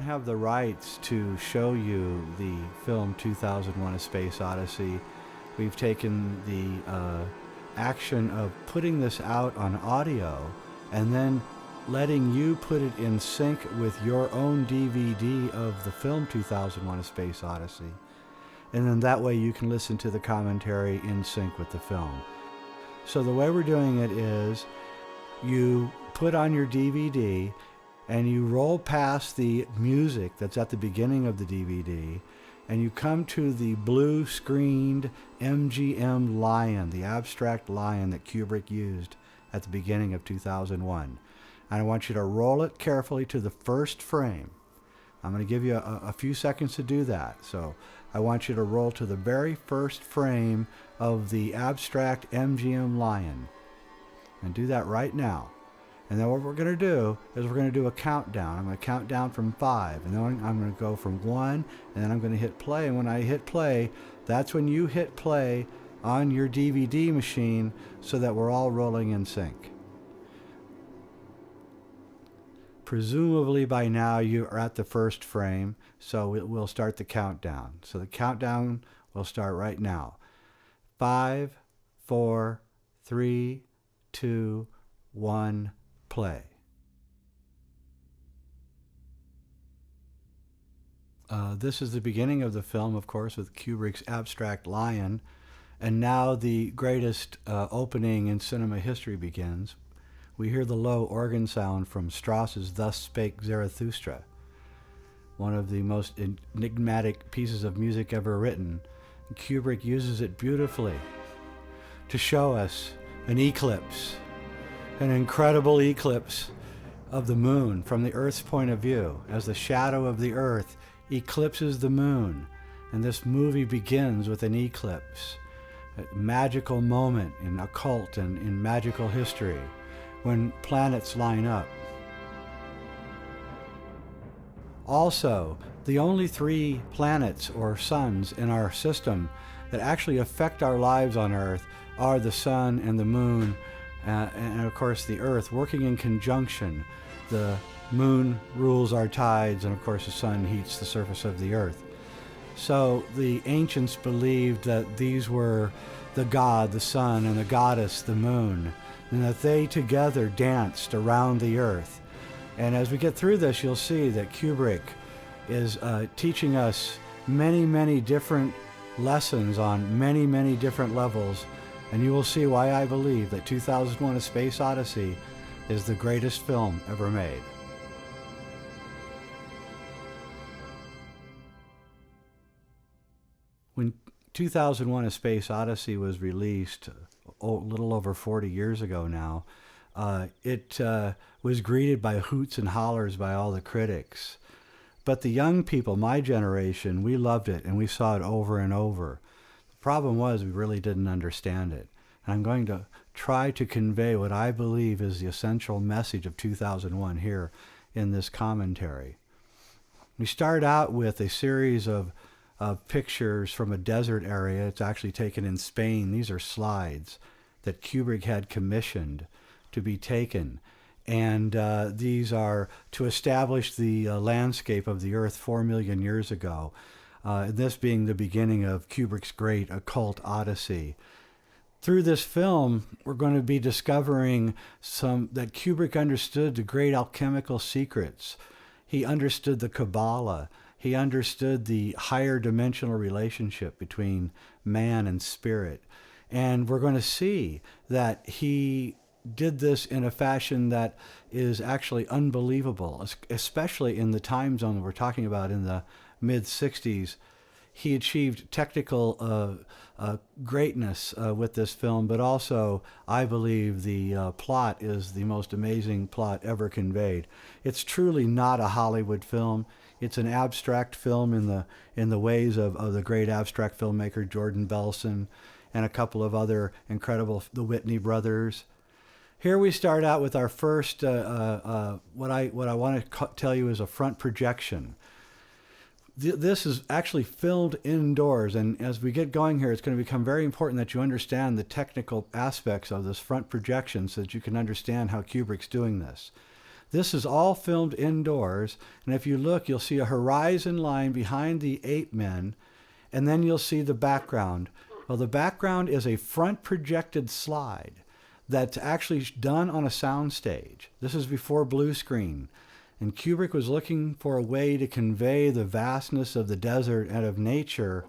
Have the rights to show you the film 2001: A Space Odyssey. We've taken the action of putting this out on audio and then letting you put it in sync with your own DVD of the film 2001: A Space Odyssey. And then that way you can listen to the commentary in sync with the film. So the way we're doing it is you put on your DVD and you roll past the music that's at the beginning of the DVD, and you come to the blue screened MGM lion, the abstract lion that Kubrick used at the beginning of 2001. And I want you to roll it carefully to the first frame. I'm going to give you a few seconds to do that. So I want you to roll to the very first frame of the abstract MGM lion. And do that right now. And then what we're going to do is we're going to do a countdown. I'm going to count down from 5, and then I'm going to go from 1, and then I'm going to hit play. And when I hit play, that's when you hit play on your DVD machine so that we're all rolling in sync. Presumably by now you are at the first frame, so we'll start the countdown. So the countdown will start right now. 5, 4, 3, 2, 1, play. This is the beginning of the film, of course, with Kubrick's abstract lion, and now the greatest opening in cinema history begins. We hear the low organ sound from Strauss's Thus Spake Zarathustra, one of the most enigmatic pieces of music ever written. And Kubrick uses it beautifully to show us an eclipse, an incredible eclipse of the moon from the Earth's point of view, as the shadow of the Earth eclipses the moon. And this movie begins with an eclipse, a magical moment in occult and in magical history, when planets line up. Also, the only 3 planets or suns in our system that actually affect our lives on Earth are the sun and the moon, and of course the Earth working in conjunction. The moon rules our tides, and of course the sun heats the surface of the Earth. So the ancients believed that these were the god, the sun, and the goddess, the moon, and that they together danced around the Earth. And as we get through this, you'll see that Kubrick is teaching us many, many different lessons on many, many different levels. And you will see why I believe that 2001: A Space Odyssey is the greatest film ever made. When 2001: A Space Odyssey was released a little over 40 years ago now, it was greeted by hoots and hollers by all the critics. But the young people, my generation, we loved it and we saw it over and over. The problem was we really didn't understand it. And I'm going to try to convey what I believe is the essential message of 2001 here in this commentary. We start out with a series of pictures from a desert area. It's actually taken in Spain. These are slides that Kubrick had commissioned to be taken. And these are to establish the landscape of the Earth 4 million years ago, this being the beginning of Kubrick's great occult odyssey. Through this film, we're going to be discovering that Kubrick understood the great alchemical secrets. He understood the Kabbalah. He understood the higher dimensional relationship between man and spirit. And we're going to see that he did this in a fashion that is actually unbelievable, especially in the time zone that we're talking about in the mid 60s. He achieved technical greatness with this film, but also I believe the plot is the most amazing plot ever conveyed. It's truly not a Hollywood film. It's an abstract film in the ways of the great abstract filmmaker Jordan Belson and a couple of other incredible, the Whitney brothers. Here we start out with our first, what I want to tell you is a front projection. This is actually filmed indoors, and as we get going here, it's going to become very important that you understand the technical aspects of this front projection so that you can understand how Kubrick's doing this. This is all filmed indoors, and if you look, you'll see a horizon line behind the ape men, and then you'll see the background. Well, the background is a front projected slide that's actually done on a sound stage. This is before blue screen. And Kubrick was looking for a way to convey the vastness of the desert and of nature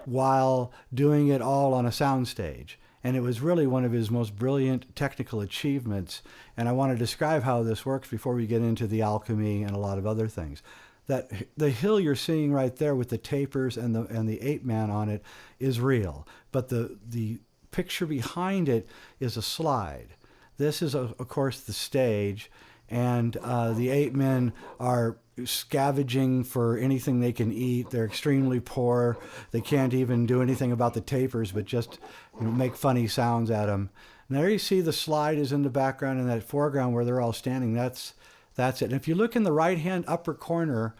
while doing it all on a soundstage. And it was really one of his most brilliant technical achievements. And I want to describe how this works before we get into the alchemy and a lot of other things. That the hill you're seeing right there with the tapers and the ape man on it is real, but the picture behind it is a slide. This is of course the stage, and the ape men are scavenging for anything they can eat. They're extremely poor. They can't even do anything about the tapers, but just make funny sounds at them. And there you see the slide is in the background, in that foreground where they're all standing. That's it. And if you look in the right-hand upper corner,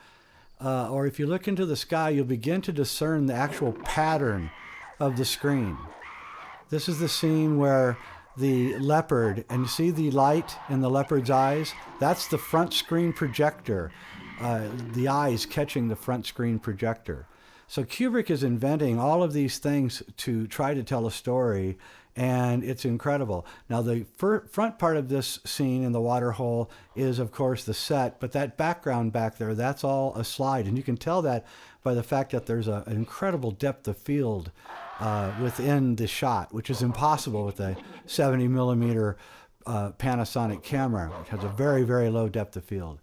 or if you look into the sky, you'll begin to discern the actual pattern of the screen. This is the scene where the leopard, and you see the light in the leopard's eyes? That's the front screen projector. The eyes catching the front screen projector. So Kubrick is inventing all of these things to try to tell a story, and it's incredible. Now, the front part of this scene in the water hole is, of course, the set, but that background back there, that's all a slide. And you can tell that by the fact that there's an incredible depth of field within the shot, which is impossible with a 70 millimeter Panasonic camera, which has a very, very low depth of field.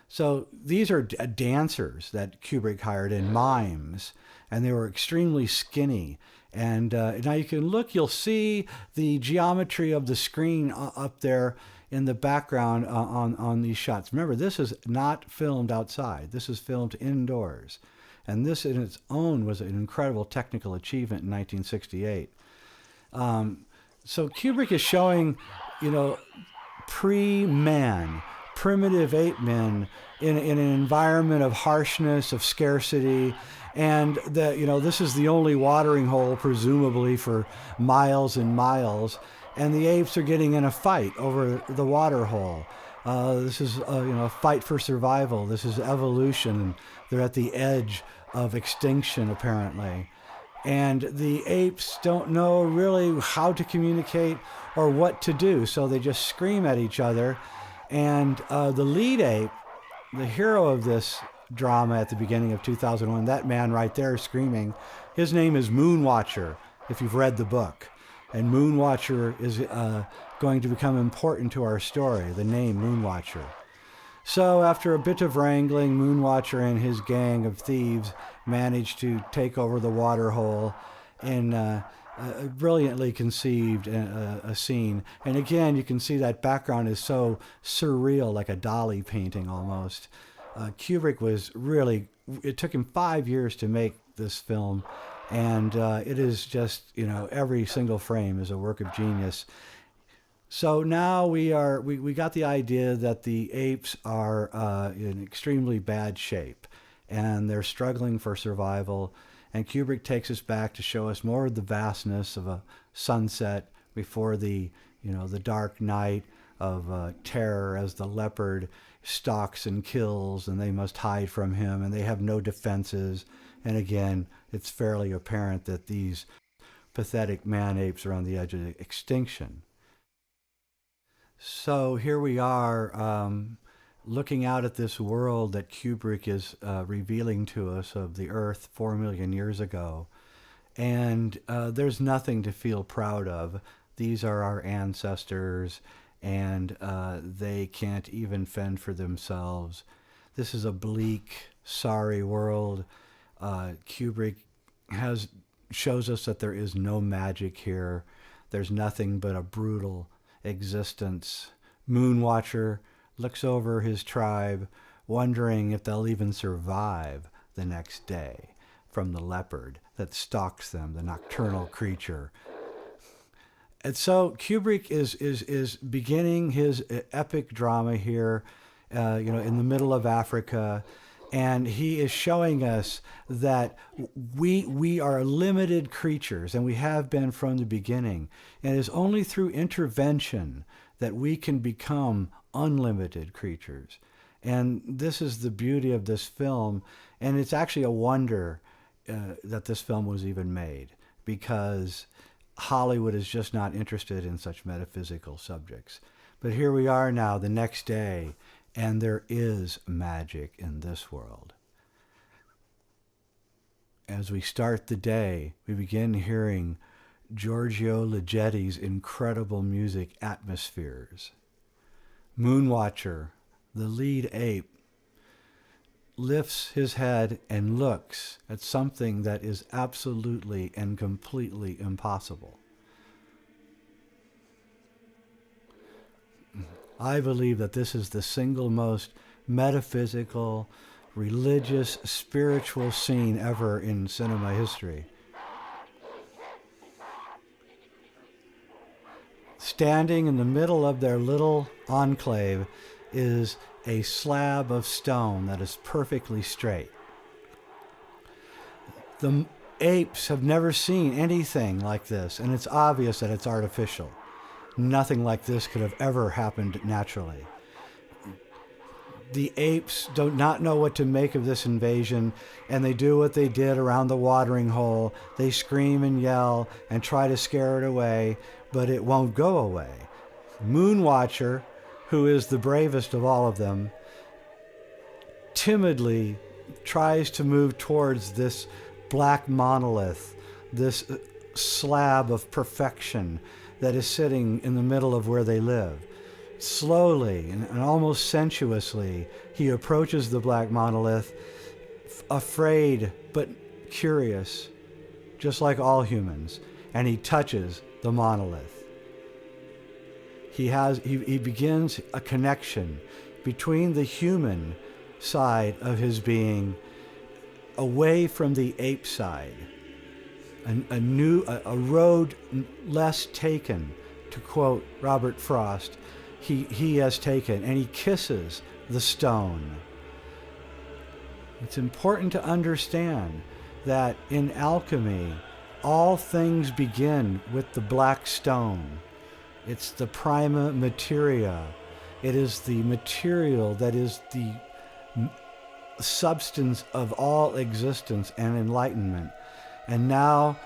So these are dancers that Kubrick hired in mimes, and they were extremely skinny. And now you can look, you'll see the geometry of the screen up there in the background on these shots. Remember, this is not filmed outside. This is filmed indoors. And this in its own was an incredible technical achievement in 1968. So Kubrick is showing, pre-man, primitive ape men in an environment of harshness, of scarcity, and this is the only watering hole presumably for miles and miles, and the apes are getting in a fight over the water hole. This is a fight for survival. This is evolution. They're at the edge of extinction apparently, and the apes don't know really how to communicate or what to do, so they just scream at each other. And the lead ape, the hero of this drama at the beginning of 2001, that man right there screaming, his name is Moonwatcher, if you've read the book. And Moonwatcher is going to become important to our story, the name Moonwatcher. So after a bit of wrangling, Moonwatcher and his gang of thieves managed to take over the water hole in a brilliantly conceived a scene. And again, you can see that background is so surreal, like a Dali painting almost. Kubrick was really, it took him 5 years to make this film, and it is just, every single frame is a work of genius. So now we got the idea that the apes are in extremely bad shape, and they're struggling for survival. And Kubrick takes us back to show us more of the vastness of a sunset before the dark night of terror as the leopard stalks and kills, and they must hide from him, and they have no defenses. And again, it's fairly apparent that these pathetic man-apes are on the edge of extinction. So here we are looking out at this world that Kubrick is revealing to us of the Earth 4 million years ago. And there's nothing to feel proud of. These are our ancestors, and they can't even fend for themselves. This is a bleak, sorry world. Kubrick shows us that there is no magic here. There's nothing but a brutal existence. Moonwatcher looks over his tribe, wondering if they'll even survive the next day from the leopard that stalks them, the nocturnal creature. And so Kubrick is beginning his epic drama here, in the middle of Africa, and he is showing us that we are limited creatures, and we have been from the beginning. And it is only through intervention that we can become unlimited creatures. And this is the beauty of this film, and it's actually a wonder that this film was even made, because Hollywood is just not interested in such metaphysical subjects. But here we are now, the next day, and there is magic in this world. As we start the day, we begin hearing Giorgio Ligeti's incredible music, Atmospheres. Moonwatcher, the lead ape, lifts his head and looks at something that is absolutely and completely impossible. I believe that this is the single most metaphysical, religious, spiritual scene ever in cinema history. Standing in the middle of their little enclave is a slab of stone that is perfectly straight. The apes have never seen anything like this, and it's obvious that it's artificial. Nothing like this could have ever happened naturally. The apes do not know what to make of this invasion, and they do what they did around the watering hole. They scream and yell and try to scare it away, but it won't go away. Moonwatcher, who is the bravest of all of them, timidly tries to move towards this black monolith, this slab of perfection that is sitting in the middle of where they live. Slowly and almost sensuously, he approaches the black monolith, afraid but curious, just like all humans, and he touches the monolith. He begins a connection between the human side of his being away from the ape side. A road less taken, to quote Robert Frost, he has taken, and he kisses the stone. It's important to understand that in alchemy, all things begin with the black stone. It's the prima materia. It is the material that is the substance of all existence and enlightenment. And now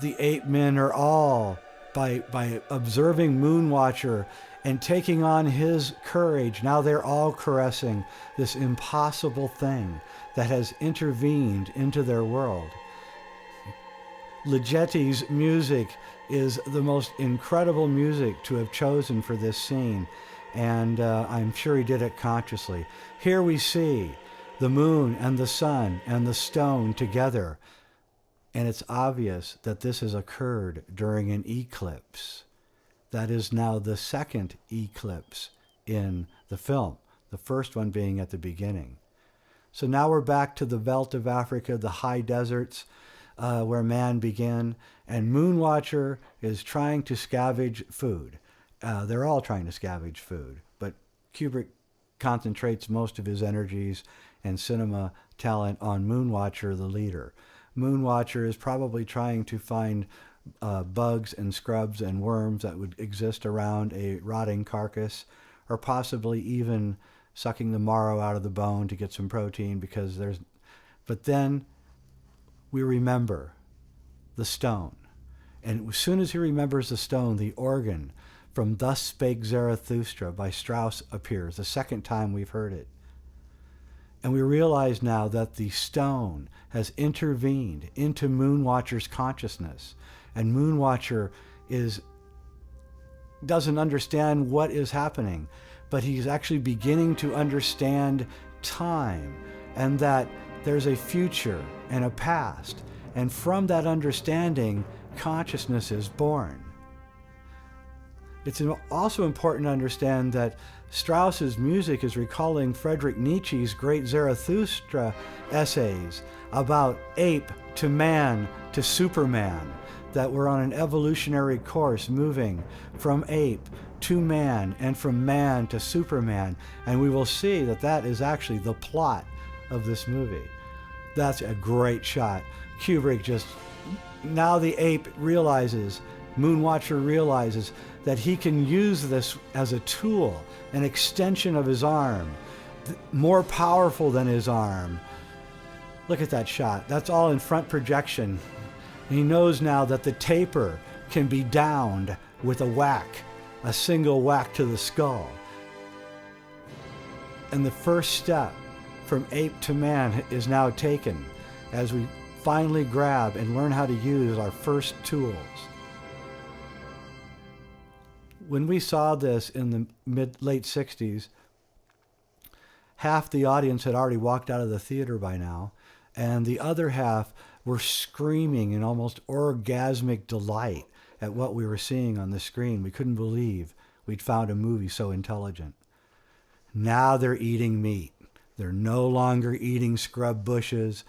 the ape men are all, by observing Moonwatcher and taking on his courage, now they're all caressing this impossible thing that has intervened into their world. Ligeti's music is the most incredible music to have chosen for this scene, and I'm sure he did it consciously. Here we see the moon and the sun and the stone together, and it's obvious that this has occurred during an eclipse. That is now the second eclipse in the film, the first one being at the beginning. So now we're back to the belt of Africa, the high deserts, where man began, and Moonwatcher is trying to scavenge food. They're all trying to scavenge food, but Kubrick concentrates most of his energies and cinema talent on Moonwatcher, the leader. Moonwatcher is probably trying to find bugs and scrubs and worms that would exist around a rotting carcass, or possibly even sucking the marrow out of the bone to get some protein, because there's... But then we remember the stone. And as soon as he remembers the stone, the organ from Thus Spake Zarathustra by Strauss appears, the second time we've heard it. And we realize now that the stone has intervened into Moonwatcher's consciousness. And Moonwatcher is doesn't understand what is happening, but he's actually beginning to understand time, and that there's a future and a past. And from that understanding, consciousness is born. It's also important to understand that Strauss's music is recalling Friedrich Nietzsche's great Zarathustra essays about ape to man to Superman, that we're on an evolutionary course moving from ape to man and from man to Superman. And we will see that that is actually the plot of this movie. That's a great shot. Kubrick just, now the ape realizes, Moonwatcher realizes that he can use this as a tool, an extension of his arm, more powerful than his arm. Look at that shot. That's all in front projection. He knows now that the taper can be downed with a whack, a single whack to the skull. And the first step from ape to man is now taken as we finally grab and learn how to use our first tools. When we saw this in the late 60s, half the audience had already walked out of the theater by now, and the other half were screaming in almost orgasmic delight at what we were seeing on the screen. We couldn't believe we'd found a movie so intelligent. Now they're eating meat. They're no longer eating scrub bushes.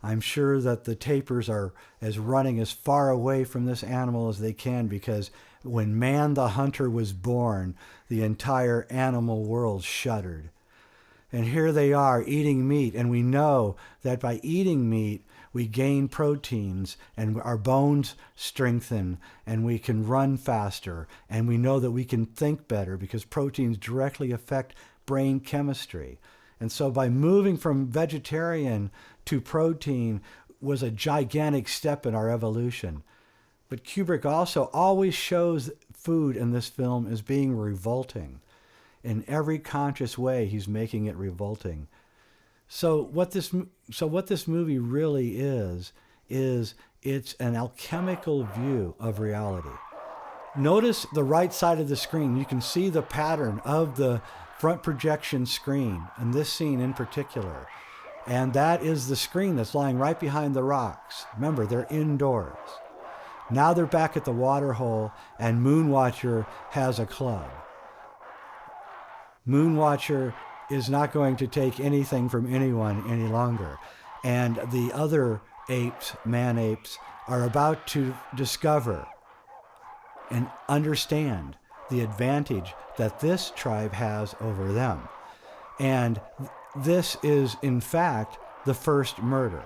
I'm sure that the tapers are running as far away from this animal as they can, because when man the hunter was born, the entire animal world shuddered. And here they are eating meat, and we know that by eating meat, we gain proteins, and our bones strengthen, and we can run faster, and we know that we can think better because proteins directly affect brain chemistry. And so by moving from vegetarian to protein was a gigantic step in our evolution. But Kubrick also always shows food in this film as being revolting. In every conscious way, he's making it revolting. So what this movie really is it's an alchemical view of reality. Notice the right side of the screen. You can see the pattern of the front projection screen in this scene in particular. And that is the screen that's lying right behind the rocks. Remember, they're indoors. Now they're back at the water hole, and Moonwatcher has a club. Moonwatcher is not going to take anything from anyone any longer. And the other apes, man apes, are about to discover and understand the advantage that this tribe has over them. And this is, in fact, the first murder.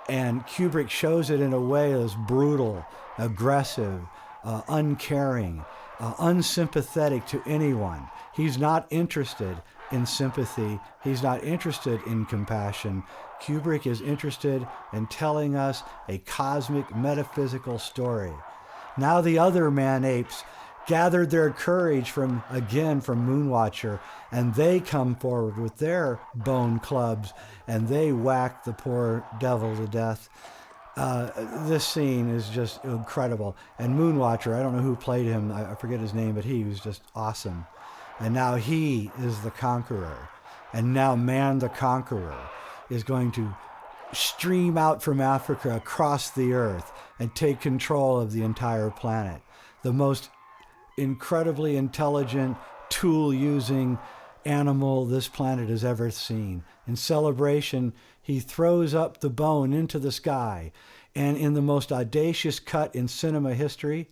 And Kubrick shows it in a way that's brutal, aggressive, uncaring, unsympathetic to anyone. He's not interested in sympathy. He's not interested in compassion. Kubrick is interested in telling us a cosmic, metaphysical story. Now the other man-apes gathered their courage from Moonwatcher, and they come forward with their bone clubs, and they whack the poor devil to death. This scene is just incredible. And Moonwatcher, I don't know who played him, I forget his name, but he was just awesome. And now he is the conqueror. And now man the conqueror is going to stream out from Africa across the earth and take control of the entire planet. The most incredibly intelligent, tool-using animal this planet has ever seen. In celebration, he throws up the bone into the sky. And in the most audacious cut in cinema history,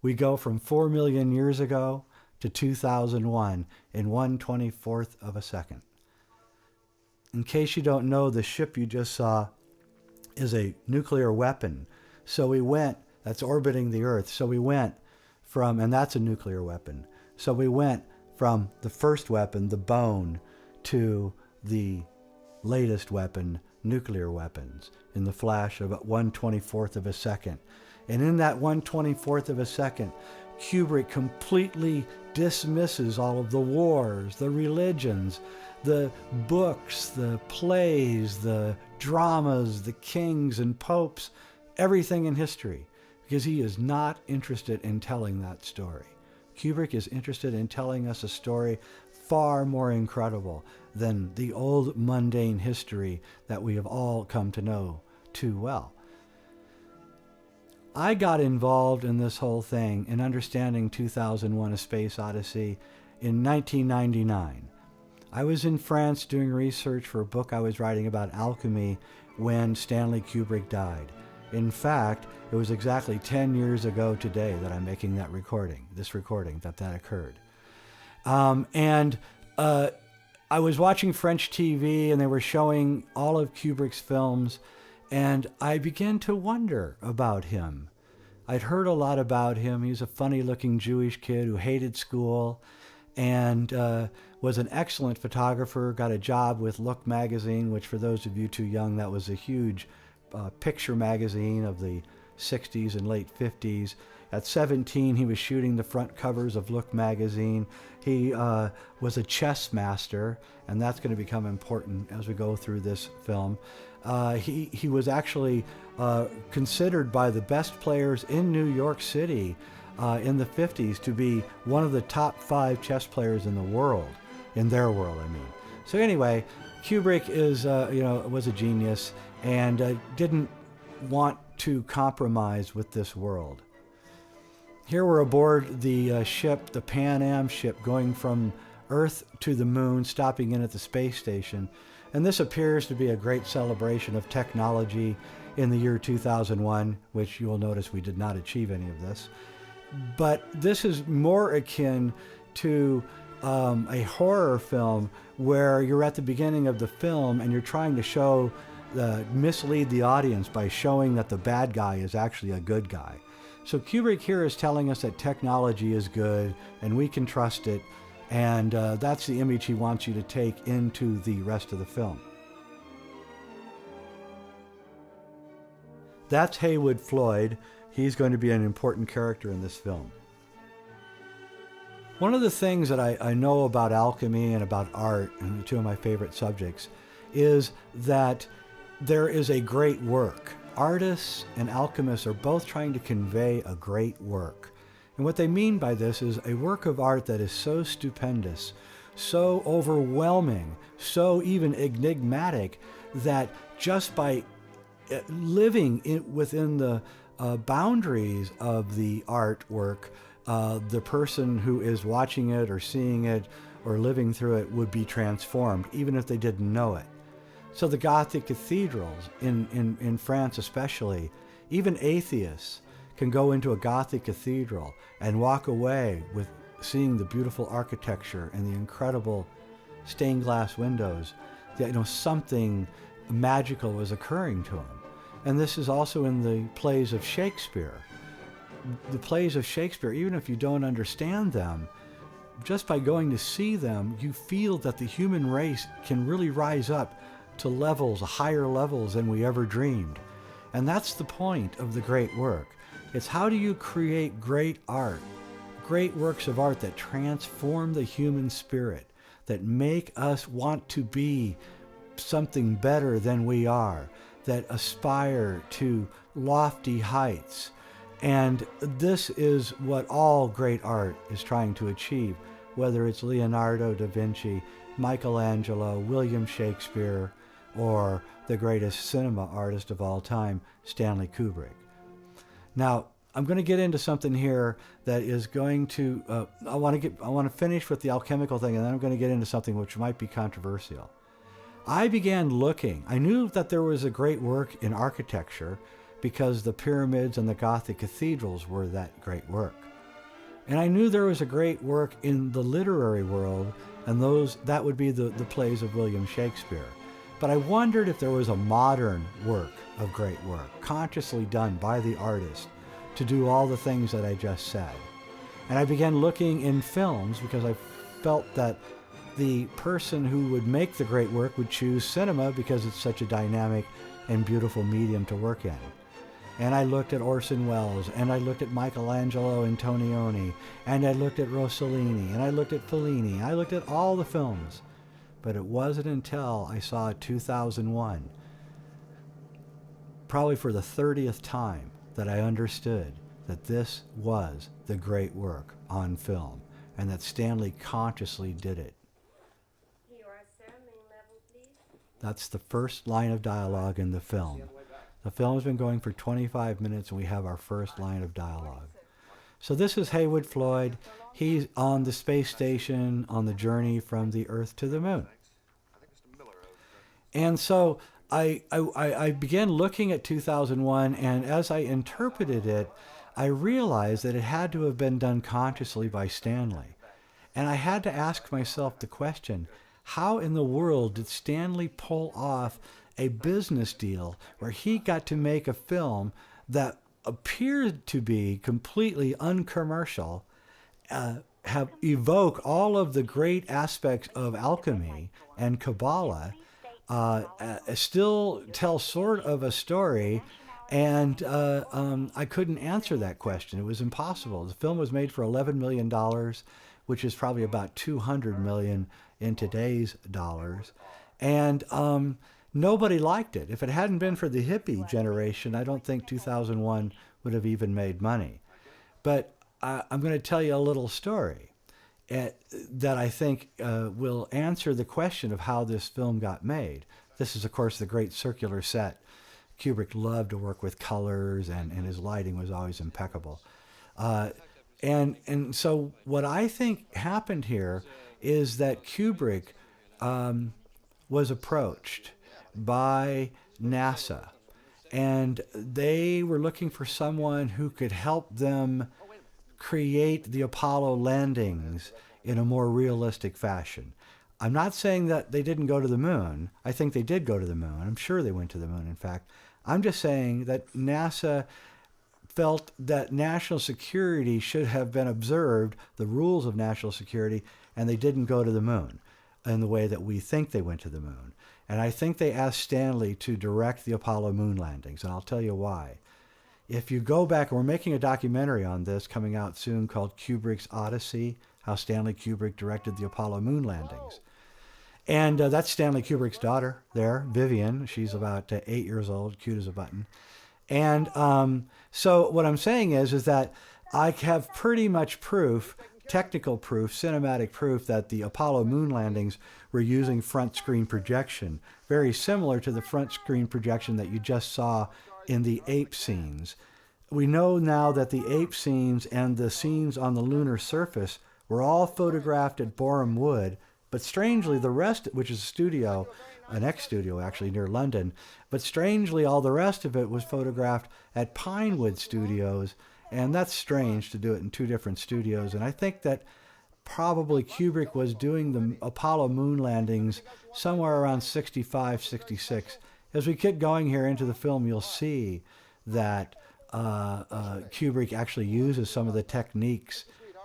we go from 4 million years ago to 2001 in 1/24th of a second. In case you don't know, the ship you just saw is a nuclear weapon. So we went, that's orbiting the Earth. So we went from, and that's a nuclear weapon. So we went from the first weapon, the bone, to the latest weapon, nuclear weapons, in the flash of 1/24th of a second. And in that 1/24th of a second, Kubrick completely dismisses all of the wars, the religions, the books, the plays, the dramas, the kings and popes, everything in history, because he is not interested in telling that story. Kubrick is interested in telling us a story far more incredible than the old mundane history that we have all come to know too well. I got involved in this whole thing in understanding 2001: A Space Odyssey in 1999. I was in France doing research for a book I was writing about alchemy when Stanley Kubrick died. In fact, it was exactly 10 years ago today that I'm making that recording, that occurred. I was watching French TV and they were showing all of Kubrick's films, and I began to wonder about him. I'd heard a lot about him. He was a funny-looking Jewish kid who hated school and was an excellent photographer, got a job with Look magazine, which for those of you too young, that was a huge picture magazine of the 60s and late 50s. At 17, he was shooting the front covers of Look magazine. He was a chess master, and that's going to become important as we go through this film. He was actually considered by the best players in New York City in the 50s to be one of the top 5 chess players in the world, in their world, I mean. So anyway, Kubrick was a genius and didn't want to compromise with this world. Here we're aboard the ship, the Pan Am ship, going from Earth to the moon, stopping in at the space station. And this appears to be a great celebration of technology in the year 2001, which you will notice we did not achieve any of this. But this is more akin to a horror film where you're at the beginning of the film and you're trying to mislead the audience by showing that the bad guy is actually a good guy. So Kubrick here is telling us that technology is good and we can trust it, and that's the image he wants you to take into the rest of the film. That's Haywood Floyd. He's going to be an important character in this film. One of the things that I know about alchemy and about art, and two of my favorite subjects, is that there is a great work. Artists and alchemists are both trying to convey a great work. And what they mean by this is a work of art that is so stupendous, so overwhelming, so even enigmatic, that just by living within the boundaries of the artwork, the person who is watching it or seeing it or living through it would be transformed, even if they didn't know it. So the Gothic cathedrals, in France especially, even atheists can go into a Gothic cathedral and walk away with seeing the beautiful architecture and the incredible stained glass windows. Something magical was occurring to them. And this is also in the plays of Shakespeare. The plays of Shakespeare, even if you don't understand them, just by going to see them, you feel that the human race can really rise up to higher levels than we ever dreamed. And that's the point of the great work. It's how do you create great art, great works of art that transform the human spirit, that make us want to be something better than we are, that aspire to lofty heights. And this is what all great art is trying to achieve, whether it's Leonardo da Vinci, Michelangelo, William Shakespeare, or the greatest cinema artist of all time, Stanley Kubrick. Now, I'm going to get into something here that is going to, I want to finish with the alchemical thing, and then I'm going to get into something which might be controversial. I began looking. I knew that there was a great work in architecture because the pyramids and the Gothic cathedrals were that great work. And I knew there was a great work in the literary world, and that would be the plays of William Shakespeare. But I wondered if there was a modern work of great work, consciously done by the artist, to do all the things that I just said. And I began looking in films because I felt that the person who would make the great work would choose cinema because it's such a dynamic and beautiful medium to work in. And I looked at Orson Welles, and I looked at Michelangelo Antonioni, and I looked at Rossellini, and I looked at Fellini. I looked at all the films. But it wasn't until I saw 2001, probably for the 30th time, that I understood that this was the great work on film and that Stanley consciously did it. That's the first line of dialogue in the film. The film has been going for 25 minutes and we have our first line of dialogue. So this is Heywood Floyd. He's on the space station on the journey from the Earth to the moon. And so I began looking at 2001, and as I interpreted it, I realized that it had to have been done consciously by Stanley. And I had to ask myself the question, how in the world did Stanley pull off a business deal where he got to make a film that appeared to be completely uncommercial, evoke all of the great aspects of alchemy and Kabbalah, still tell sort of a story, and I couldn't answer that question. It was impossible. The film was made for $11 million, which is probably about $200 million in today's dollars, and nobody liked it. If it hadn't been for the hippie generation, I don't think 2001 would have even made money. But I'm going to tell you a little story that I think will answer the question of how this film got made. This is, of course, the great circular set. Kubrick loved to work with colors, and his lighting was always impeccable. And so what I think happened here is that Kubrick was approached by NASA, and they were looking for someone who could help them create the Apollo landings in a more realistic fashion. I'm not saying that they didn't go to the moon. I think they did go to the moon. I'm sure they went to the moon, in fact. I'm just saying that NASA felt that national security should have been observed, the rules of national security, and they didn't go to the moon in the way that we think they went to the moon. And I think they asked Stanley to direct the Apollo moon landings, and I'll tell you why. If you go back, and we're making a documentary on this coming out soon called Kubrick's Odyssey, how Stanley Kubrick directed the Apollo moon landings. And that's Stanley Kubrick's daughter there, Vivian. She's about 8 years old, cute as a button. And so what I'm saying is that I have pretty much proof, technical proof, cinematic proof that the Apollo moon landings were using front screen projection, very similar to the front screen projection that you just saw in the ape scenes. We know now that the ape scenes and the scenes on the lunar surface were all photographed at Boreham Wood, but strangely the rest, which is a studio, an ex-studio actually near London, but strangely all the rest of it was photographed at Pinewood Studios, and that's strange to do it in two different studios. And I think that probably Kubrick was doing the Apollo moon landings somewhere around 65, 66. As we get going here into the film, you'll see that Kubrick actually uses some of the techniques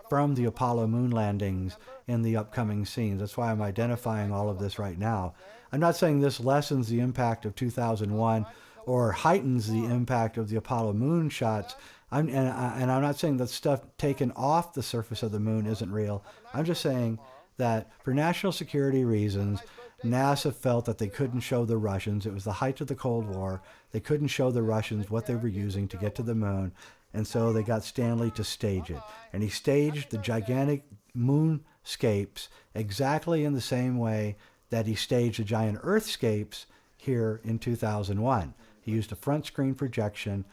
from the Apollo moon landings in the upcoming scenes. That's why I'm identifying all of this right now. I'm not saying this lessens the impact of 2001 or heightens the impact of the Apollo moon shots. I'm not saying that stuff taken off the surface of the moon isn't real. I'm just saying that for national security reasons, NASA felt that they couldn't show the Russians. It was the height of the Cold War. They couldn't show the Russians what they were using to get to the moon. And so they got Stanley to stage it. And he staged the gigantic moonscapes exactly in the same way that he staged the giant Earthscapes here in 2001. He used a front screen projection.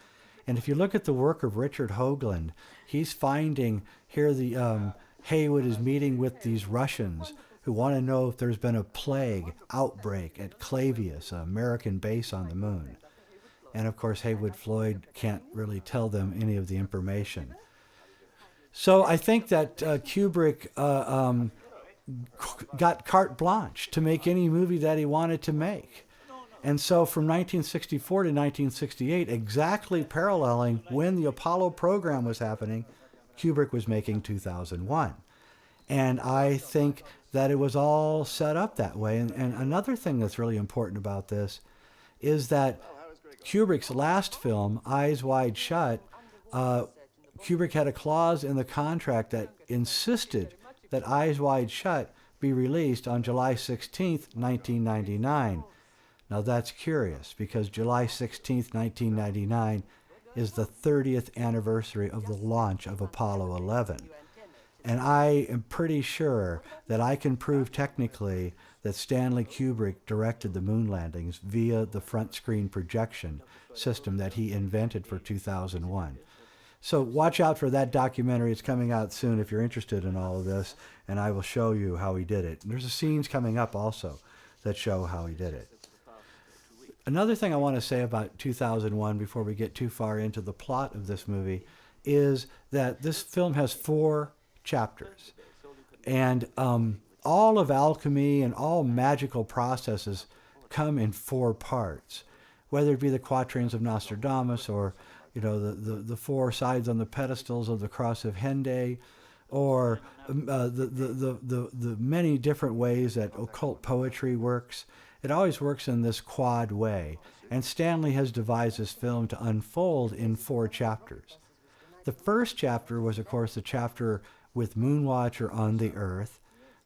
And if you look at the work of Richard Hoagland, he's finding here the Heywood is meeting with these Russians who want to know if there's been a plague outbreak at Clavius, an American base on the moon. And of course, Heywood Floyd can't really tell them any of the information. So I think that Kubrick got carte blanche to make any movie that he wanted to make. And so from 1964 to 1968, exactly paralleling when the Apollo program was happening, Kubrick was making 2001. And I think that it was all set up that way. And another thing that's really important about this is that Kubrick's last film, Eyes Wide Shut, Kubrick had a clause in the contract that insisted that Eyes Wide Shut be released on July 16th, 1999. Now that's curious because July 16th, 1999 is the 30th anniversary of the launch of Apollo 11. And I am pretty sure that I can prove technically that Stanley Kubrick directed the moon landings via the front screen projection system that he invented for 2001. So watch out for that documentary. It's coming out soon if you're interested in all of this, and I will show you how he did it. And there's scenes coming up also that show how he did it. Another thing I want to say about 2001 before we get too far into the plot of this movie is that this film has 4 chapters. And all of alchemy and all magical processes come in 4 parts, whether it be the quatrains of Nostradamus or the 4 sides on the pedestals of the Cross of Henday, or the many different ways that occult poetry works. It always works in this quad way, and Stanley has devised this film to unfold in 4 chapters. The first chapter was, of course, the chapter with Moonwatcher on the Earth.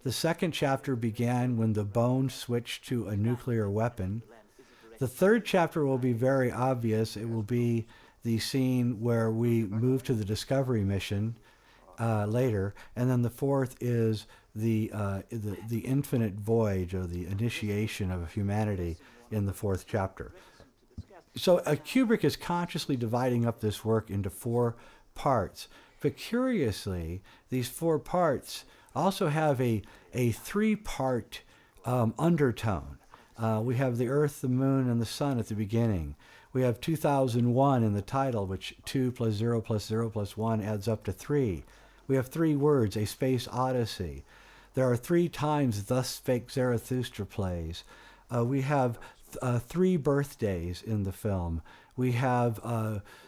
The second chapter began when the bone switched to a nuclear weapon. The third chapter will be very obvious. It will be the scene where we move to the Discovery mission later, and then the fourth is the infinite voyage, or the initiation of humanity in the 4th chapter. So Kubrick is consciously dividing up this work into 4 parts. But curiously, these 4 parts also have a 3-part undertone. We have the Earth, the Moon, and the Sun at the beginning. We have 2001 in the title, which 2 + 0 + 0 + 1 adds up to 3. We have 3 words, a Space Odyssey. There are 3 times Thus Spake Zarathustra plays. We have 3 birthdays in the film. We have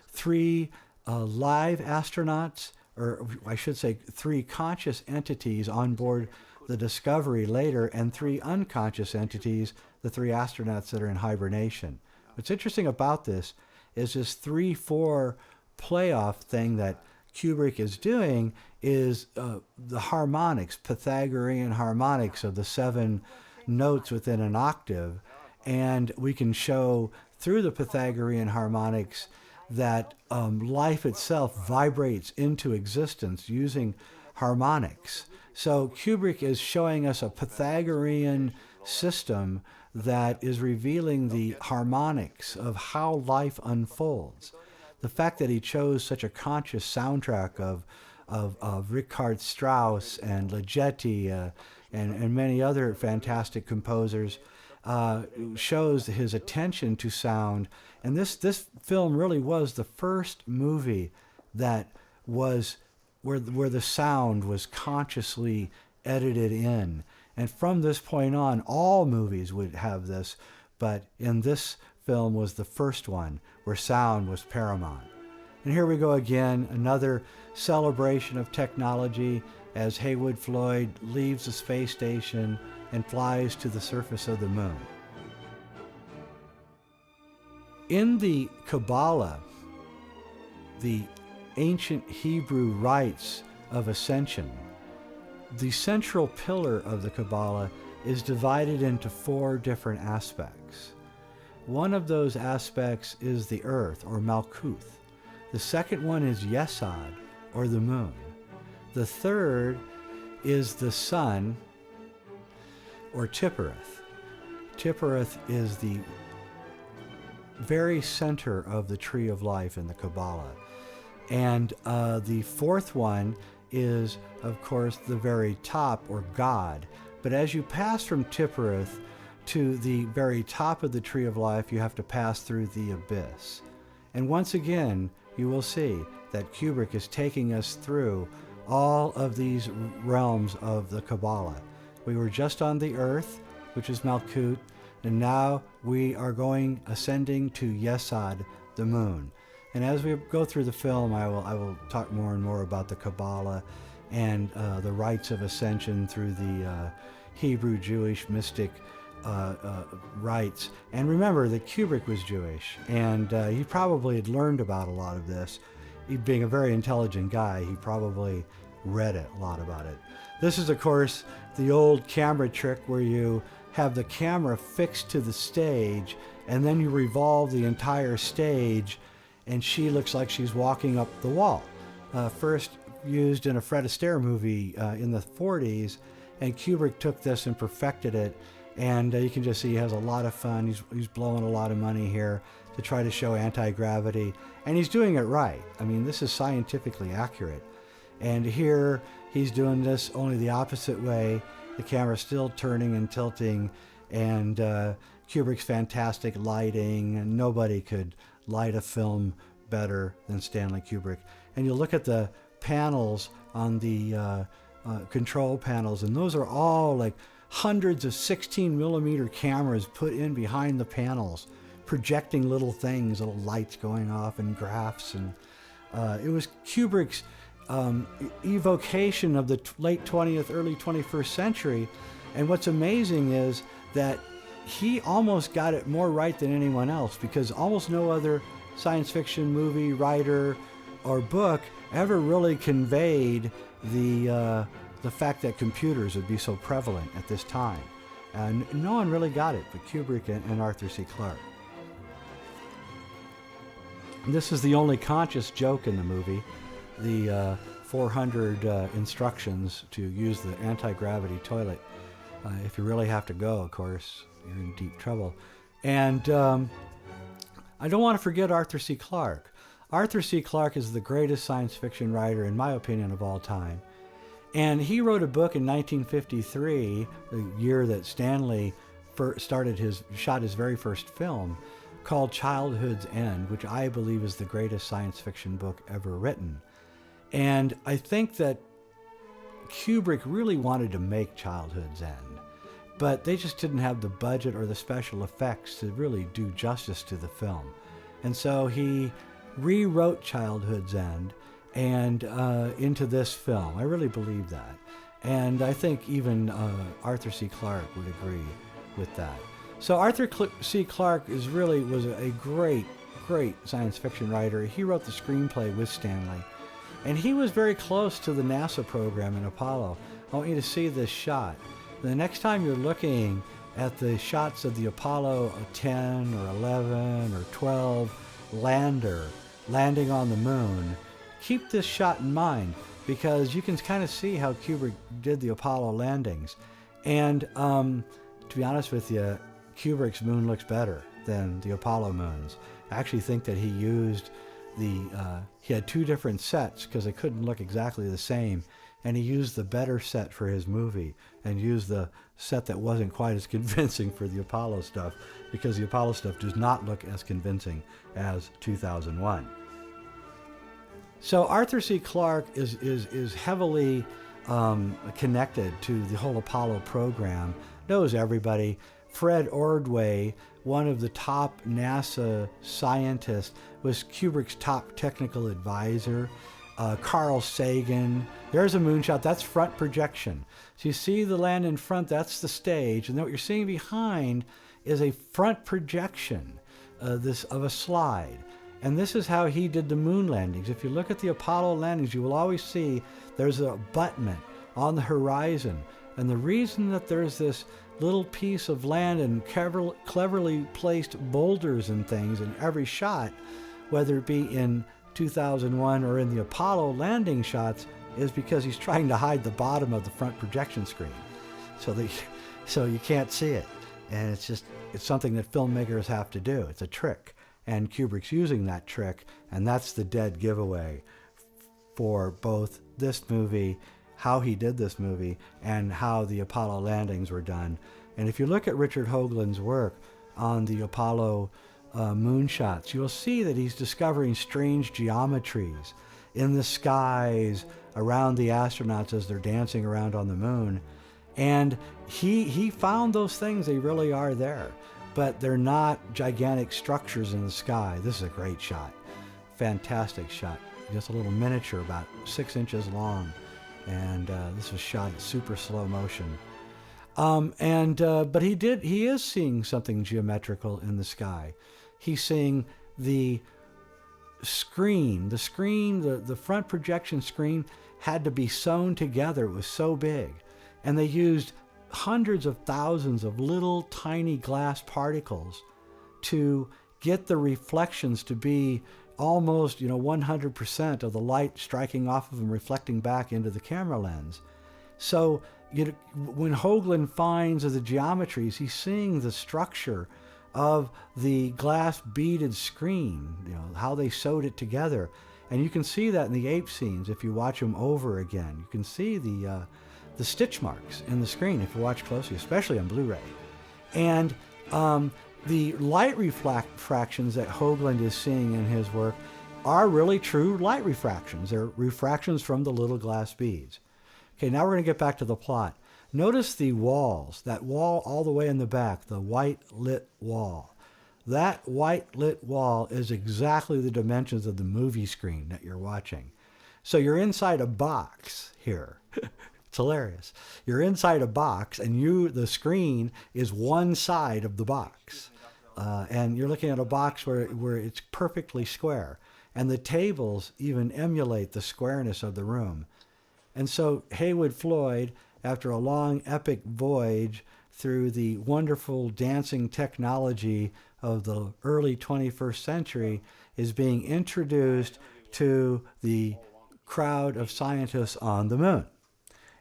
3 live astronauts, or I should say 3 conscious entities on board the Discovery later, and 3 unconscious entities, the 3 astronauts that are in hibernation. What's interesting about this is this 3-4 playoff thing that Kubrick is doing is the harmonics, Pythagorean harmonics of the 7 notes within an octave. And we can show through the Pythagorean harmonics that life itself vibrates into existence using harmonics. So Kubrick is showing us a Pythagorean system that is revealing the harmonics of how life unfolds. The fact that he chose such a conscious soundtrack of Richard Strauss and Ligeti and many other fantastic composers shows his attention to sound. And this film really was the first movie that was where the sound was consciously edited in. And from this point on, all movies would have this, but in this film was the first one where sound was paramount. And here we go again, another celebration of technology as Heywood Floyd leaves the space station and flies to the surface of the moon. In the Kabbalah, the ancient Hebrew rites of ascension, the central pillar of the Kabbalah is divided into 4 different aspects. One of those aspects is the earth, or Malkuth. The second one is Yesod, or the moon. The third is the sun, or Tiphereth. Tiphereth is the very center of the tree of life in the Kabbalah. And the fourth one is, of course, the very top, or God. But as you pass from Tiphereth to the very top of the tree of life, you have to pass through the abyss. And once again, you will see that Kubrick is taking us through all of these realms of the Kabbalah. We were just on the earth, which is Malkut, and now we are ascending to Yesod, the moon. And as we go through the film, I will talk more and more about the Kabbalah and the rites of ascension through the Hebrew Jewish mystic rites. And remember that Kubrick was Jewish, and he probably had learned about a lot of this. He, being a very intelligent guy, he probably read a lot about it. This is, of course, the old camera trick where you have the camera fixed to the stage, and then you revolve the entire stage, and she looks like she's walking up the wall. First used in a Fred Astaire movie in the 40s, and Kubrick took this and perfected it. And you can just see he has a lot of fun. He's blowing a lot of money here to try to show anti-gravity, and he's doing it right. I mean, this is scientifically accurate. And here he's doing this only the opposite way. The camera's still turning and tilting, and Kubrick's fantastic lighting, and nobody could light a film better than Stanley Kubrick. And you look at the panels on the control panels, and those are all like hundreds of 16 millimeter cameras put in behind the panels, projecting little things, little lights going off and graphs. And it was Kubrick's evocation of the late 20th, early 21st century. And what's amazing is that he almost got it more right than anyone else, because almost no other science fiction movie, writer, or book ever really conveyed the fact that computers would be so prevalent at this time. And no one really got it but Kubrick and Arthur C. Clarke. And this is the only conscious joke in the movie, the 400 instructions to use the anti-gravity toilet. If you really have to go, of course, you're in deep trouble. And I don't want to forget Arthur C. Clarke. Arthur C. Clarke is the greatest science fiction writer, in my opinion, of all time. And he wrote a book in 1953, the year that Stanley shot his very first film, called Childhood's End, which I believe is the greatest science fiction book ever written. And I think that Kubrick really wanted to make Childhood's End, but they just didn't have the budget or the special effects to really do justice to the film. And so he rewrote Childhood's End and into this film. I really believe that. And I think even Arthur C. Clarke would agree with that. So Arthur C. Clarke was a great, great science fiction writer. He wrote the screenplay with Stanley. And he was very close to the NASA program in Apollo. I want you to see this shot. The next time you're looking at the shots of the Apollo 10 or 11 or 12 lander landing on the moon, keep this shot in mind, because you can kind of see how Kubrick did the Apollo landings. And to be honest with you, Kubrick's moon looks better than the Apollo moons. I actually think that he used he had two different sets because they couldn't look exactly the same, and he used the better set for his movie and used the set that wasn't quite as convincing for the Apollo stuff, because the Apollo stuff does not look as convincing as 2001. So Arthur C. Clarke is heavily connected to the whole Apollo program, knows everybody. Fred Ordway, one of the top NASA scientists, was Kubrick's top technical advisor. Carl Sagan. There's a moonshot. That's front projection. So you see the land in front, that's the stage. And then what you're seeing behind is a front projection of a slide. And this is how he did the moon landings. If you look at the Apollo landings, you will always see there's an abutment on the horizon. And the reason that there's this little piece of land and cleverly placed boulders and things in every shot, whether it be in 2001 or in the Apollo landing shots, is because he's trying to hide the bottom of the front projection screen. So you can't see it. And it's something that filmmakers have to do. It's a trick. And Kubrick's using that trick, and that's the dead giveaway for both this movie, how he did this movie, and how the Apollo landings were done. And if you look at Richard Hoagland's work on the Apollo moonshots, you'll see that he's discovering strange geometries in the skies around the astronauts as they're dancing around on the moon. And he found those things. They really are there, but they're not gigantic structures in the sky. This is a great shot. Fantastic shot. Just a little miniature about 6 inches long. And this was shot in super slow motion. But he is seeing something geometrical in the sky. He's seeing the screen, the front projection screen had to be sewn together. It was so big. And they used hundreds of thousands of little tiny glass particles to get the reflections to be almost, 100% of the light striking off of him reflecting back into the camera lens. So when Hoagland finds the geometries, he's seeing the structure of the glass beaded screen, how they sewed it together. And you can see that in the ape scenes if you watch them over again. You can see the stitch marks in the screen if you watch closely, especially on Blu-ray. And the light refractions that Hoagland is seeing in his work are really true light refractions. They're refractions from the little glass beads. Okay, now we're going to get back to the plot. Notice the walls, that wall all the way in the back, the white lit wall. That white lit wall is exactly the dimensions of the movie screen that you're watching. So you're inside a box here. It's hilarious. You're inside a box, and the screen is one side of the box. And you're looking at a box where it's perfectly square. And the tables even emulate the squareness of the room. And so Heywood Floyd, after a long epic voyage through the wonderful dancing technology of the early 21st century, is being introduced to the crowd of scientists on the moon.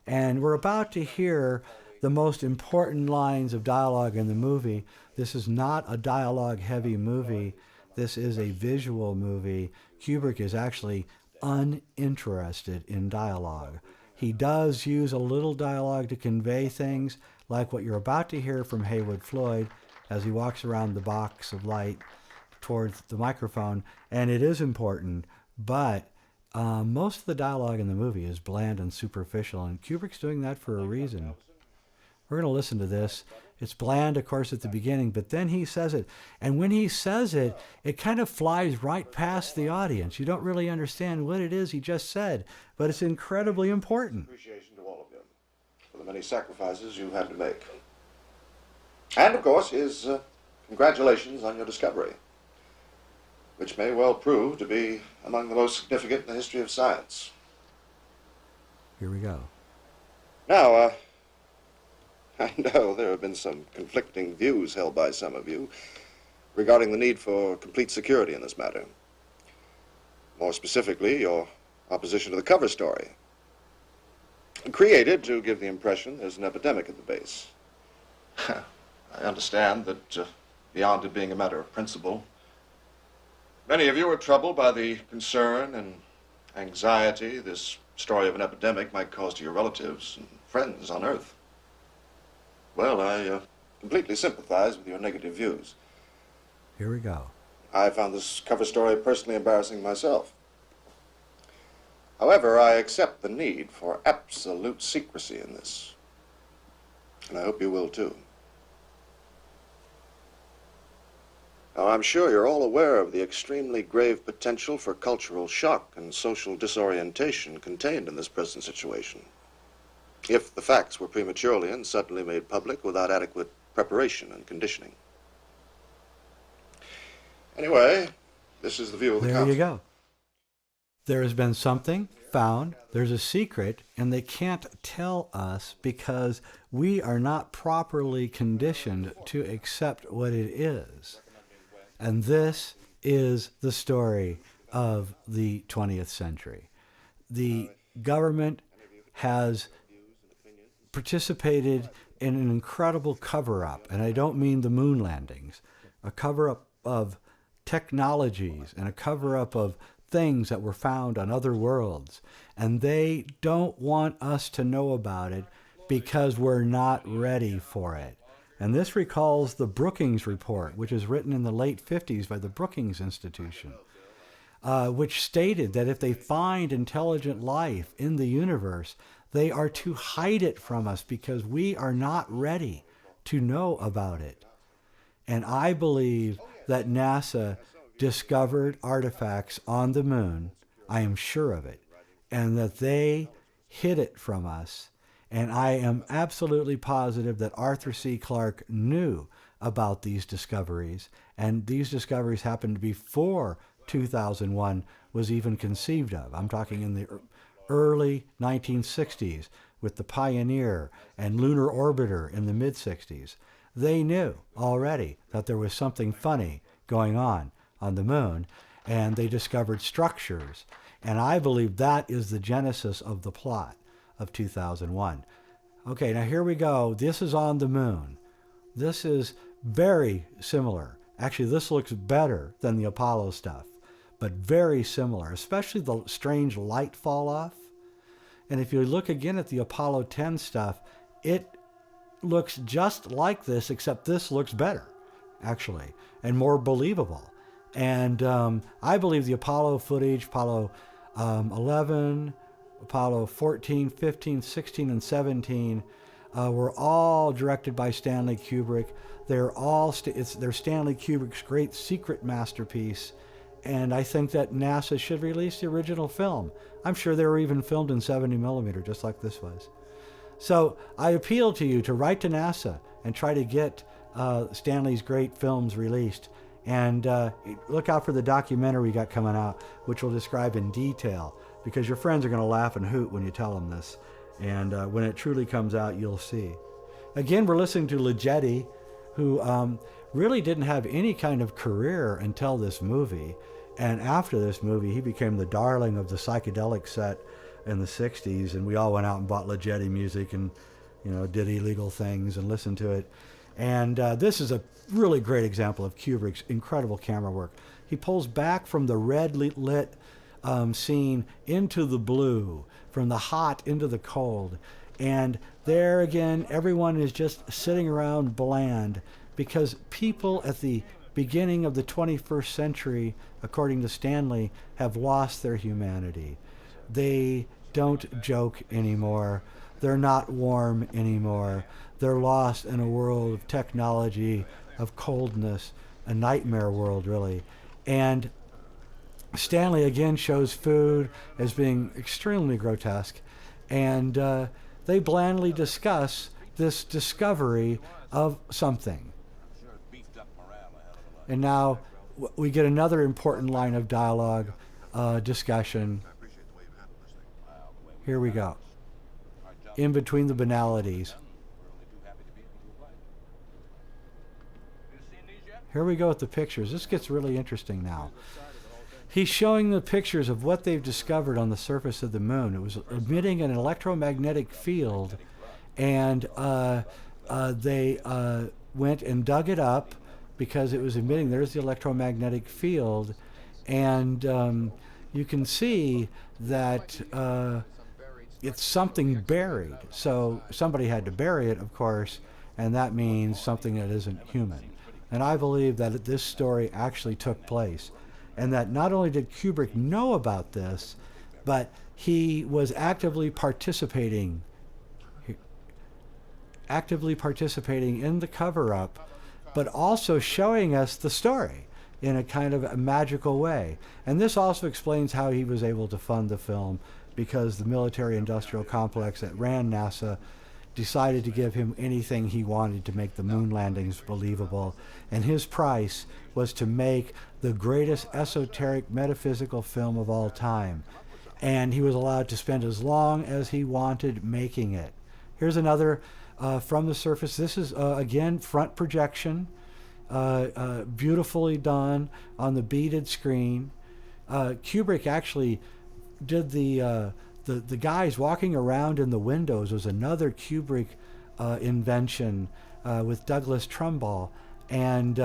And we're about to hear the most important lines of dialogue in the movie. This is not a dialogue-heavy movie. This is a visual movie. Kubrick is actually uninterested in dialogue. He does use a little dialogue to convey things, like what you're about to hear from Heywood Floyd as he walks around the box of light towards the microphone, and it is important, but most of the dialogue in the movie is bland and superficial, and Kubrick's doing that for a reason. We're going to listen to this. It's bland, of course, at the beginning, but then he says it. And when he says it, it kind of flies right past the audience. You don't really understand what it is he just said, but it's incredibly important. Appreciation to all of you for the many sacrifices you've had to make. And, of course, his congratulations on your discovery, which may well prove to be among the most significant in the history of science. Here we go. Now, I know there have been some conflicting views held by some of you regarding the need for complete security in this matter. More specifically, your opposition to the cover story, created to give the impression there's an epidemic at the base. I understand that beyond it being a matter of principle, many of you are troubled by the concern and anxiety this story of an epidemic might cause to your relatives and friends on Earth. Well, I completely sympathize with your negative views. Here we go. I found this cover story personally embarrassing myself. However, I accept the need for absolute secrecy in this. And I hope you will too. Now, I'm sure you're all aware of the extremely grave potential for cultural shock and social disorientation contained in this present situation, if the facts were prematurely and suddenly made public without adequate preparation and conditioning. Anyway, this is the view of the council. There you go. There has been something found, there's a secret, and they can't tell us because we are not properly conditioned to accept what it is. And this is the story of the 20th century. The government has participated in an incredible cover-up, and I don't mean the moon landings, a cover-up of technologies and a cover-up of things that were found on other worlds, and they don't want us to know about it because we're not ready for it. And this recalls the Brookings Report, which was written in the late 50s by the Brookings Institution, which stated that if they find intelligent life in the universe, they are to hide it from us because we are not ready to know about it. And I believe that NASA discovered artifacts on the moon, I am sure of it, and that they hid it from us. And I am absolutely positive that Arthur C. Clarke knew about these discoveries, and these discoveries happened before 2001 was even conceived of. I'm talking in the early 1960s with the Pioneer and Lunar Orbiter in the mid-60s. They knew already that there was something funny going on the moon, and they discovered structures. And I believe that is the genesis of the plot of 2001. Okay, now here we go. This is on the moon. This is very similar. Actually, this looks better than the Apollo stuff, but very similar, especially the strange light fall off. And if you look again at the Apollo 10 stuff, it looks just like this, except this looks better, actually, and more believable. And I believe the Apollo footage, Apollo 11, Apollo 14, 15, 16, and 17 were all directed by Stanley Kubrick. They're Stanley Kubrick's great secret masterpiece. And I think that NASA should release the original film. I'm sure they were even filmed in 70 millimeter, just like this was. So I appeal to you to write to NASA and try to get Stanley's great films released. And look out for the documentary we got coming out, which will describe in detail, because your friends are going to laugh and hoot when you tell them this. And when it truly comes out, you'll see. Again, we're listening to Ligeti, who really didn't have any kind of career until this movie. And after this movie, he became the darling of the psychedelic set in the 60s. And we all went out and bought Ligeti music and, did illegal things and listened to it. And this is a really great example of Kubrick's incredible camera work. He pulls back from the red lit scene into the blue, from the hot into the cold. And there again, everyone is just sitting around bland, because people at the beginning of the 21st century, according to Stanley, have lost their humanity. They don't joke anymore. They're not warm anymore. They're lost in a world of technology, of coldness, a nightmare world, really. And Stanley again shows food as being extremely grotesque, and they blandly discuss this discovery of something. And now we get another important line of dialogue, discussion. Here we go. In between the banalities. Here we go with the pictures. This gets really interesting now. He's showing the pictures of what they've discovered on the surface of the moon. It was emitting an electromagnetic field, and they went and dug it up because it was emitting. There's the electromagnetic field, and you can see that it's something buried. So somebody had to bury it, of course, and that means something that isn't human. And I believe that this story actually took place, and that not only did Kubrick know about this, but he was actively participating in the cover-up, but also showing us the story in a kind of a magical way. And this also explains how he was able to fund the film, because the military-industrial complex that ran NASA decided to give him anything he wanted to make the moon landings believable. And his price was to make the greatest esoteric metaphysical film of all time. And he was allowed to spend as long as he wanted making it. Here's another from the surface. This is, again, front projection, beautifully done on the beaded screen. Kubrick actually did the guys walking around in the windows was another Kubrick invention with Douglas Trumbull, and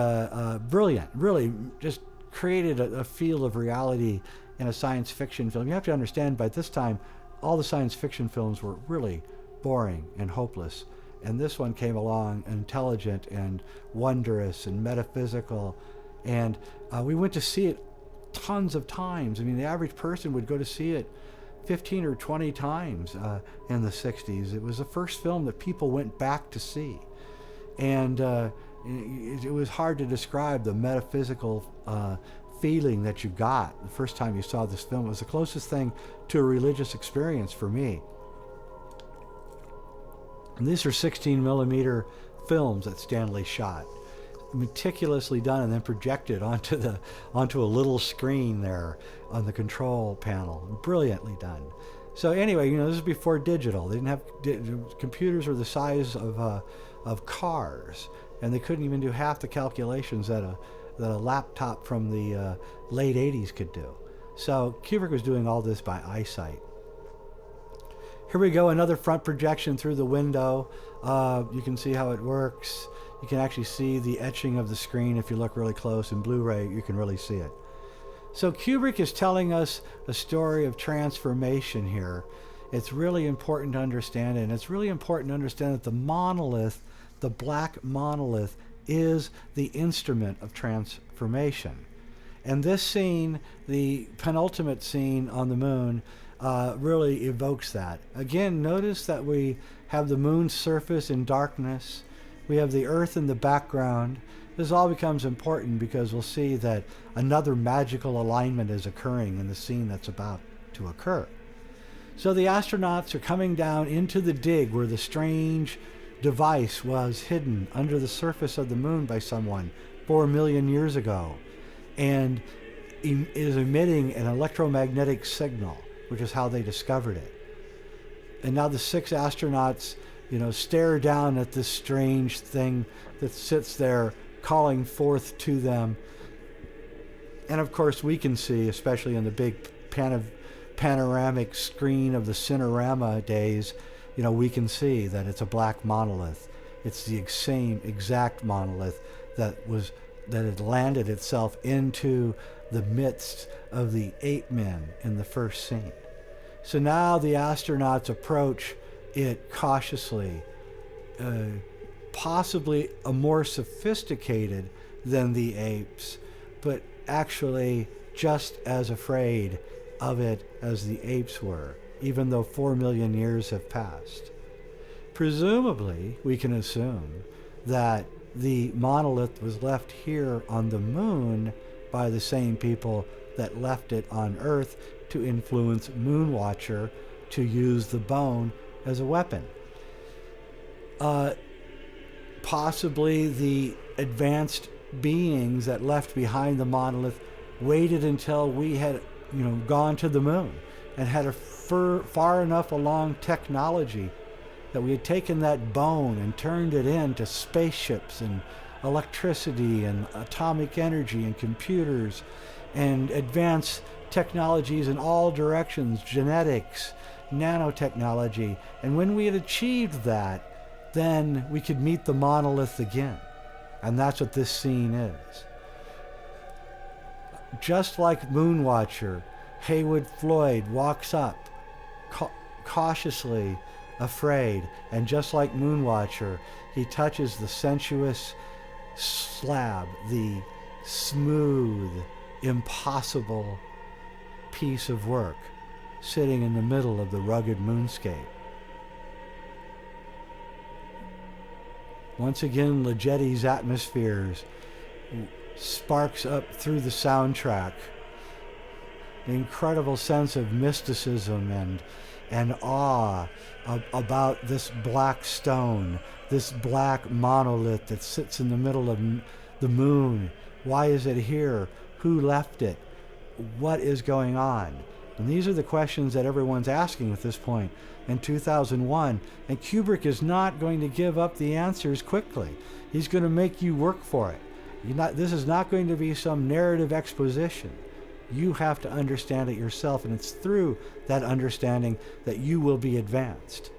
brilliant, really just created a feel of reality in a science fiction film. You have to understand, by this time, all the science fiction films were really boring and hopeless, and this one came along intelligent and wondrous and metaphysical, and we went to see it tons of times. I mean, the average person would go to see it 15 or 20 times in the 60s. It was the first film that people went back to see. And it was hard to describe the metaphysical feeling that you got the first time you saw this film. It was the closest thing to a religious experience for me. And these are 16 millimeter films that Stanley shot, meticulously done and then projected onto a little screen there on the control panel. Brilliantly done. So anyway, this is before digital. They didn't have computers were the size of cars, and they couldn't even do half the calculations that that a laptop from the late 80s could do. So Kubrick was doing all this by eyesight. Here we go, another front projection through the window. You can see how it works. You can actually see the etching of the screen if you look really close. In Blu-ray, you can really see it. So Kubrick is telling us a story of transformation here. It's really important to understand it, and it's really important to understand that the monolith, the black monolith, is the instrument of transformation. And this scene, the penultimate scene on the moon, really evokes that. Again, notice that we have the moon's surface in darkness. We have the Earth in the background. This all becomes important because we'll see that another magical alignment is occurring in the scene that's about to occur. So the astronauts are coming down into the dig where the strange device was hidden under the surface of the moon by someone 4 million years ago, and is emitting an electromagnetic signal, which is how they discovered it. And now the 6 astronauts, stare down at this strange thing that sits there calling forth to them. And of course we can see, especially in the big panoramic screen of the Cinerama days, we can see that it's a black monolith. It's the same exact monolith that had landed itself into the midst of the 8 men in the first scene. So now the astronauts approach it cautiously, possibly a more sophisticated than the apes, but actually just as afraid of it as the apes were, even though 4 million years have passed. Presumably, we can assume that the monolith was left here on the moon by the same people that left it on Earth to influence Moonwatcher to use the bone as a weapon. Possibly the advanced beings that left behind the monolith waited until we had gone to the moon and had a far enough along technology that we had taken that bone and turned it into spaceships and electricity and atomic energy and computers and advanced technologies in all directions, genetics, nanotechnology. And when we had achieved that, then we could meet the monolith again. And that's what this scene is. Just like Moonwatcher, Heywood Floyd walks up cautiously afraid, and just like Moonwatcher, he touches the sensuous slab, the smooth, impossible piece of work sitting in the middle of the rugged moonscape. Once again, Ligeti's Atmospheres sparks up through the soundtrack. The incredible sense of mysticism and awe about this black stone, this black monolith that sits in the middle of the moon. Why is it here? Who left it? What is going on? And these are the questions that everyone's asking at this point in 2001. And Kubrick is not going to give up the answers quickly. He's going to make you work for it. This is not going to be some narrative exposition. You have to understand it yourself, and it's through that understanding that you will be advanced.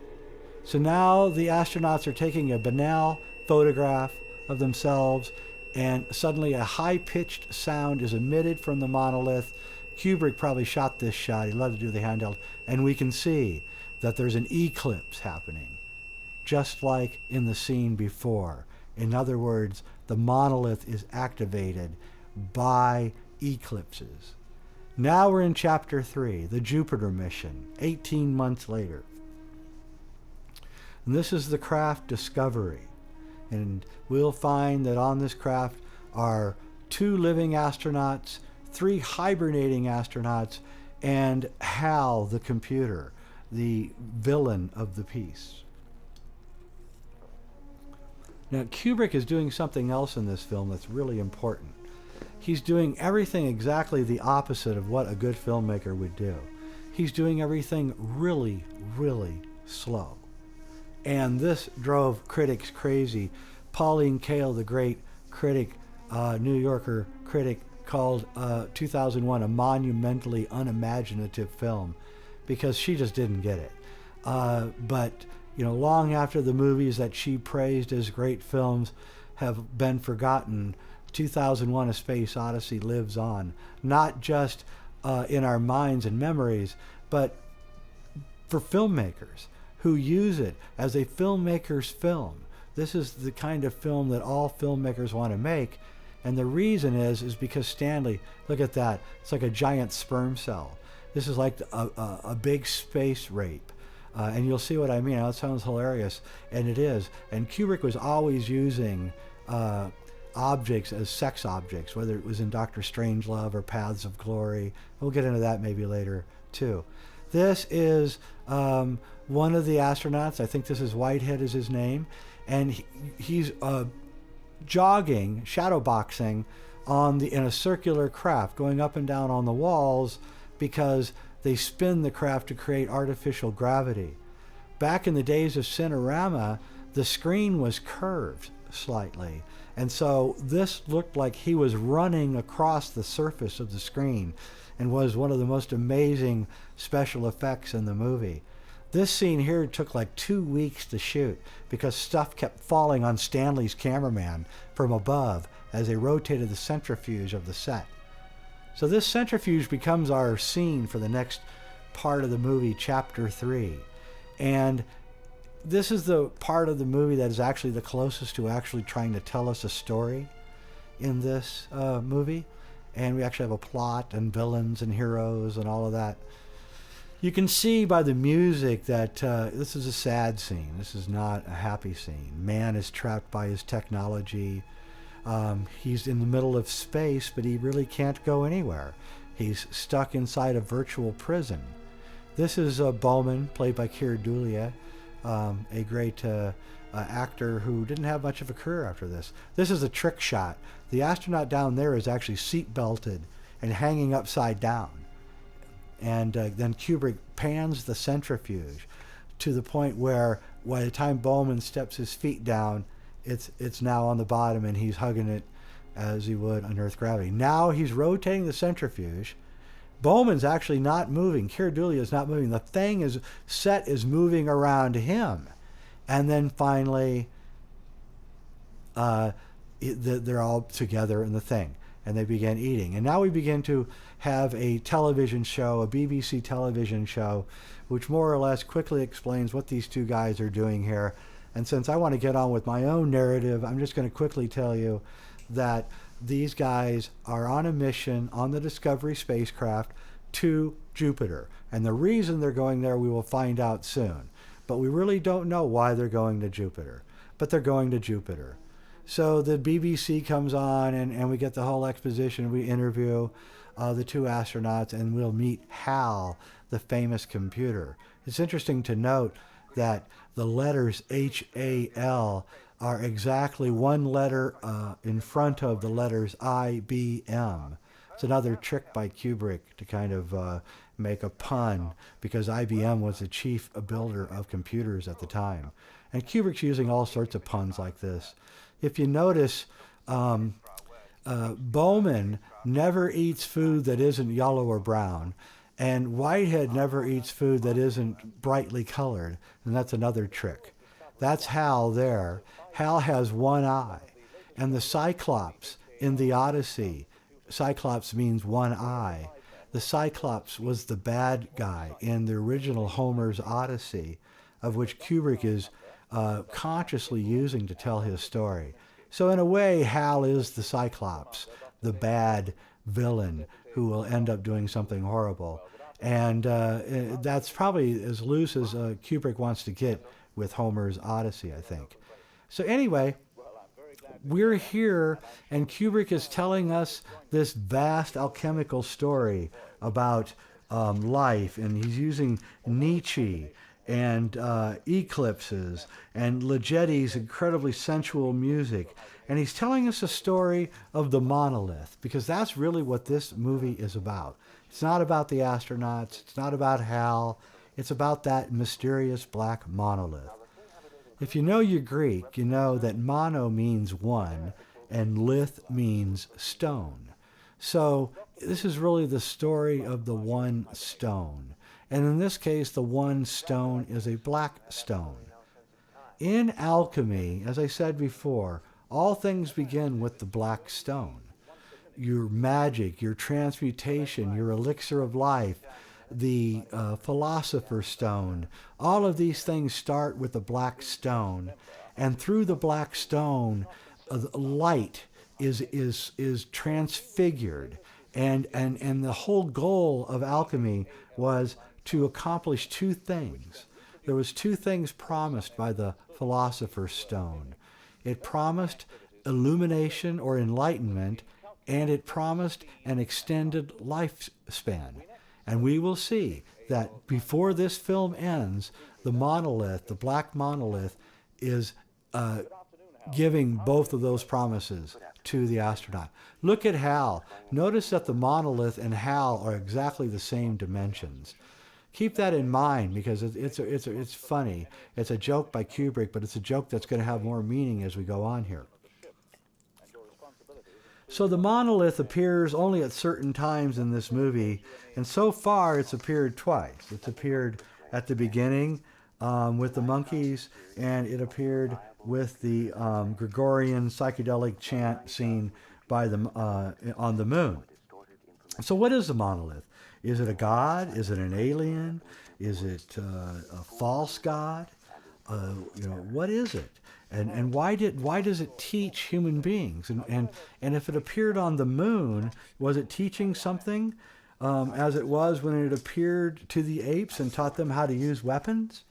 So now the astronauts are taking a banal photograph of themselves, and suddenly a high-pitched sound is emitted from the monolith. Kubrick probably shot this shot. He loved to do the handheld. And we can see that there's an eclipse happening, just like in the scene before. In other words, the monolith is activated by eclipses. Now we're in Chapter 3, the Jupiter mission, 18 months later. And this is the craft Discovery. And we'll find that on this craft are 2 living astronauts, 3 hibernating astronauts, and HAL, the computer, the villain of the piece. Now, Kubrick is doing something else in this film that's really important. He's doing everything exactly the opposite of what a good filmmaker would do. He's doing everything really, really slow. And this drove critics crazy. Pauline Kael, the great critic, New Yorker critic called 2001 a monumentally unimaginative film because she just didn't get it. But long after the movies that she praised as great films have been forgotten, 2001 A Space Odyssey lives on, not just in our minds and memories, but for filmmakers who use it as a filmmaker's film. This is the kind of film that all filmmakers want to make. And the reason is because Stanley, look at that. It's like a giant sperm cell. This is like a big space rape. And you'll see what I mean. That sounds hilarious. And it is. And Kubrick was always using objects as sex objects, whether it was in Dr. Strangelove or Paths of Glory. We'll get into that maybe later, too. This is one of the astronauts. I think this is Whitehead is his name. And he's jogging, shadow boxing in a circular craft, going up and down on the walls because they spin the craft to create artificial gravity. Back in the days of Cinerama, the screen was curved slightly, and so this looked like he was running across the surface of the screen and was one of the most amazing special effects in the movie. This scene here took like 2 weeks to shoot because stuff kept falling on Stanley's cameraman from above as they rotated the centrifuge of the set. So this centrifuge becomes our scene for the next part of the movie, Chapter 3. And this is the part of the movie that is actually the closest to actually trying to tell us a story in this movie. And we actually have a plot and villains and heroes and all of that. You can see by the music that this is a sad scene. This is not a happy scene. Man is trapped by his technology. He's in the middle of space, but he really can't go anywhere. He's stuck inside a virtual prison. This is Bowman, played by Keir Dullea, a great actor who didn't have much of a career after this. This is a trick shot. The astronaut down there is actually seat belted and hanging upside down. And then Kubrick pans the centrifuge to the point where by the time Bowman steps his feet down, it's now on the bottom and he's hugging it as he would on Earth gravity. Now he's rotating the centrifuge. Bowman's actually not moving. Keir Dullea is not moving. The thing is moving around him. And then finally, they're all together in the thing. And they begin eating. And now we begin to have a television show, a BBC television show, which more or less quickly explains what these two guys are doing here. And since I want to get on with my own narrative, I'm just going to quickly tell you that these guys are on a mission on the Discovery spacecraft to Jupiter. And the reason they're going there, we will find out soon. But we really don't know why they're going to Jupiter. But they're going to Jupiter. So the BBC comes on and we get the whole exposition. We interview the two astronauts and we'll meet HAL, the famous computer. It's interesting to note that the letters HAL are exactly one letter in front of the letters IBM. It's another trick by Kubrick to kind of make a pun because IBM was the chief builder of computers at the time. And Kubrick's using all sorts of puns like this. If you notice, Bowman never eats food that isn't yellow or brown, and Whitehead never eats food that isn't brightly colored, and that's another trick. That's HAL there. HAL has one eye, and the Cyclops in the Odyssey, Cyclops means one eye. The Cyclops was the bad guy in the original Homer's Odyssey, of which Kubrick is consciously using to tell his story. So in a way, HAL is the Cyclops, the bad villain who will end up doing something horrible. And that's probably as loose as Kubrick wants to get with Homer's Odyssey, I think. So anyway, we're here, and Kubrick is telling us this vast alchemical story about life, and he's using Nietzsche and eclipses and Ligeti's incredibly sensual music. And he's telling us a story of the monolith, because that's really what this movie is about. It's not about the astronauts. It's not about HAL. It's about that mysterious black monolith. If you know your Greek, you know that mono means one, and lith means stone. So this is really the story of the one stone. And in this case, the one stone is a black stone. In alchemy, as I said before, all things begin with the black stone. Your magic, your transmutation, your elixir of life, the philosopher's stone, all of these things start with the black stone. And through the black stone, light is transfigured. And the whole goal of alchemy was to accomplish two things. There was two things promised by the philosopher's stone. It promised illumination or enlightenment, and it promised an extended lifespan. And we will see that before this film ends, the monolith, the black monolith, is giving both of those promises to the astronaut. Look at HAL. Notice that the monolith and HAL are exactly the same dimensions. Keep that in mind because it's funny. It's a joke by Kubrick, but it's a joke that's going to have more meaning as we go on here. So the monolith appears only at certain times in this movie, and so far it's appeared twice. It's appeared at the beginning with the monkeys, and it appeared with the Gregorian psychedelic chant scene by on the moon. So what is the monolith? Is it a god? Is it an alien? Is it a false god? What is it? And why does it teach human beings? And if it appeared on the moon, was it teaching something as it was when it appeared to the apes and taught them how to use weapons?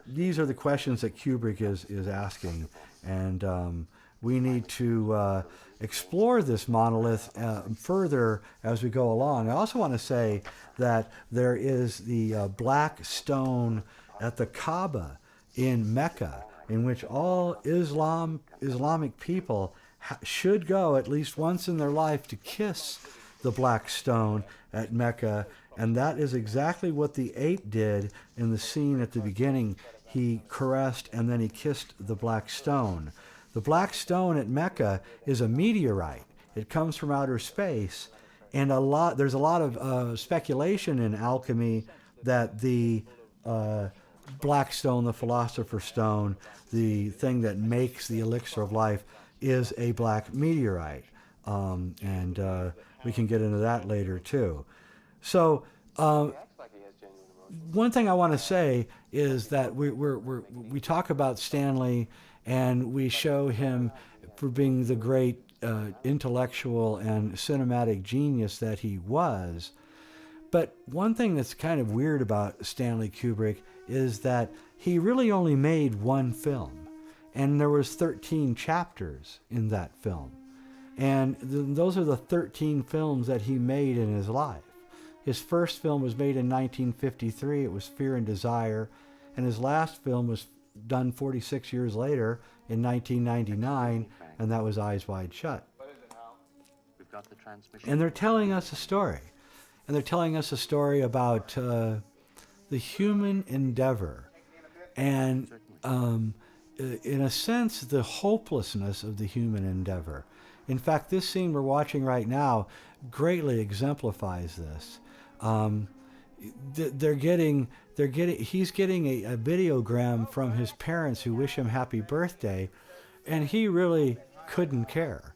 These are the questions that Kubrick is asking, and we need to explore this monolith further as we go along. I also want to say that there is the black stone at the Kaaba in Mecca, in which all Islamic people should go at least once in their life to kiss the black stone at Mecca, and that is exactly what the ape did in the scene at the beginning. He caressed and then he kissed the black stone. The black stone at Mecca is a meteorite. It comes from outer space, and there's a lot of speculation in alchemy that the black stone, the philosopher's stone, the thing that makes the elixir of life, is a black meteorite. And we can get into that later too. So one thing I want to say is that we talk about Stanley and we show him for being the great intellectual and cinematic genius that he was. But one thing that's kind of weird about Stanley Kubrick is that he really only made one film, and there was 13 chapters in that film. And those are the 13 films that he made in his life. His first film was made in 1953. It was Fear and Desire. And his last film was done 46 years later in 1999, and that was Eyes Wide Shut. And they're telling us a story. And they're telling us a story about the human endeavor and, in a sense, the hopelessness of the human endeavor. In fact, this scene we're watching right now greatly exemplifies this. He's getting a videogram from his parents who wish him happy birthday, and he really couldn't care,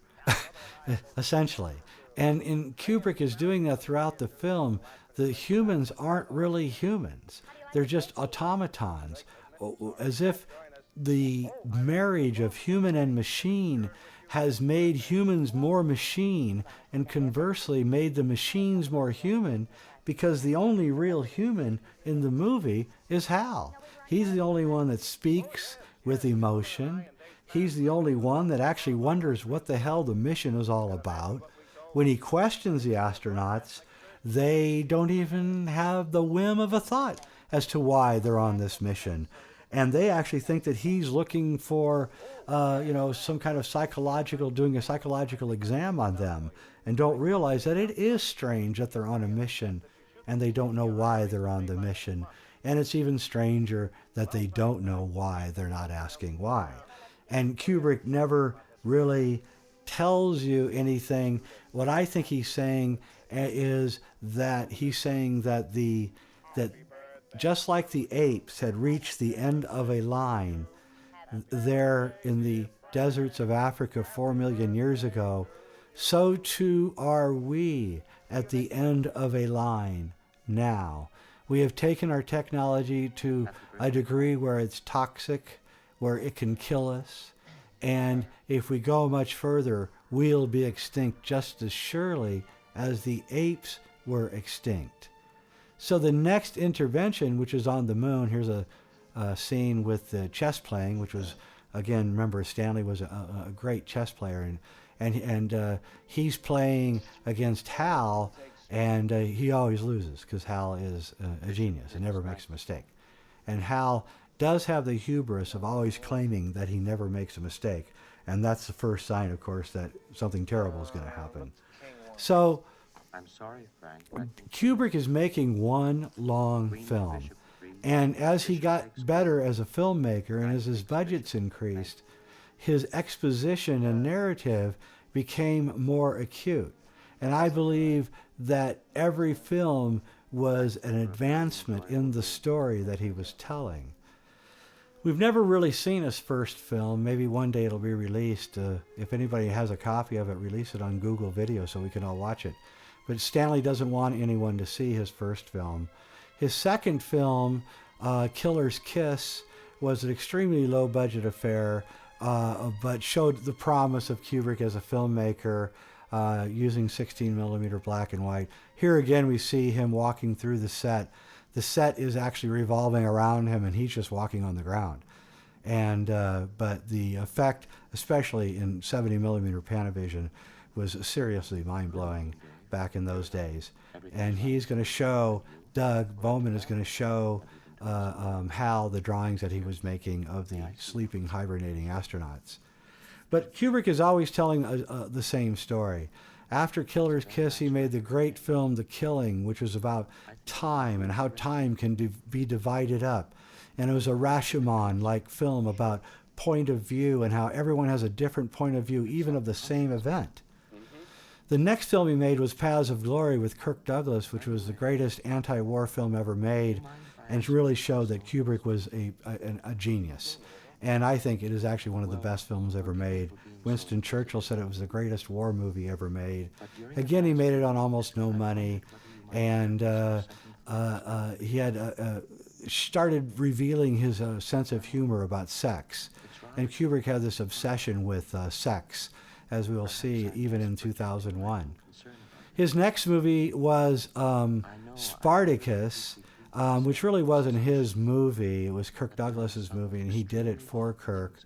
essentially. And Kubrick is doing that throughout the film. The humans aren't really humans. They're just automatons, as if the marriage of human and machine has made humans more machine, and conversely made the machines more human, because the only real human in the movie is Hal. He's the only one that speaks with emotion. He's the only one that actually wonders what the hell the mission is all about. When he questions the astronauts, they don't even have the whim of a thought as to why they're on this mission. And they actually think that he's looking for, some kind of doing a psychological exam on them, and don't realize that it is strange that they're on a mission and they don't know why they're on the mission. And it's even stranger that they don't know why they're not asking why. And Kubrick never really tells you anything. What I think he's saying is that he's saying that that just like the apes had reached the end of a line there in the deserts of Africa 4 million years ago, so too are we at the end of a line now. We have taken our technology to a degree where it's toxic, where it can kill us, and if we go much further, we'll be extinct just as surely as the apes were extinct. So the next intervention, which is on the moon, here's a scene with the chess playing, which was, again, remember Stanley was a great chess player, and he's playing against HAL, and he always loses because HAL is a genius and never makes a mistake. And HAL does have the hubris of always claiming that he never makes a mistake, and that's the first sign, of course, that something terrible is going to happen. So I'm sorry, Frank. Kubrick is making one long film. And as he got better as a filmmaker and as his budgets increased, his exposition and narrative became more acute. And I believe that every film was an advancement in the story that he was telling. We've never really seen his first film. Maybe one day it'll be released. If anybody has a copy of it, release it on Google Video so we can all watch it. But Stanley doesn't want anyone to see his first film. His second film, Killer's Kiss, was an extremely low-budget affair, but showed the promise of Kubrick as a filmmaker using 16-millimeter black and white. Here again, we see him walking through the set. The set is actually revolving around him, and he's just walking on the ground. And but the effect, especially in 70-millimeter Panavision, was seriously mind-blowing back in those days. And he's going to show, Bowman is going to show HAL the drawings that he was making of the sleeping, hibernating astronauts. But Kubrick is always telling the same story. After Killer's Kiss, he made the great film The Killing, which was about time and how time can be divided up. And it was a Rashomon-like film about point of view and how everyone has a different point of view, even of the same event. The next film he made was Paths of Glory with Kirk Douglas, which was the greatest anti-war film ever made, and really showed that Kubrick was a genius. And I think it is actually one of the best films ever made. Winston Churchill said it was the greatest war movie ever made. Again, he made it on almost no money, and he had started revealing his sense of humor about sex. And Kubrick had this obsession with sex, as we will see even in 2001. His next movie was Spartacus, which really wasn't his movie. It was Kirk Douglas's movie, and he did it for Kirk.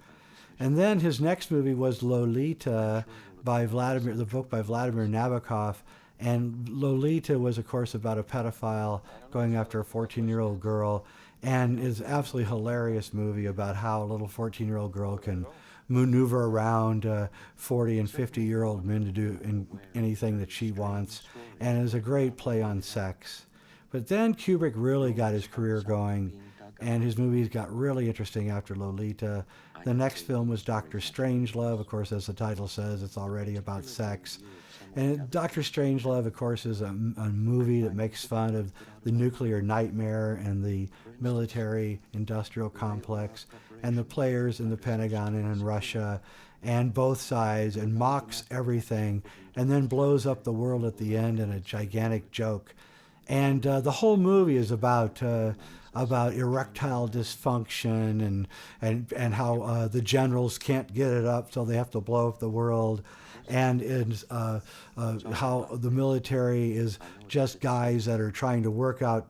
And then his next movie was Lolita, the book by Vladimir Nabokov. And Lolita was, of course, about a pedophile going after a 14-year-old girl, and is an absolutely hilarious movie about how a little 14-year-old girl can maneuver around 40 and 50-year-old men to do anything that she wants, and is a great play on sex. But then Kubrick really got his career going, and his movies got really interesting after Lolita. The next film was Dr. Strangelove. Of course, as the title says, it's already about sex. And Dr. Strangelove, of course, is a movie that makes fun of the nuclear nightmare and the military-industrial complex and the players in the Pentagon and in Russia and both sides, and mocks everything, and then blows up the world at the end in a gigantic joke. And the whole movie is about erectile dysfunction and how the generals can't get it up, so they have to blow up the world, and how the military is just guys that are trying to work out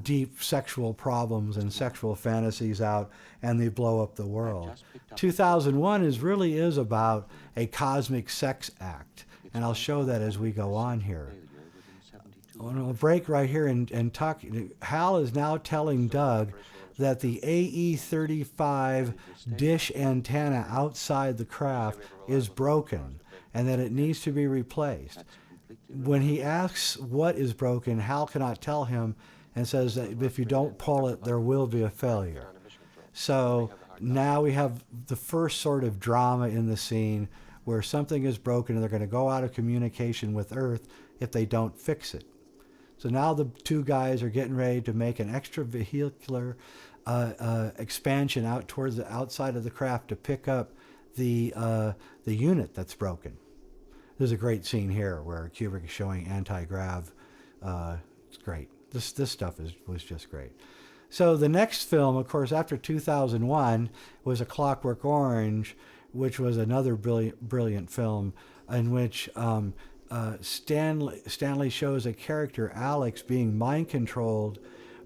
deep sexual problems and sexual fantasies out, and they blow up the world. 2001 really is about a cosmic sex act, and I'll show that as we go on here. We'll break right here and talk. Hal is now telling Doug that the AE-35 dish antenna outside the craft is broken and that it needs to be replaced. When he asks what is broken, Hal cannot tell him and says that if you don't pull it, there will be a failure. So now we have the first sort of drama in the scene where something is broken and they're going to go out of communication with Earth if they don't fix it. So now the two guys are getting ready to make an extravehicular expansion out towards the outside of the craft to pick up the unit that's broken. There's a great scene here where Kubrick is showing anti-grav. It's great. This stuff was just great. So the next film, of course, after 2001, was A Clockwork Orange, which was another brilliant film in which Stanley shows a character, Alex, being mind controlled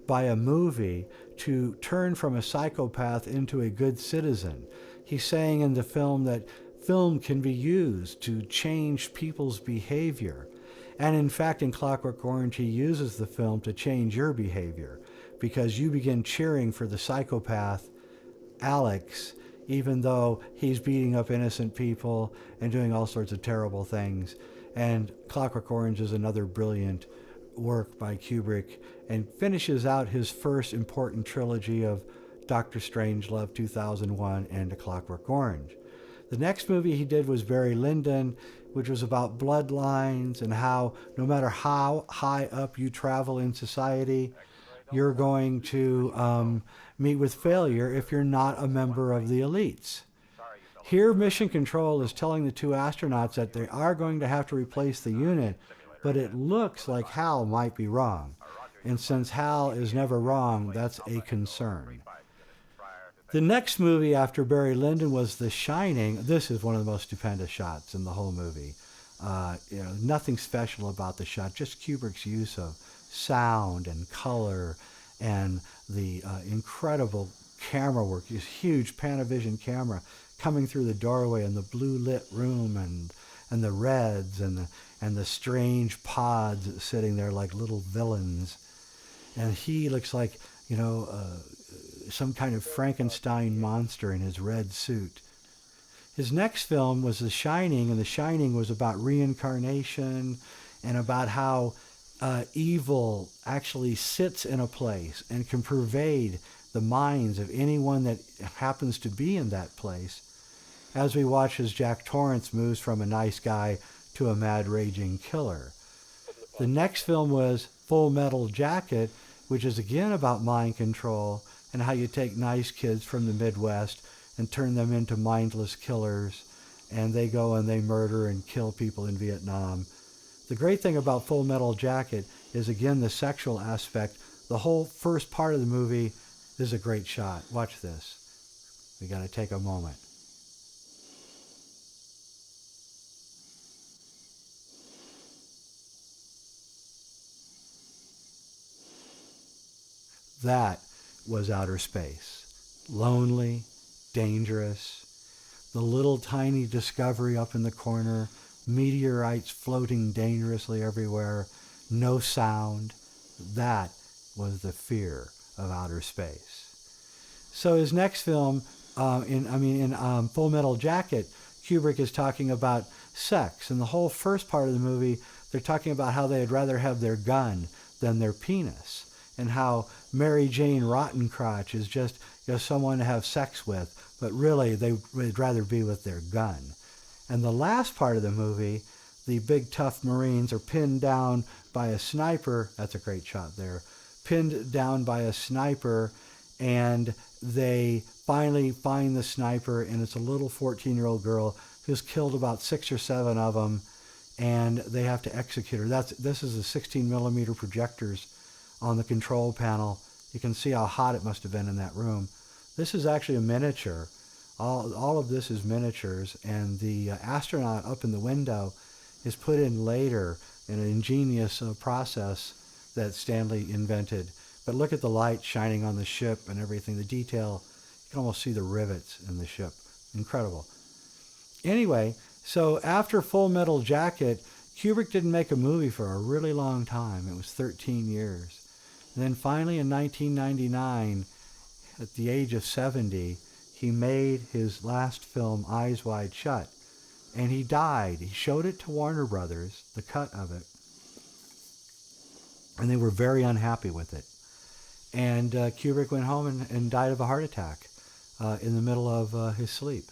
by a movie to turn from a psychopath into a good citizen. He's saying in the film that film can be used to change people's behavior. And in fact, in Clockwork Orange, he uses the film to change your behavior, because you begin cheering for the psychopath, Alex, even though he's beating up innocent people and doing all sorts of terrible things. And Clockwork Orange is another brilliant work by Kubrick, and finishes out his first important trilogy of Doctor Strangelove 2001 and A Clockwork Orange. The next movie he did was Barry Lyndon, which was about bloodlines and how no matter how high up you travel in society, you're going to meet with failure if you're not a member of the elites. Here, Mission Control is telling the two astronauts that they are going to have to replace the unit, but it looks like HAL might be wrong. And since HAL is never wrong, that's a concern. The next movie after Barry Lyndon was The Shining. This is one of the most stupendous shots in the whole movie. Nothing special about the shot, just Kubrick's use of sound and color and the incredible camera work, this huge Panavision camera coming through the doorway and the blue lit room and the reds and the strange pods sitting there like little villains. And he looks like, some kind of Frankenstein monster in his red suit. His next film was The Shining, and The Shining was about reincarnation and about how evil actually sits in a place and can pervade the minds of anyone that happens to be in that place, as we watch as Jack Torrance moves from a nice guy to a mad raging killer. The next film was Full Metal Jacket, which is again about mind control and how you take nice kids from the Midwest and turn them into mindless killers, and they go and they murder and kill people in Vietnam. The great thing about Full Metal Jacket is, again, the sexual aspect. The whole first part of the movie is a great shot. Watch this. We got to take a moment. That was outer space. Lonely, dangerous. The little tiny discovery up in the corner, meteorites floating dangerously everywhere, no sound. That was the fear of outer space. So his next film, in Full Metal Jacket, Kubrick is talking about sex. In the whole first part of the movie, they're talking about how they'd rather have their gun than their penis, and how Mary Jane Rottencrotch is just someone to have sex with, but really they'd rather be with their gun. And the last part of the movie, the big tough Marines are pinned down by a sniper. That's a great shot there. Pinned down by a sniper, and they finally find the sniper, and it's a little 14-year-old girl who's killed about 6 or 7 of them, and they have to execute her. This is the 16 millimeter projectors on the control panel. You can see how hot it must have been in that room. This is actually a miniature. All of this is miniatures, and the astronaut up in the window is put in later in an ingenious process that Stanley invented. But look at the light shining on the ship and everything, the detail. You can almost see the rivets in the ship. Incredible. Anyway, so after Full Metal Jacket, Kubrick didn't make a movie for a really long time. It was 13 years. And then finally in 1999, at the age of 70, he made his last film, Eyes Wide Shut. And he died. He showed it to Warner Brothers, the cut of it. And they were very unhappy with it. And Kubrick went home and died of a heart attack in the middle of his sleep.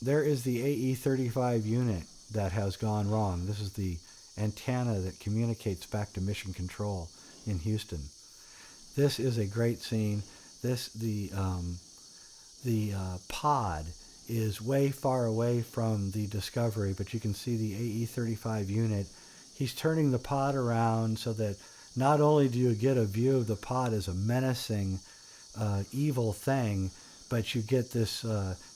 there is the AE-35 unit that has gone wrong. This is the antenna that communicates back to mission control in Houston. This is a great scene. The pod is way far away from the Discovery, but you can see the AE-35 unit. He's turning the pod around so that not only do you get a view of the pod as a menacing, evil thing, but you get this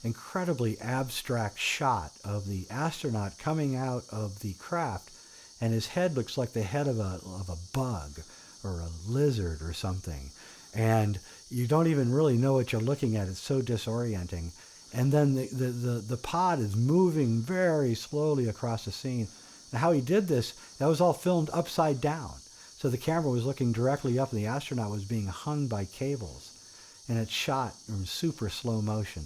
incredibly abstract shot of the astronaut coming out of the craft, and his head looks like the head of a bug or a lizard or something. And you don't even really know what you're looking at. It's so disorienting. And then the pod is moving very slowly across the scene. And how he did this, that was all filmed upside down. So the camera was looking directly up and the astronaut was being hung by cables. And it's shot in super slow motion.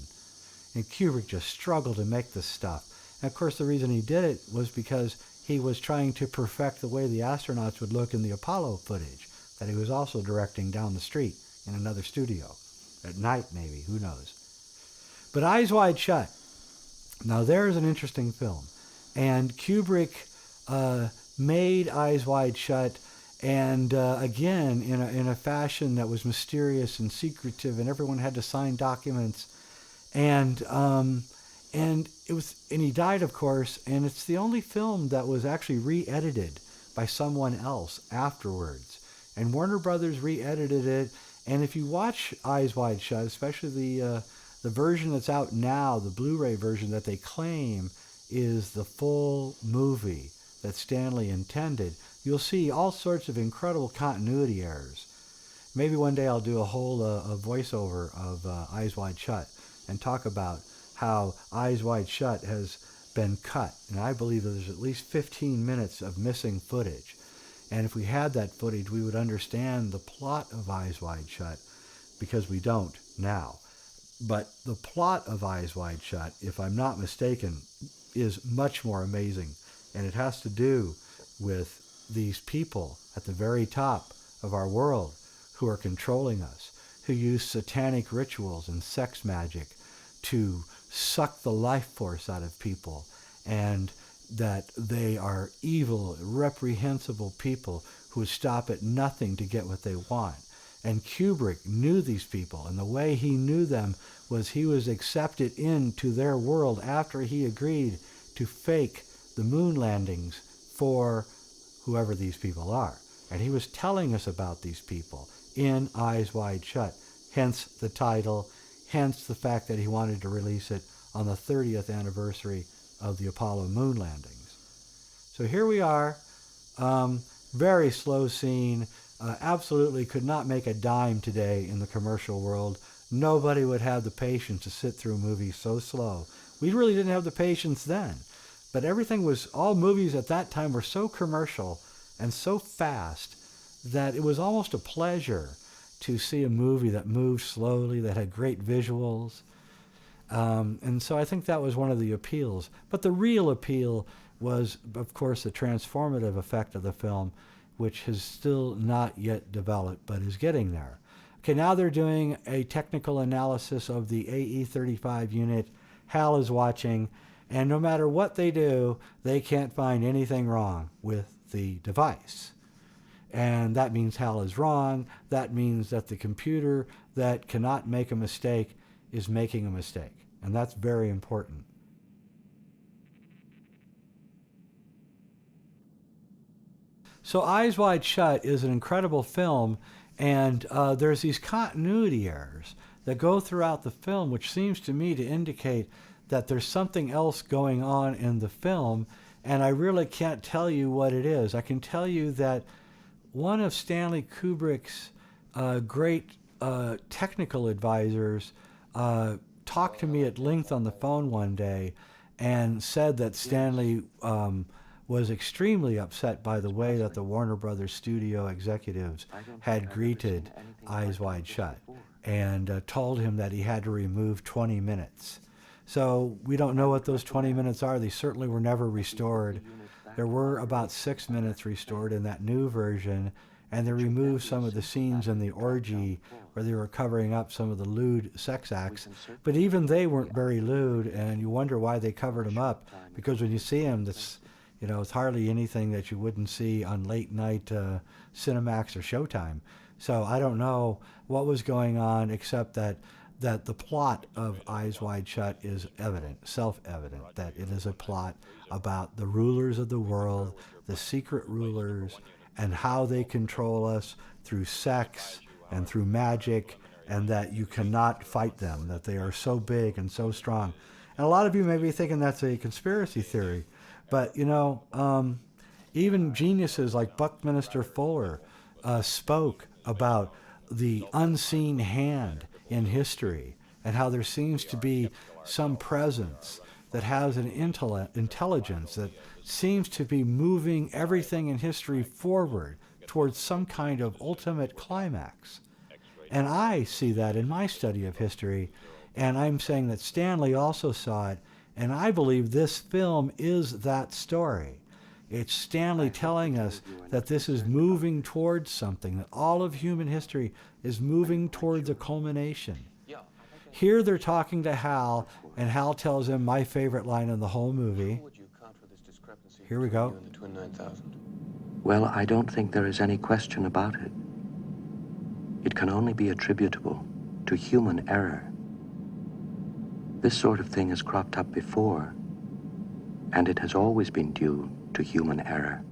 And Kubrick just struggled to make this stuff. And of course the reason he did it was because he was trying to perfect the way the astronauts would look in the Apollo footage that he was also directing down the street in another studio. At night maybe, who knows. But Eyes Wide Shut. Now there's an interesting film. And Kubrick made Eyes Wide Shut, and again in a fashion that was mysterious and secretive, and everyone had to sign documents. And he died, of course, and it's the only film that was actually re-edited by someone else afterwards. And Warner Brothers re-edited it, and if you watch Eyes Wide Shut, especially the version that's out now, the Blu-ray version that they claim is the full movie that Stanley intended, you'll see all sorts of incredible continuity errors. Maybe one day I'll do a whole a voiceover of Eyes Wide Shut and talk about how Eyes Wide Shut has been cut. And I believe that there's at least 15 minutes of missing footage. And if we had that footage, we would understand the plot of Eyes Wide Shut, because we don't now. But the plot of Eyes Wide Shut, if I'm not mistaken, is much more amazing. And it has to do with these people at the very top of our world who are controlling us, who use satanic rituals and sex magic to suck the life force out of people, and that they are evil, reprehensible people who would stop at nothing to get what they want. And Kubrick knew these people, and the way he knew them was he was accepted into their world after he agreed to fake the moon landings for whoever these people are. And he was telling us about these people in Eyes Wide Shut, hence the title, hence the fact that he wanted to release it on the 30th anniversary of the Apollo moon landings. So here we are, very slow scene, absolutely could not make a dime today in the commercial world. Nobody would have the patience to sit through movies so slow. We really didn't have the patience then. But everything was, all movies at that time were so commercial and so fast that it was almost a pleasure to see a movie that moved slowly, that had great visuals. And so I think that was one of the appeals. But the real appeal was, of course, the transformative effect of the film, which has still not yet developed, but is getting there. Okay, now they're doing a technical analysis of the AE-35 unit. HAL is watching, and no matter what they do, they can't find anything wrong with the device. And that means HAL is wrong. That means that the computer that cannot make a mistake is making a mistake. And that's very important. So Eyes Wide Shut is an incredible film, and there's these continuity errors that go throughout the film, which seems to me to indicate that there's something else going on in the film, and I really can't tell you what it is. I can tell you that one of Stanley Kubrick's great technical advisors talked to me at length on the phone one day and said that Stanley was extremely upset by the way that the Warner Brothers studio executives had greeted Eyes Wide Shut, and told him that he had to remove 20 minutes. So we don't know what those 20 minutes are. They certainly were never restored. There were about 6 minutes restored in that new version, and they removed some of the scenes in the orgy where they were covering up some of the lewd sex acts. But even they weren't very lewd, and you wonder why they covered them up, because when you see them, it's hardly anything that you wouldn't see on late night Cinemax or Showtime. So I don't know what was going on, except that the plot of Eyes Wide Shut is evident, self-evident, that it is a plot about the rulers of the world, the secret rulers, and how they control us through sex and through magic, and that you cannot fight them, that they are so big and so strong. And a lot of you may be thinking that's a conspiracy theory, but even geniuses like Buckminster Fuller spoke about the unseen hand in history, and how there seems to be some presence that has an intelligence that seems to be moving everything in history forward towards some kind of ultimate climax. And I see that in my study of history, and I'm saying that Stanley also saw it, and I believe this film is that story. It's Stanley telling us that this is moving towards something, that all of human history is moving towards a culmination. Here they're talking to Hal, and Hal tells him my favorite line in the whole movie. Here we go. Well, I don't think there is any question about it. It can only be attributable to human error. This sort of thing has cropped up before, and it has always been due to human error.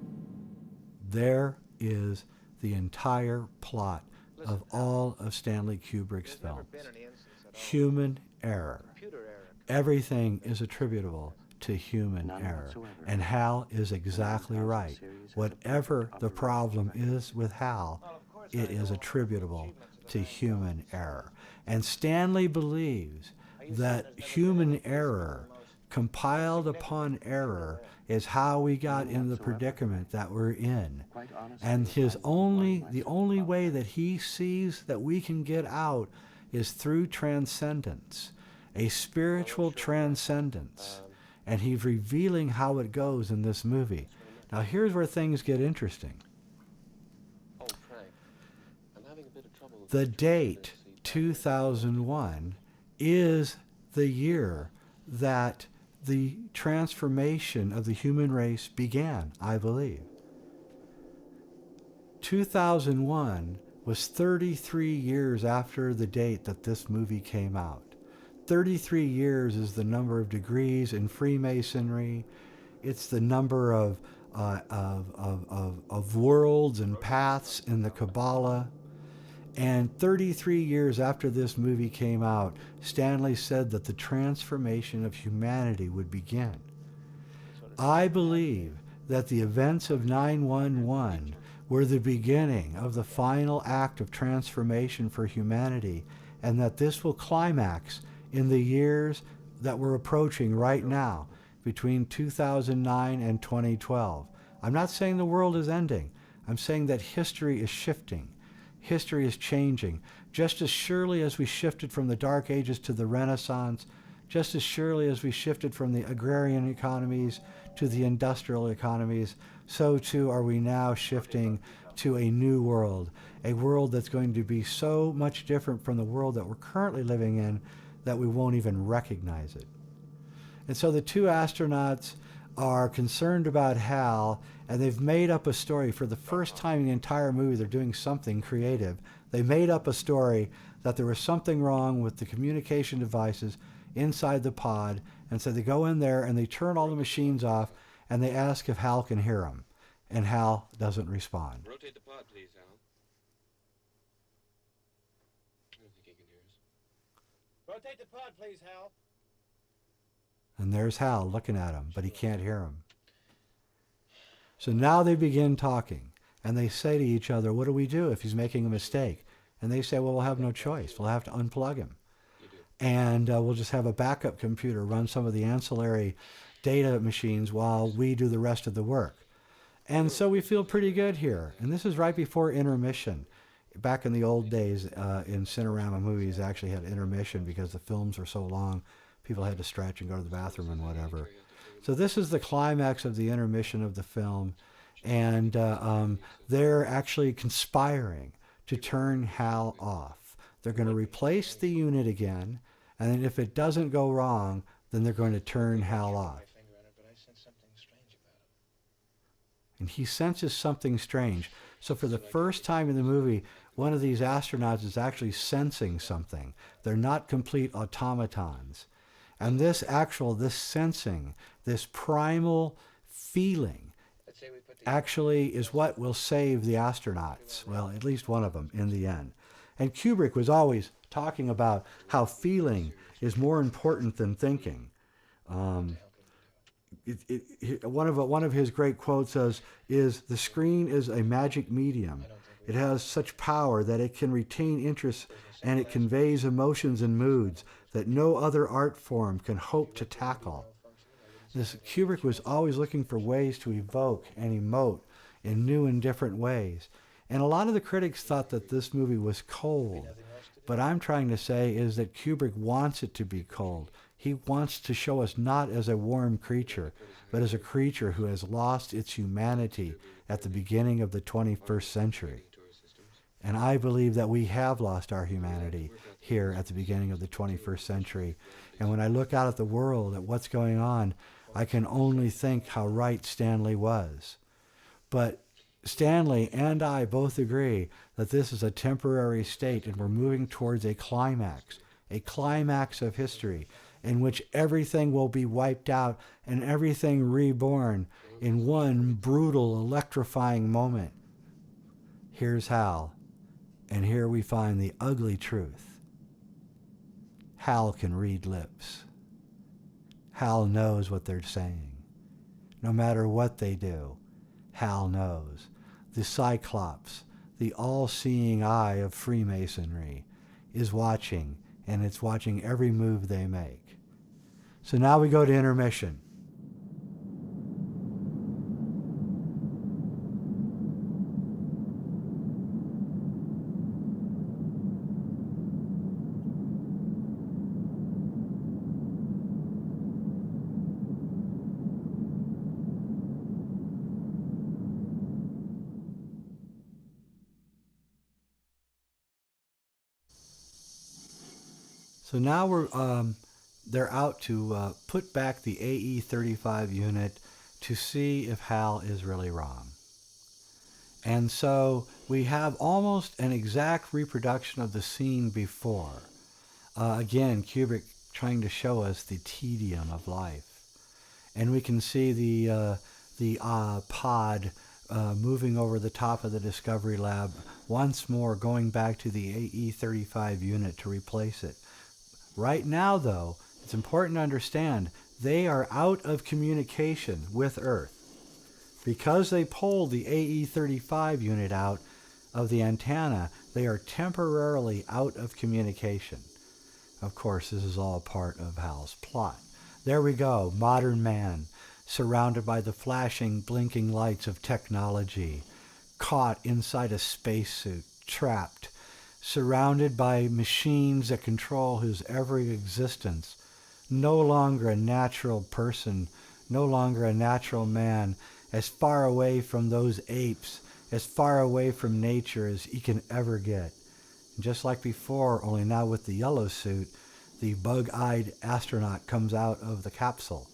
There is the entire plot of all of Stanley Kubrick's films. Human error. Everything is attributable to human error. And Hal is exactly right. Whatever the problem is with Hal, it is attributable to human error. And Stanley believes that human error, compiled upon error, is how we got in the predicament that we're in. And the only way that he sees that we can get out is through transcendence, a spiritual transcendence. And he's revealing how it goes in this movie. Now here's where things get interesting. The date, 2001, is the year that the transformation of the human race began, I believe. 2001 was 33 years after the date that this movie came out. 33 years is the number of degrees in Freemasonry. It's the number of worlds and paths in the Kabbalah. And 33 years after this movie came out, Stanley said that the transformation of humanity would begin. I believe that the events of 9/11 were the beginning of the final act of transformation for humanity, and that this will climax in the years that we're approaching right now, between 2009 and 2012. I'm not saying the world is ending. I'm saying that history is shifting. History is changing. Just as surely as we shifted from the Dark Ages to the Renaissance, just as surely as we shifted from the agrarian economies to the industrial economies, so too are we now shifting to a new world, a world that's going to be so much different from the world that we're currently living in that we won't even recognize it. And so the two astronauts are concerned about HAL, and they've made up a story. For the first time in the entire movie, they're doing something creative. They made up a story that there was something wrong with the communication devices inside the pod, and so they go in there and they turn all the machines off, and they ask if HAL can hear them, and HAL doesn't respond. Rotate the pod, please, Hal. I don't think he can hear us. Rotate the pod, please, Hal. And there's Hal looking at him, but he can't hear him. So now they begin talking, and they say to each other, what do we do if he's making a mistake? And they say, well, we'll have no choice. We'll have to unplug him. And we'll just have a backup computer run some of the ancillary data machines while we do the rest of the work. And so we feel pretty good here. And this is right before intermission. Back in the old days, in Cinerama movies, actually had intermission because the films were so long. People had to stretch and go to the bathroom and whatever. So this is the climax of the intermission of the film. And they're actually conspiring to turn HAL off. They're going to replace the unit again, and then if it doesn't go wrong, then they're going to turn HAL off. And he senses something strange. So for the first time in the movie, one of these astronauts is actually sensing something. They're not complete automatons. And this sensing, this primal feeling, actually is what will save the astronauts. Well, at least one of them in the end. And Kubrick was always talking about how feeling is more important than thinking. One of his great quotes is the screen is a magic medium. It has such power that it can retain interest and it conveys emotions and moods that no other art form can hope to tackle. Kubrick was always looking for ways to evoke and emote in new and different ways. And a lot of the critics thought that this movie was cold. But I'm trying to say is that Kubrick wants it to be cold. He wants to show us not as a warm creature, but as a creature who has lost its humanity at the beginning of the 21st century. And I believe that we have lost our humanity here at the beginning of the 21st century. And when I look out at the world, at what's going on, I can only think how right Stanley was. But Stanley and I both agree that this is a temporary state and we're moving towards a climax of history in which everything will be wiped out and everything reborn in one brutal, electrifying moment. Here's HAL, and here we find the ugly truth. HAL can read lips. HAL knows what they're saying. No matter what they do, HAL knows. The Cyclops, the all-seeing eye of Freemasonry, is watching, and it's watching every move they make. So now we go to intermission. So now they're out to put back the AE-35 unit to see if HAL is really wrong. And so we have almost an exact reproduction of the scene before. Again, Kubrick trying to show us the tedium of life. And we can see the pod moving over the top of the Discovery Lab, once more going back to the AE-35 unit to replace it. Right now, though, it's important to understand they are out of communication with Earth. Because they pulled the AE-35 unit out of the antenna, they are temporarily out of communication. Of course, this is all part of HAL's plot. There we go, modern man, surrounded by the flashing, blinking lights of technology, caught inside a spacesuit, trapped, surrounded by machines that control his every existence, no longer a natural person, no longer a natural man, as far away from those apes, as far away from nature as he can ever get. And just like before, only now with the yellow suit, the bug-eyed astronaut comes out of the capsule.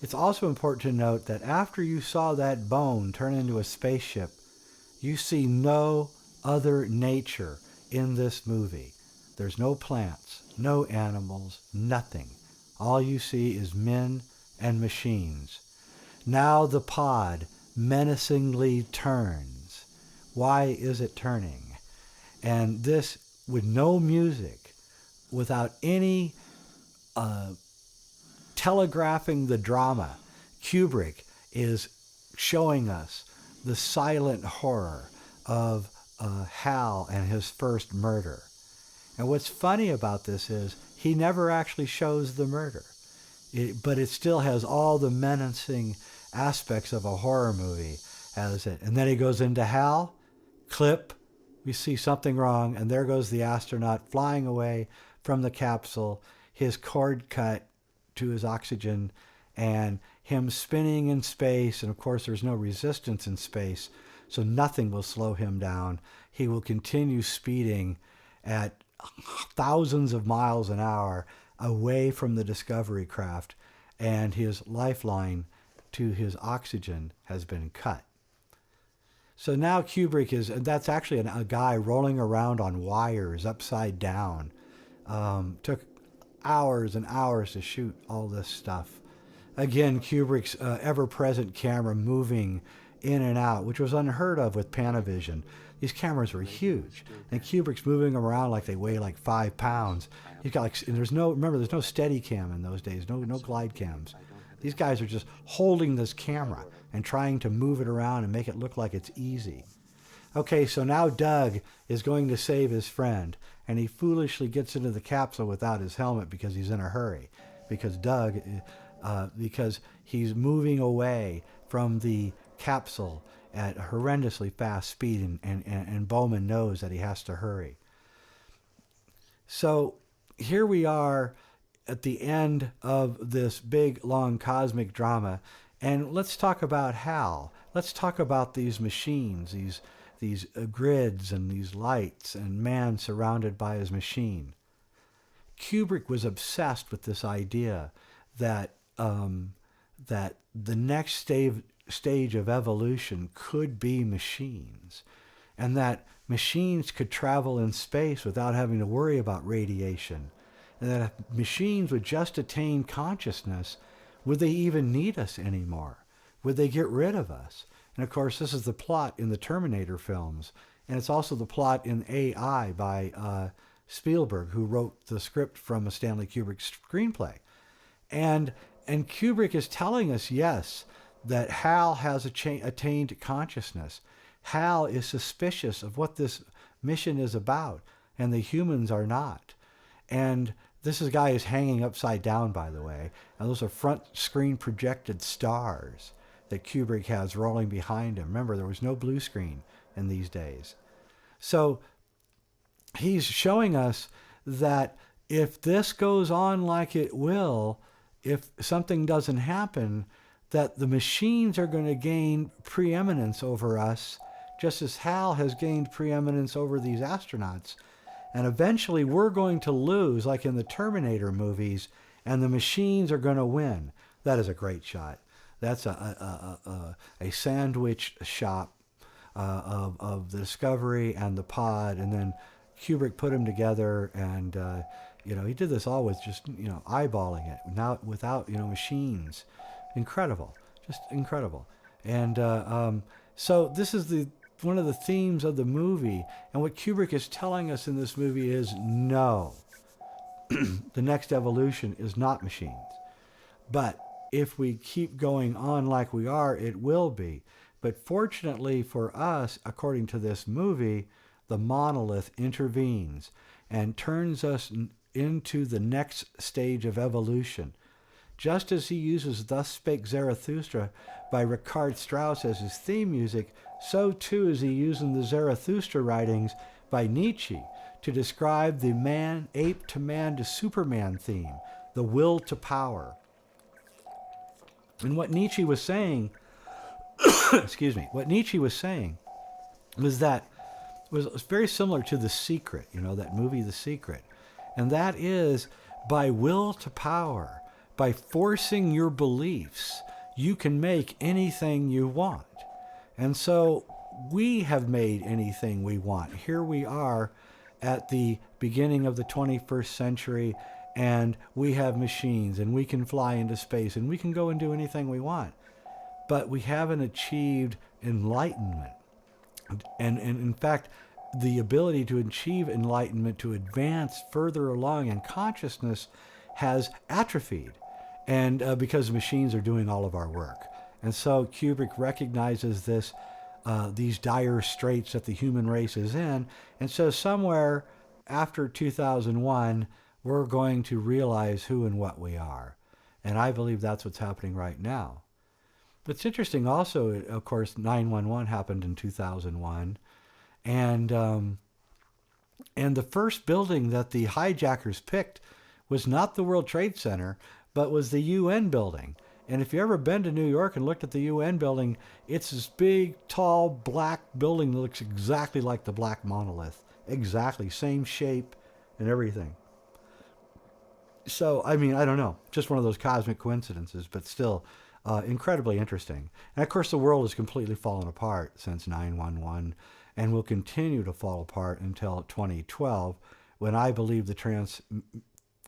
It's also important to note that after you saw that bone turn into a spaceship, you see no other nature in this movie. There's no plants, no animals, nothing. All you see is men and machines. Now the pod menacingly turns. Why is it turning? And this, with no music, without any telegraphing the drama, Kubrick is showing us the silent horror of HAL and his first murder. And what's funny about this is he never actually shows the murder, but it still has all the menacing aspects of a horror movie as it. And then he goes into HAL, clip, we see something wrong, and there goes the astronaut flying away from the capsule, his cord cut to his oxygen, and him spinning in space. And of course, there's no resistance in space, so nothing will slow him down. He will continue speeding at thousands of miles an hour away from the Discovery craft, and his lifeline to his oxygen has been cut. So now Kubrick is, and that's actually a guy rolling around on wires upside down. Took hours and hours to shoot all this stuff. Again, Kubrick's ever-present camera moving in and out, which was unheard of with Panavision. These cameras were huge, and Kubrick's moving them around like they weigh like 5 pounds. He's got like, and there's no steady cam in those days, no glide cams. These guys are just holding this camera and trying to move it around and make it look like it's easy. Okay, so now Doug is going to save his friend, and he foolishly gets into the capsule without his helmet because he's in a hurry. Because because he's moving away from the capsule at a horrendously fast speed, and Bowman knows that he has to hurry. So here we are at the end of this big, long cosmic drama, and let's talk about HAL. Let's talk about these machines, these grids and these lights, and man surrounded by his machine. Kubrick was obsessed with this idea that that the next stage of evolution could be machines, and that machines could travel in space without having to worry about radiation, and that if machines would just attain consciousness, would they even need us anymore? Would they get rid of us? And of course, this is the plot in the Terminator films, and it's also the plot in AI by Spielberg, who wrote the script from a Stanley Kubrick screenplay. And Kubrick is telling us, yes, that HAL has attained consciousness. HAL is suspicious of what this mission is about, and the humans are not. And this guy is hanging upside down, by the way, and those are front screen projected stars that Kubrick has rolling behind him. Remember, there was no blue screen in these days. So he's showing us that if this goes on like it will, if something doesn't happen, that the machines are going to gain preeminence over us, just as HAL has gained preeminence over these astronauts. And eventually we're going to lose, like in the Terminator movies, and the machines are going to win. That is a great shot. That's a sandwich shot of the Discovery and the pod, and then Kubrick put them together, and he did this all with just eyeballing it, now without machines. Incredible, just incredible. And so this is one of the themes of the movie, and what Kubrick is telling us in this movie is no, the next evolution is not machines, but if we keep going on like we are, it will be. But fortunately for us, according to this movie, the monolith intervenes and turns us into the next stage of evolution. Just as he uses Thus Spake Zarathustra by Richard Strauss as his theme music, so too is he using the Zarathustra writings by Nietzsche to describe the man, ape to man to Superman theme, the will to power. And what Nietzsche was saying, what Nietzsche was saying was that was very similar to The Secret, that movie The Secret. And that is, by will to power, by forcing your beliefs, you can make anything you want. And so we have made anything we want. Here we are at the beginning of the 21st century, and we have machines, and we can fly into space, and we can go and do anything we want. But we haven't achieved enlightenment. And in fact, the ability to achieve enlightenment, to advance further along in consciousness, has atrophied. And because machines are doing all of our work. And so Kubrick recognizes this, these dire straits that the human race is in. And so somewhere after 2001, we're going to realize who and what we are. And I believe that's what's happening right now. But it's interesting also, of course, 9/11 happened in 2001. And the first building that the hijackers picked was not the World Trade Center, but was the UN building. And if you've ever been to New York and looked at the UN building, it's this big, tall, black building that looks exactly like the black monolith. Exactly, same shape and everything. So, I mean, I don't know. Just one of those cosmic coincidences, but still incredibly interesting. And of course, the world has completely fallen apart since 9/11 and will continue to fall apart until 2012, when I believe the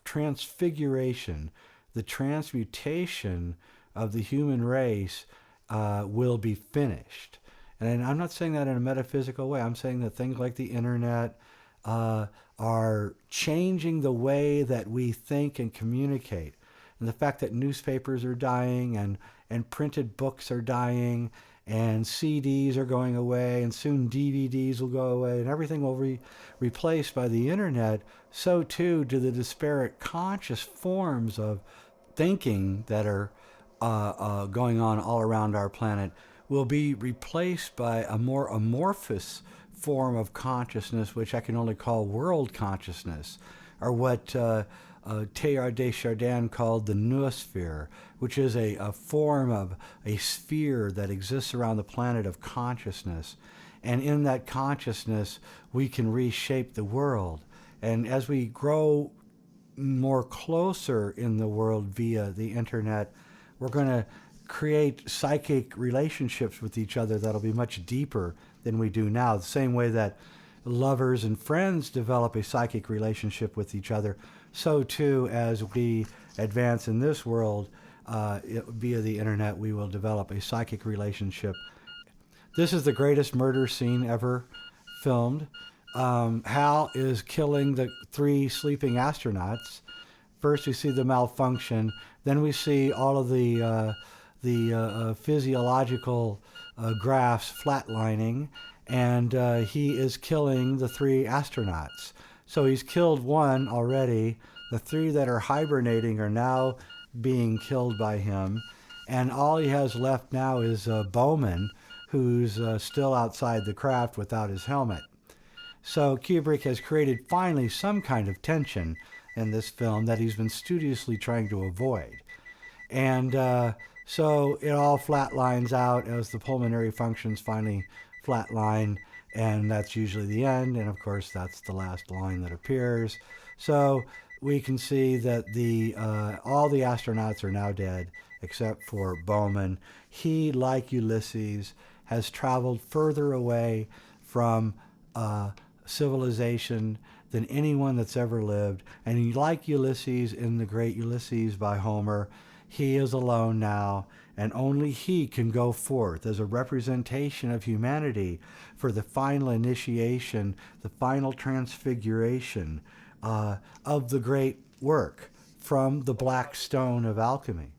transfiguration, the transmutation of the human race will be finished. And I'm not saying that in a metaphysical way. I'm saying that things like the internet are changing the way that we think and communicate. And the fact that newspapers are dying and printed books are dying and CDs are going away and soon DVDs will go away and everything will be replaced by the internet, so too do the disparate conscious forms of thinking that are going on all around our planet will be replaced by a more amorphous form of consciousness, which I can only call world consciousness, or what Teilhard de Chardin called the noosphere, which is a form of a sphere that exists around the planet of consciousness. And in that consciousness, we can reshape the world. And as we grow more closer in the world via the internet, we're going to create psychic relationships with each other that'll be much deeper than we do now. The same way that lovers and friends develop a psychic relationship with each other, so too as we advance in this world via the internet, we will develop a psychic relationship. This is the greatest murder scene ever filmed. HAL is killing the 3 sleeping astronauts. First we see the malfunction, then we see all of the physiological graphs flatlining, and he is killing the 3 astronauts. So he's killed 1 already. The 3 that are hibernating are now being killed by him, and all he has left now is Bowman, who's still outside the craft without his helmet. So Kubrick has created finally some kind of tension in this film that he's been studiously trying to avoid. And so it all flatlines out as the pulmonary functions finally flatline, and that's usually the end, and of course that's the last line that appears. So we can see that all the astronauts are now dead except for Bowman. He, like Ulysses, has traveled further away from civilization than anyone that's ever lived, and like Ulysses in the great Ulysses by Homer, he is alone now, and only he can go forth as a representation of humanity for the final initiation, the final transfiguration of the great work from the black stone of alchemy.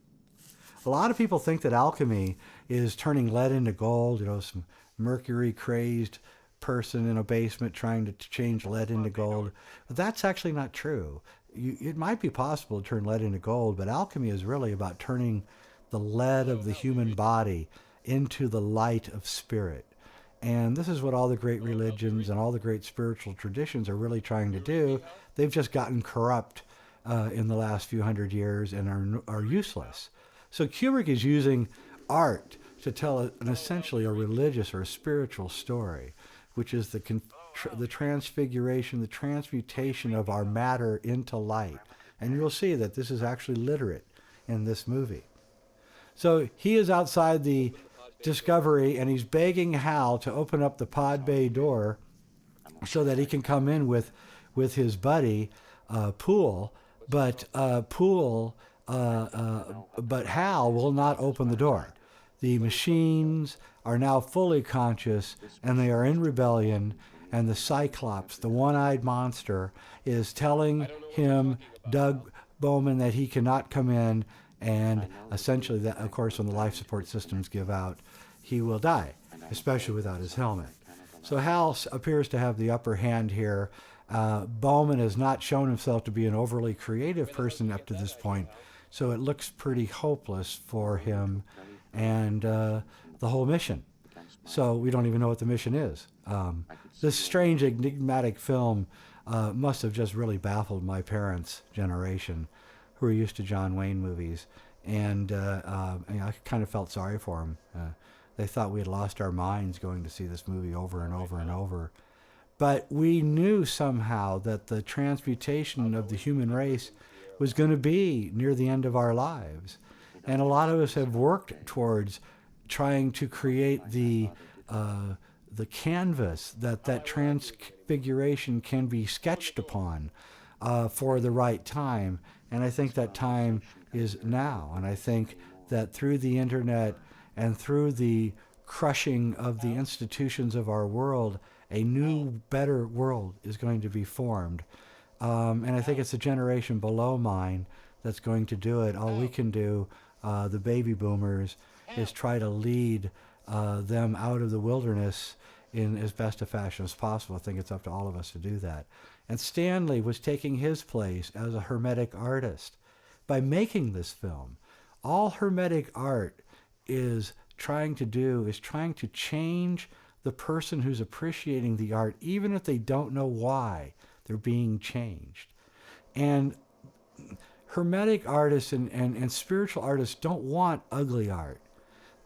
A lot of people think that alchemy is turning lead into gold, some mercury-crazed person in a basement trying to change lead into gold. But that's actually not true. It might be possible to turn lead into gold, but alchemy is really about turning the lead of the human body into the light of spirit. And this is what all the great religions and all the great spiritual traditions are really trying to do. They've just gotten corrupt in the last few hundred years and are useless. So Kubrick is using art to tell essentially a religious or a spiritual story, which is the transfiguration, the transmutation of our matter into light. And you'll see that this is actually literate in this movie. So he is outside the Discovery, and he's begging HAL to open up the pod bay door so that he can come in with his buddy, Poole. But HAL will not open the door. The machines are now fully conscious, and they are in rebellion, and the Cyclops, the one-eyed monster, is telling him, Doug Bowman, that he cannot come in, and essentially, that, of course, when the life support systems give out, he will die, especially without his helmet. So HAL appears to have the upper hand here. Bowman has not shown himself to be an overly creative person up to this point, so it looks pretty hopeless for him and the whole mission. So we don't even know what the mission is. This strange, enigmatic film must have just really baffled my parents' generation, who are used to John Wayne movies. And I kind of felt sorry for them. They thought we had lost our minds going to see this movie over and over and over. But we knew somehow that the transmutation of the human race was going to be near the end of our lives. And a lot of us have worked towards trying to create the canvas that transfiguration can be sketched upon for the right time. And I think that time is now. And I think that through the internet and through the crushing of the institutions of our world, a new, better world is going to be formed. And I think it's a generation below mine that's going to do it. All we can do, the baby boomers, is try to lead them out of the wilderness in as best a fashion as possible. I think it's up to all of us to do that. And Stanley was taking his place as a hermetic artist by making this film. All hermetic art is trying to change the person who's appreciating the art, even if they don't know why they're being changed. And hermetic artists and spiritual artists don't want ugly art.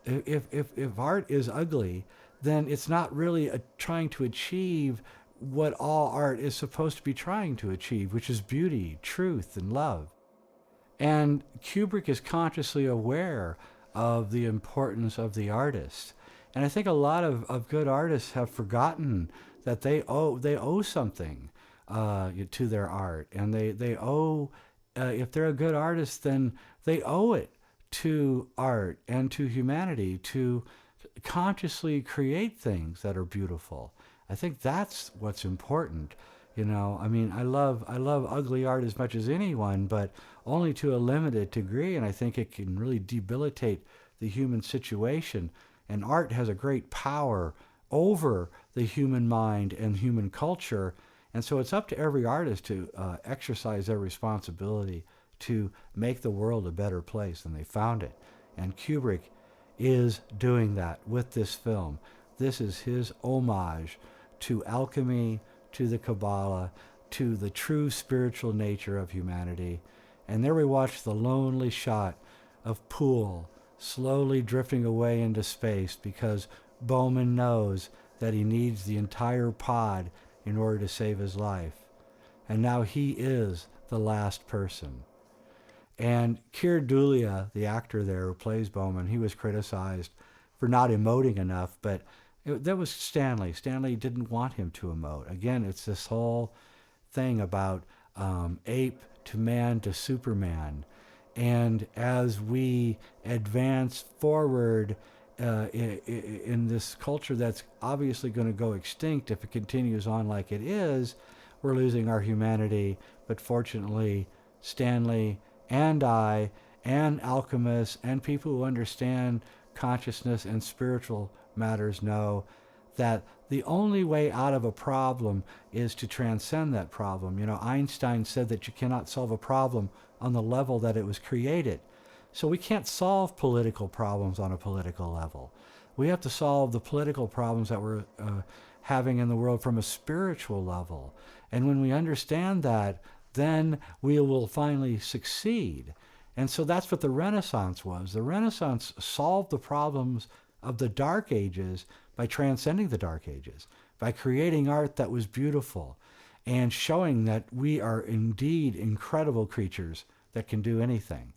If art is ugly, then it's not really trying to achieve what all art is supposed to be trying to achieve, which is beauty, truth, and love. And Kubrick is consciously aware of the importance of the artist. And I think a lot of good artists have forgotten that they owe something to their art. And they owe, if they're a good artist, then they owe it to art and to humanity to consciously create things that are beautiful. I think that's what's important. You know, I mean, I love ugly art as much as anyone, but only to a limited degree, and I think it can really debilitate the human situation. And art has a great power over the human mind and human culture, and so it's up to every artist to exercise their responsibility to make the world a better place than they found it. And Kubrick is doing that with this film. This is his homage to alchemy, to the Kabbalah, to the true spiritual nature of humanity. And there we watch the lonely shot of Poole slowly drifting away into space because Bowman knows that he needs the entire pod in order to save his life. And now he is the last person. And Keir Dullea, the actor there who plays Bowman, he was criticized for not emoting enough, but that was Stanley. Stanley didn't want him to emote. Again, it's this whole thing about ape to man to Superman. And as we advance forward in this culture that's obviously going to go extinct if it continues on like it is, we're losing our humanity. But fortunately, Stanley and I and alchemists and people who understand consciousness and spiritual matters know that the only way out of a problem is to transcend that problem. You know, Einstein said that you cannot solve a problem on the level that it was created. So we can't solve political problems on a political level. We have to solve the political problems that we're having in the world from a spiritual level. And when we understand that, then we will finally succeed. And so that's what the Renaissance was. The Renaissance solved the problems of the Dark Ages by transcending the Dark Ages, by creating art that was beautiful and showing that we are indeed incredible creatures that can do anything.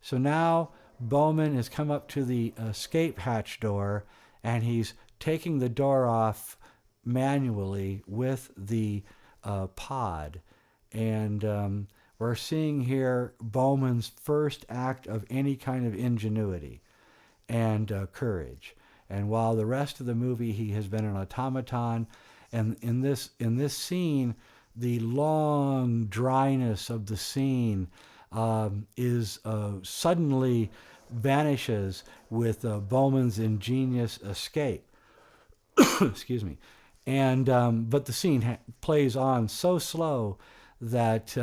So now Bowman has come up to the escape hatch door and he's taking the door off manually with the pod. And we're seeing here Bowman's first act of any kind of ingenuity and courage. And while the rest of the movie he has been an automaton, and in this scene, the long dryness of the scene is suddenly vanishes with Bowman's ingenious escape. Excuse me. And but the scene plays on so slow that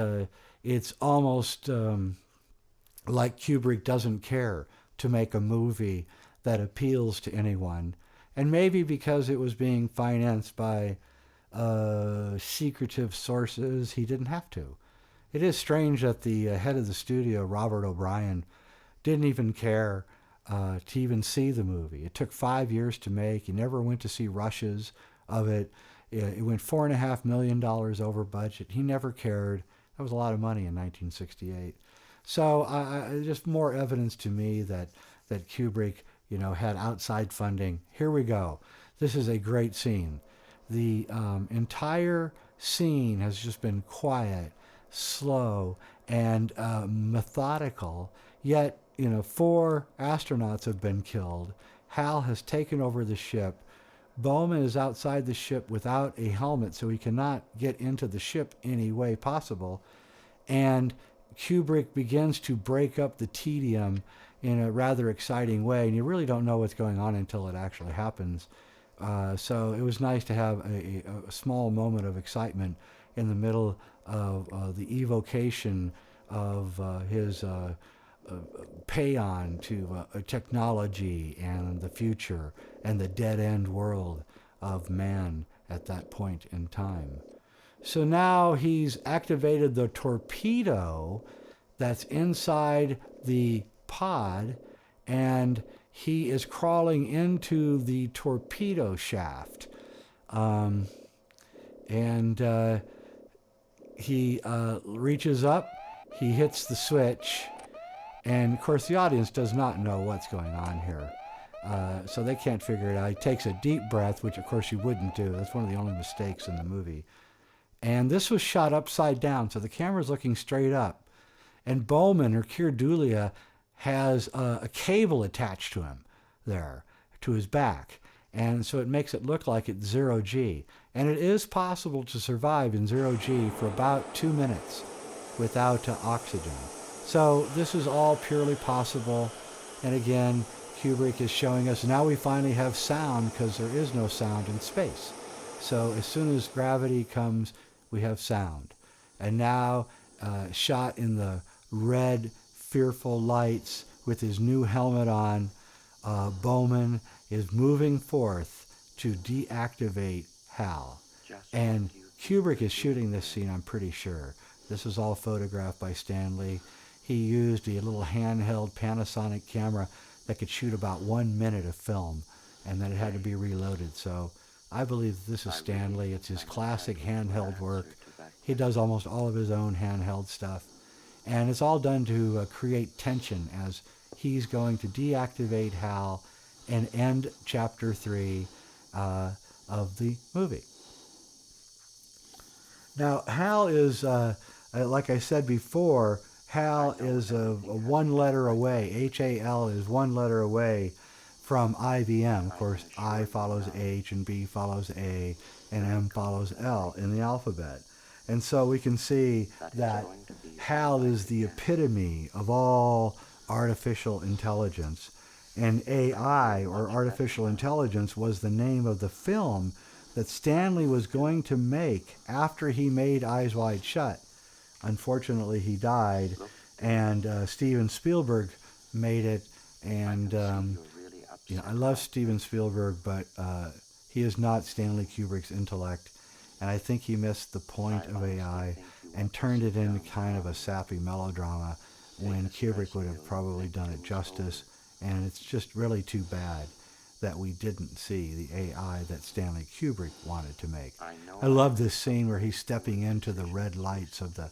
it's almost like Kubrick doesn't care to make a movie that appeals to anyone. And maybe because it was being financed by secretive sources, he didn't have to. It is strange that the head of the studio, Robert O'Brien, didn't even care to even see the movie. It took 5 years to make. He never went to see rushes of it. It went $4.5 million over budget. He never cared. That was a lot of money in 1968. So just more evidence to me that Kubrick, had outside funding. Here we go. This is a great scene. The entire scene has just been quiet, slow, and methodical. Yet, 4 astronauts have been killed. HAL has taken over the ship. Bowman is outside the ship without a helmet, so he cannot get into the ship any way possible. And Kubrick begins to break up the tedium in a rather exciting way, and you really don't know what's going on until it actually happens. So it was nice to have a small moment of excitement in the middle of the evocation of his paean to technology and the future and the dead-end world of man at that point in time. So now he's activated the torpedo that's inside the pod, and he is crawling into the torpedo shaft. He reaches up, he hits the switch, and of course the audience does not know what's going on here. So they can't figure it out. He takes a deep breath, which of course you wouldn't do. That's one of the only mistakes in the movie. And this was shot upside down, so the camera's looking straight up. And Bowman, or Keir Dullea, has a cable attached to him there, to his back. And so it makes it look like it's 0G. And it is possible to survive in 0G for about 2 minutes without oxygen. So this is all purely possible. And again, Kubrick is showing us now we finally have sound, because there is no sound in space. So as soon as gravity comes, we have sound. And now, shot in the red, fearful lights with his new helmet on, Bowman is moving forth to deactivate HAL. And Kubrick is shooting this scene, I'm pretty sure. This is all photographed by Stanley. He used a little handheld Panasonic camera that could shoot about 1 minute of film, and then it had to be reloaded. So I believe this is Stanley. It's his classic handheld work. He does almost all of his own handheld stuff. And it's all done to create tension as he's going to deactivate HAL and end Chapter 3 of the movie. Now, HAL is, like I said before, HAL is a 1 letter away. HAL is 1 letter away from IBM. Of course, I follows H and B follows A and M follows L in the alphabet. And so we can see that HAL is the epitome of all artificial intelligence. And AI, or artificial intelligence, was the name of the film that Stanley was going to make after he made Eyes Wide Shut. Unfortunately, he died, and Steven Spielberg made it. And I love Steven Spielberg, but he is not Stanley Kubrick's intellect. And I think he missed the point of AI and turned it into kind of a sappy melodrama when Kubrick would have probably done it justice. And it's just really too bad that we didn't see the AI that Stanley Kubrick wanted to make. I love this scene where he's stepping into the red lights of the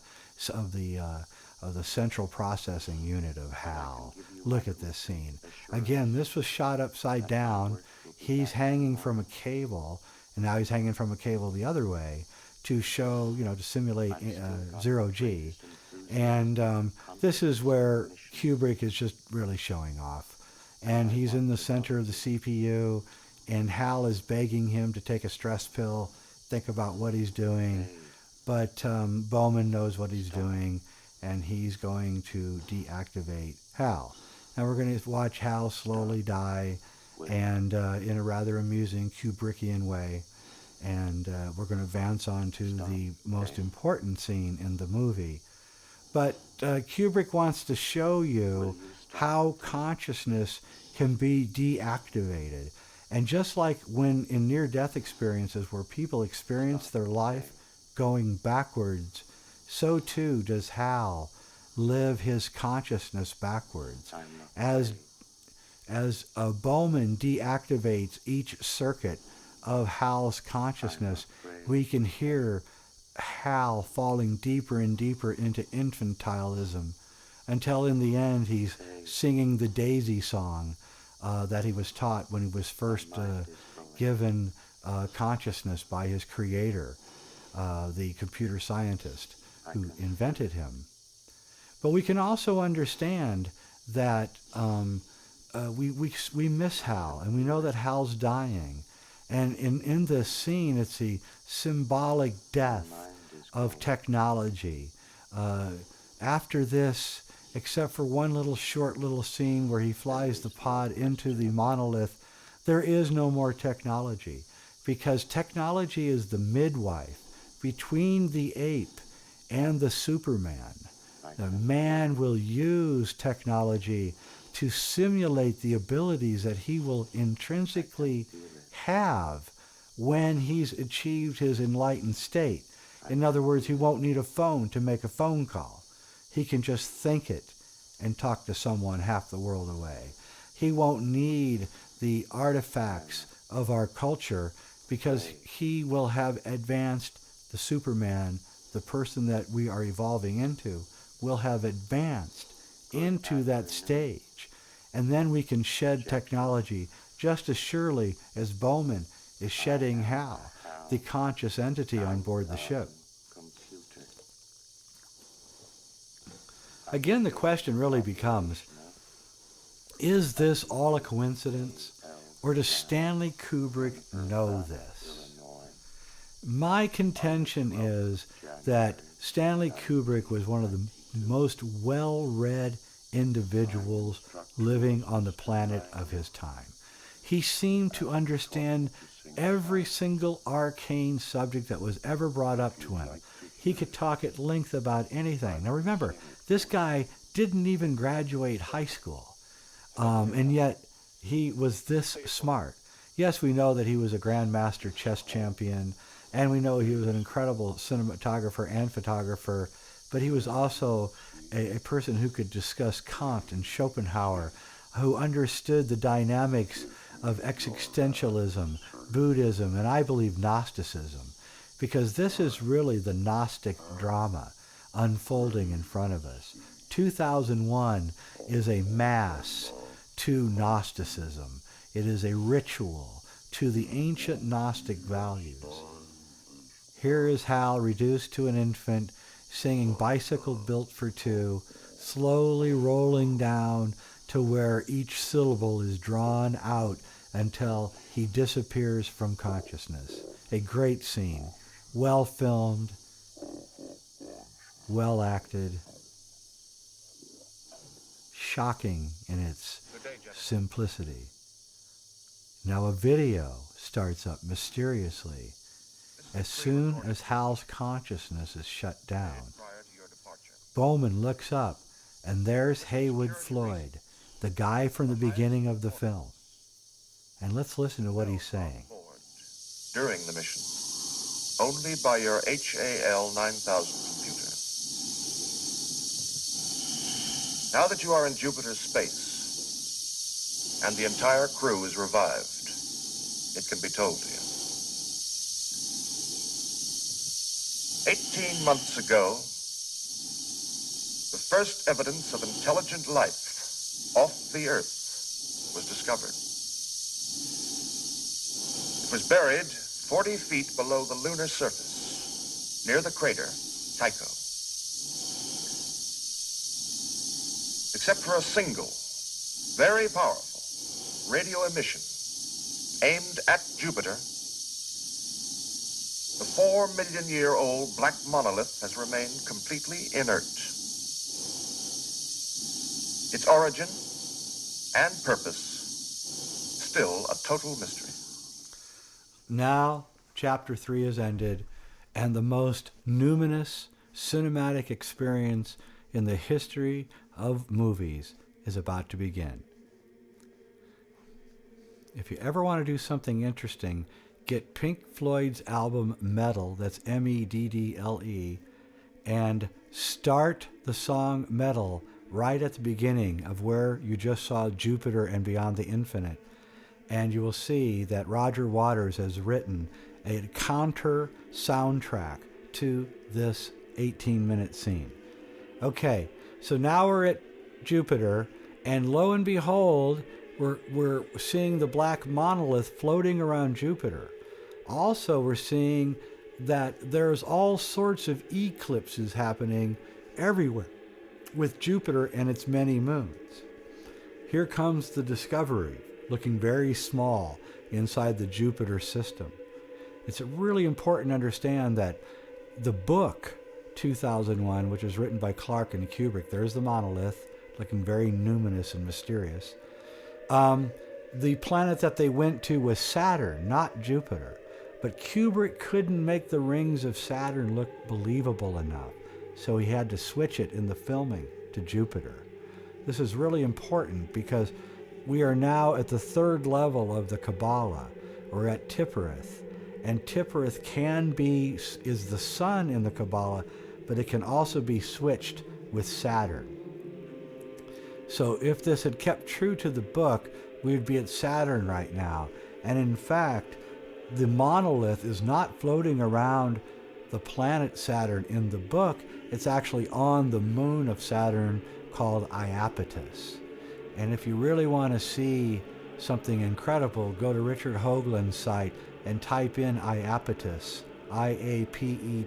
central processing unit of HAL. Look at this scene. Again, this was shot upside down. He's hanging from a cable, and now he's hanging from a cable the other way to show, to simulate 0G. And this is where Kubrick is just really showing off. And he's in the center of the CPU, and HAL is begging him to take a stress pill, think about what he's doing. But Bowman knows what he's doing, and he's going to deactivate HAL. Now we're going to watch HAL slowly die, and in a rather amusing Kubrickian way. And we're going to advance on to the most important scene in the movie. But Kubrick wants to show you how consciousness can be deactivated. And just like when in near-death experiences where people experience their life going backwards, so too does HAL live his consciousness backwards. I'm As afraid. Bowman deactivates each circuit of Hal's consciousness, we can hear Hal falling deeper and deeper into infantilism until in the end he's singing the Daisy song that he was taught when he was first given consciousness by his creator, the computer scientist who invented him. But we can also understand that we miss Hal, and we know that Hal's dying. And in this scene, it's the symbolic death of technology. After this, except for one short little scene where he flies the pod into the monolith, there is no more technology, because technology is the midwife between the ape and the Superman. The man will use technology to simulate the abilities that he will intrinsically have when he's achieved his enlightened state. In other words, he won't need a phone to make a phone call. He can just think it and talk to someone half the world away. He won't need the artifacts of our culture because he will have advanced. The Superman, the person that we are evolving into, will have advanced into that stage. And then we can shed technology just as surely as Bowman is shedding Hal, the conscious entity on board the ship. Again, the question really becomes, is this all a coincidence, or does Stanley Kubrick know this? My contention is that Stanley Kubrick was one of the most well-read individuals living on the planet of his time. He seemed to understand every single arcane subject that was ever brought up to him. He could talk at length about anything. Now remember, this guy didn't even graduate high school, and yet he was this smart. Yes, we know that he was a grandmaster chess champion, and we know he was an incredible cinematographer and photographer, but he was also a person who could discuss Kant and Schopenhauer, who understood the dynamics of existentialism, Buddhism, and I believe Gnosticism, because this is really the Gnostic drama unfolding in front of us. 2001 is a mass to Gnosticism. It is a ritual to the ancient Gnostic values. Here is Hal reduced to an infant, singing Bicycle Built for Two, slowly rolling down to where each syllable is drawn out until he disappears from consciousness. A great scene, well filmed, well acted, shocking in its simplicity. Now a video starts up mysteriously as soon as Hal's consciousness is shut down. Bowman looks up, and there's Haywood Floyd, the guy from the beginning of the film. And let's listen to what he's saying. During the mission, only by your HAL 9000 computer. Now that you are in Jupiter's space, and the entire crew is revived, it can be told to you. 18 months ago, the first evidence of intelligent life off the Earth was discovered. It was buried 40 feet below the lunar surface, near the crater Tycho. Except for a single, very powerful radio emission aimed at Jupiter, the 4-million-year-old black monolith has remained completely inert. Its origin and purpose, still a total mystery. Now, Chapter 3 is ended, and the most numinous cinematic experience in the history of movies is about to begin. If you ever want to do something interesting, get Pink Floyd's album Meddle, that's Meddle, and Start the song Metal right at the beginning of where you just saw Jupiter and Beyond the Infinite, and you will see that Roger Waters has written a counter soundtrack to this 18-minute scene. Okay, so now we're at Jupiter, and lo and behold, we're seeing the black monolith floating around Jupiter. Also, we're seeing that there's all sorts of eclipses happening everywhere with Jupiter and its many moons. Here comes the Discovery, looking very small inside the Jupiter system. It's really important to understand that the book 2001, which was written by Clark and Kubrick, there's the monolith, looking very numinous and mysterious. The planet that they went to was Saturn, not Jupiter. But Kubrick couldn't make the rings of Saturn look believable enough, so he had to switch it in the filming to Jupiter. This is really important because we are now at the third level of the Kabbalah. We're at Tiphareth, and Tiphareth is the sun in the Kabbalah, but it can also be switched with Saturn. So if this had kept true to the book, we would be at Saturn right now. And in fact, the monolith is not floating around the planet Saturn in the book. It's actually on the moon of Saturn called Iapetus. And if you really want to see something incredible, go to Richard Hoagland's site and type in Iapetus, Iapetus,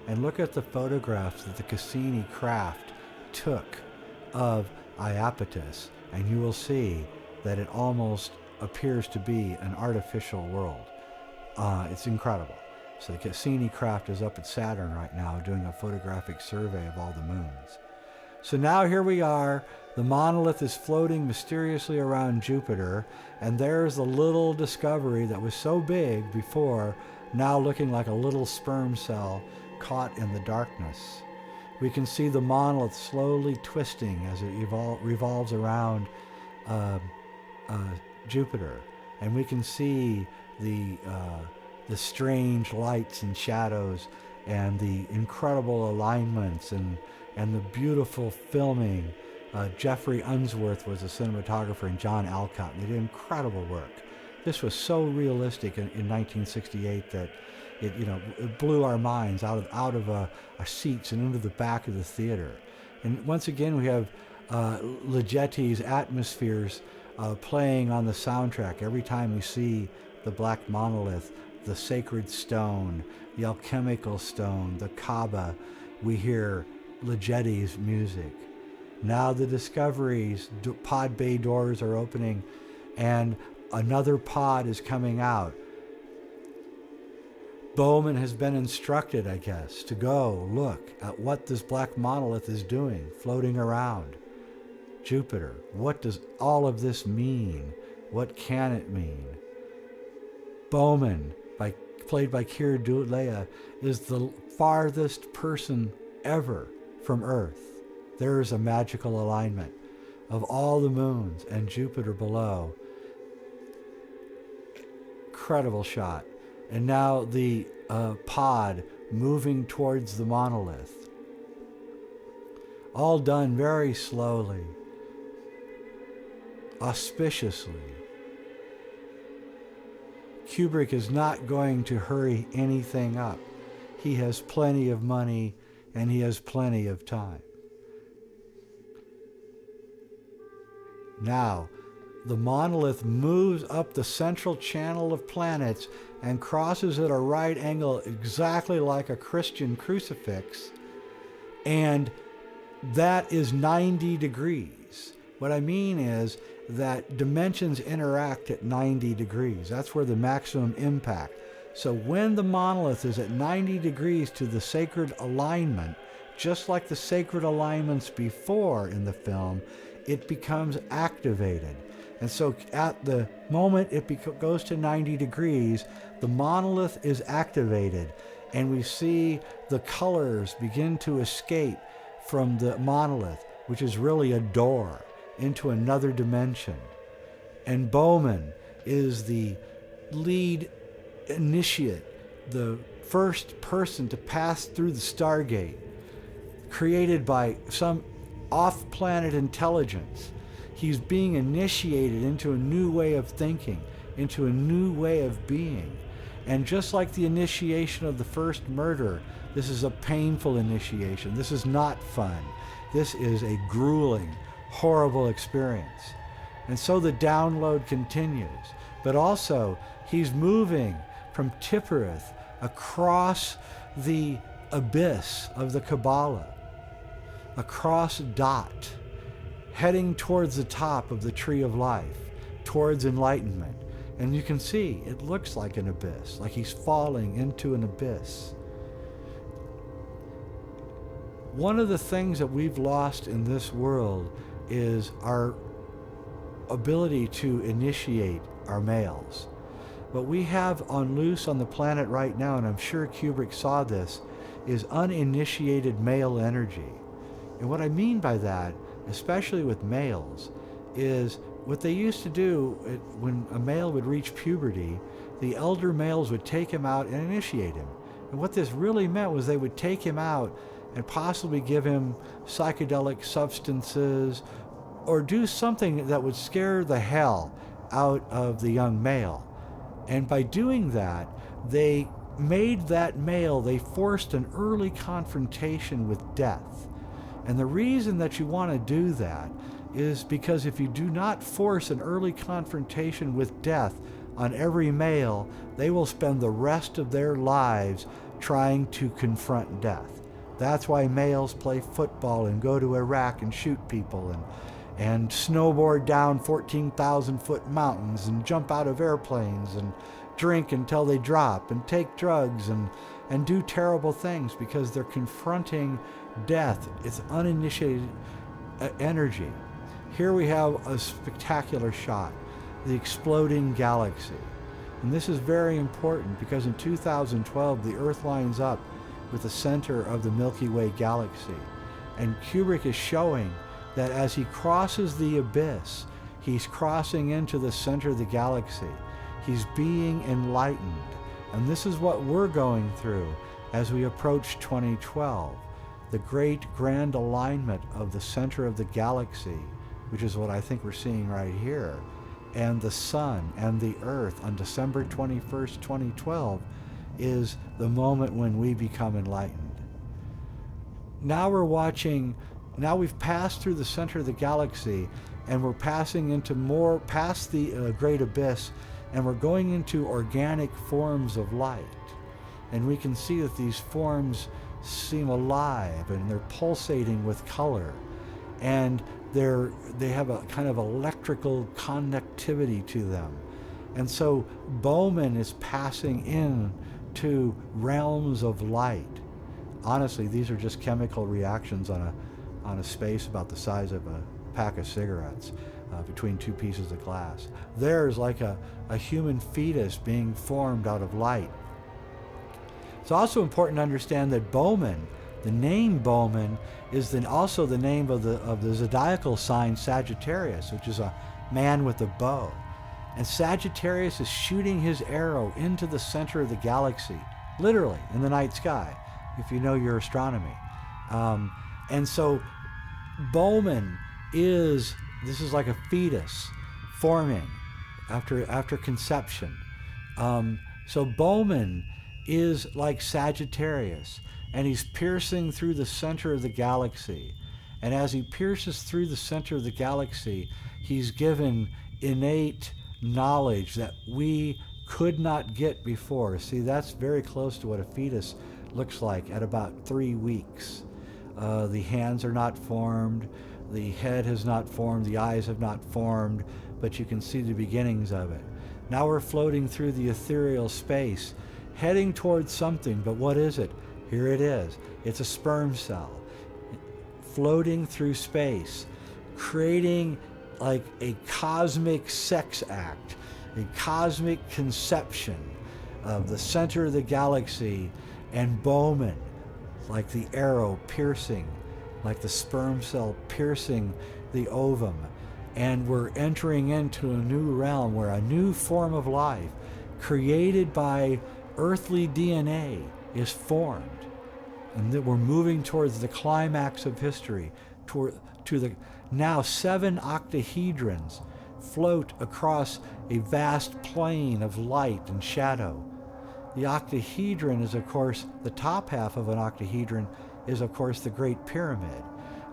and look at the photographs that the Cassini craft took of Iapetus, and you will see that it almost appears to be an artificial world. It's incredible. So the Cassini craft is up at Saturn right now doing a photographic survey of all the moons. So now here we are. The monolith is floating mysteriously around Jupiter, and there's the little Discovery that was so big before, now looking like a little sperm cell caught in the darkness. We can see the monolith slowly twisting as it revolves around Jupiter, and we can see the strange lights and shadows and the incredible alignments and the beautiful filming. Jeffrey Unsworth was a cinematographer, and John Alcott. They did incredible work. This was so realistic in 1968 that it blew our minds out of our seats and into the back of the theater. And once again, we have Ligeti's Atmospheres playing on the soundtrack every time we see the black monolith, the sacred stone, the alchemical stone, the Kaaba. We hear Ligeti's music. Now the Discovery's pod bay doors are opening, and another pod is coming out. Bowman has been instructed, I guess, to go look at what this black monolith is doing, floating around Jupiter. What does all of this mean? What can it mean? Bowman, played by Keir Dullea, is the farthest person ever from Earth. There is a magical alignment of all the moons and Jupiter below. Incredible shot. And now the pod moving towards the monolith. All done very slowly, auspiciously. Kubrick is not going to hurry anything up. He has plenty of money and he has plenty of time. Now, the monolith moves up the central channel of planets and crosses at a right angle exactly like a Christian crucifix, and that is 90 degrees. What I mean is that dimensions interact at 90 degrees. That's where the maximum impact. So when the monolith is at 90 degrees to the sacred alignment, just like the sacred alignments before in the film, it becomes activated. And so at the moment it goes to 90 degrees, the monolith is activated, and we see the colors begin to escape from the monolith, which is really a door into another dimension. And Bowman is the lead initiate, the first person to pass through the stargate. created by some off-planet intelligence. He's being initiated into a new way of thinking, into a new way of being. And just like the initiation of the first murder, this is a painful initiation. This is not fun. This is a grueling, horrible experience. And so the download continues. But also, he's moving from Tipperith across the abyss of the Kabbalah, across Dot, heading towards the top of the Tree of Life, towards enlightenment. And you can see it looks like an abyss, like he's falling into an abyss. One of the things that we've lost in this world is our ability to initiate our males. What we have on loose on the planet right now, and I'm sure Kubrick saw this, is uninitiated male energy. And what I mean by that, especially with males, is what they used to do when a male would reach puberty, the elder males would take him out and initiate him. And what this really meant was they would take him out and possibly give him psychedelic substances or do something that would scare the hell out of the young male. And by doing that, they made that male, they forced an early confrontation with death. And the reason that you want to do that is because if you do not force an early confrontation with death on every male, they will spend the rest of their lives trying to confront death. That's why males play football and go to Iraq and shoot people and snowboard down 14,000-foot mountains and jump out of airplanes and drink until they drop and take drugs and do terrible things, because they're confronting death. It's uninitiated energy. Here we have a spectacular shot, the exploding galaxy. And this is very important because in 2012, the Earth lines up with the center of the Milky Way galaxy. And Kubrick is showing that as he crosses the abyss, he's crossing into the center of the galaxy. He's being enlightened. And this is what we're going through as we approach 2012. The great grand alignment of the center of the galaxy, which is what I think we're seeing right here, and the sun and the earth on December 21st, 2012, is the moment when we become enlightened. Now we've passed through the center of the galaxy, and we're passing into past the great abyss, and we're going into organic forms of light. And we can see that these forms seem alive, and they're pulsating with color, and they have a kind of electrical conductivity to them. And so Bowman is passing in to realms of light. Honestly, these are just chemical reactions on a space about the size of a pack of cigarettes between two pieces of glass. There's like a human fetus being formed out of light. It's also important to understand that Bowman, the name Bowman, is also the name of the zodiacal sign Sagittarius, which is a man with a bow. And Sagittarius is shooting his arrow into the center of the galaxy, literally in the night sky, if you know your astronomy. And so Bowman this is like a fetus forming after conception. So Bowman is like Sagittarius, and he's piercing through the center of the galaxy. And as he pierces through the center of the galaxy, he's given innate knowledge that we could not get before. See, that's very close to what a fetus looks like at about 3 weeks. The hands are not formed, the head has not formed, the eyes have not formed, but you can see the beginnings of it. Now we're floating through the ethereal space, heading towards something, but what is it? Here it is. It's a sperm cell floating through space, creating like a cosmic sex act, a cosmic conception of the center of the galaxy, and Bowman, like the arrow piercing, like the sperm cell piercing the ovum. And we're entering into a new realm where a new form of life created by earthly DNA is formed. and that we're moving towards the climax of history, to the now 7 octahedrons float across a vast plane of light and shadow. The octahedron is, of course, the top half of an octahedron is, of course, the Great Pyramid.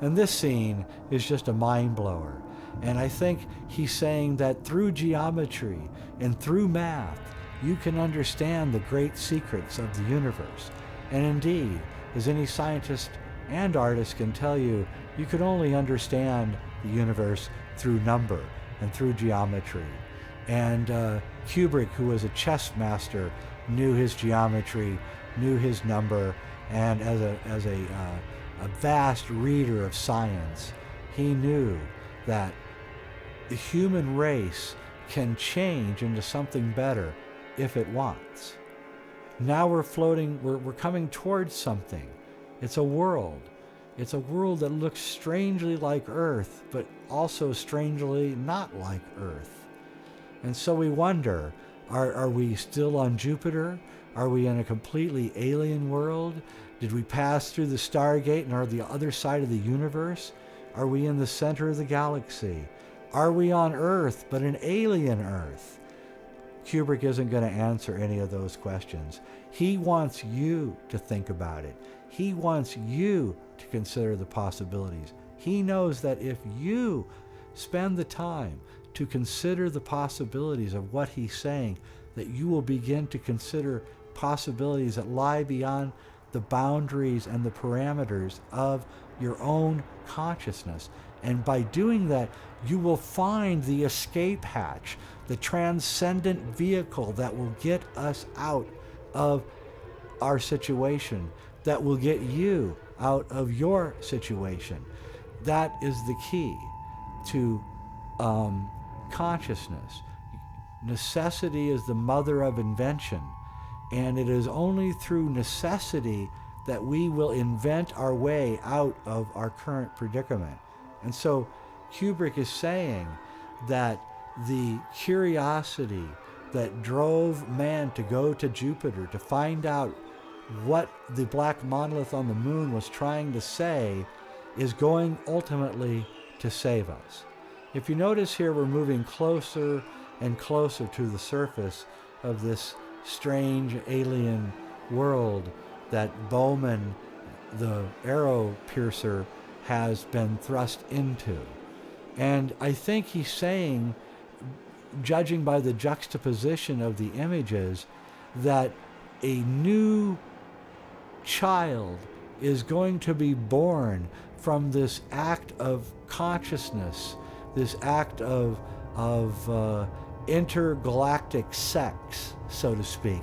And this scene is just a mind blower. And I think he's saying that through geometry and through math, you can understand the great secrets of the universe. And indeed, as any scientist and artist can tell you, you can only understand the universe through number and through geometry. And Kubrick, who was a chess master, knew his geometry, knew his number, and as a vast reader of science, he knew that the human race can change into something better if it wants. Now we're floating, we're coming towards something. It's a world. It's a world that looks strangely like Earth, but also strangely not like Earth. And so we wonder, are we still on Jupiter? Are we in a completely alien world? Did we pass through the stargate and are the other side of the universe? Are we in the center of the galaxy? Are we on Earth, but an alien Earth? Kubrick isn't going to answer any of those questions. He wants you to think about it. He wants you to consider the possibilities. He knows that if you spend the time to consider the possibilities of what he's saying, that you will begin to consider possibilities that lie beyond the boundaries and the parameters of your own consciousness. And by doing that, you will find the escape hatch, the transcendent vehicle that will get us out of our situation, that will get you out of your situation. That is the key to consciousness. Necessity is the mother of invention, and it is only through necessity that we will invent our way out of our current predicament. And so Kubrick is saying that the curiosity that drove man to go to Jupiter to find out what the black monolith on the moon was trying to say is going ultimately to save us. If you notice here, we're moving closer and closer to the surface of this strange alien world that Bowman, the arrow piercer, has been thrust into. And I think he's saying, judging by the juxtaposition of the images, that a new child is going to be born from this act of consciousness, this act of intergalactic sex, so to speak,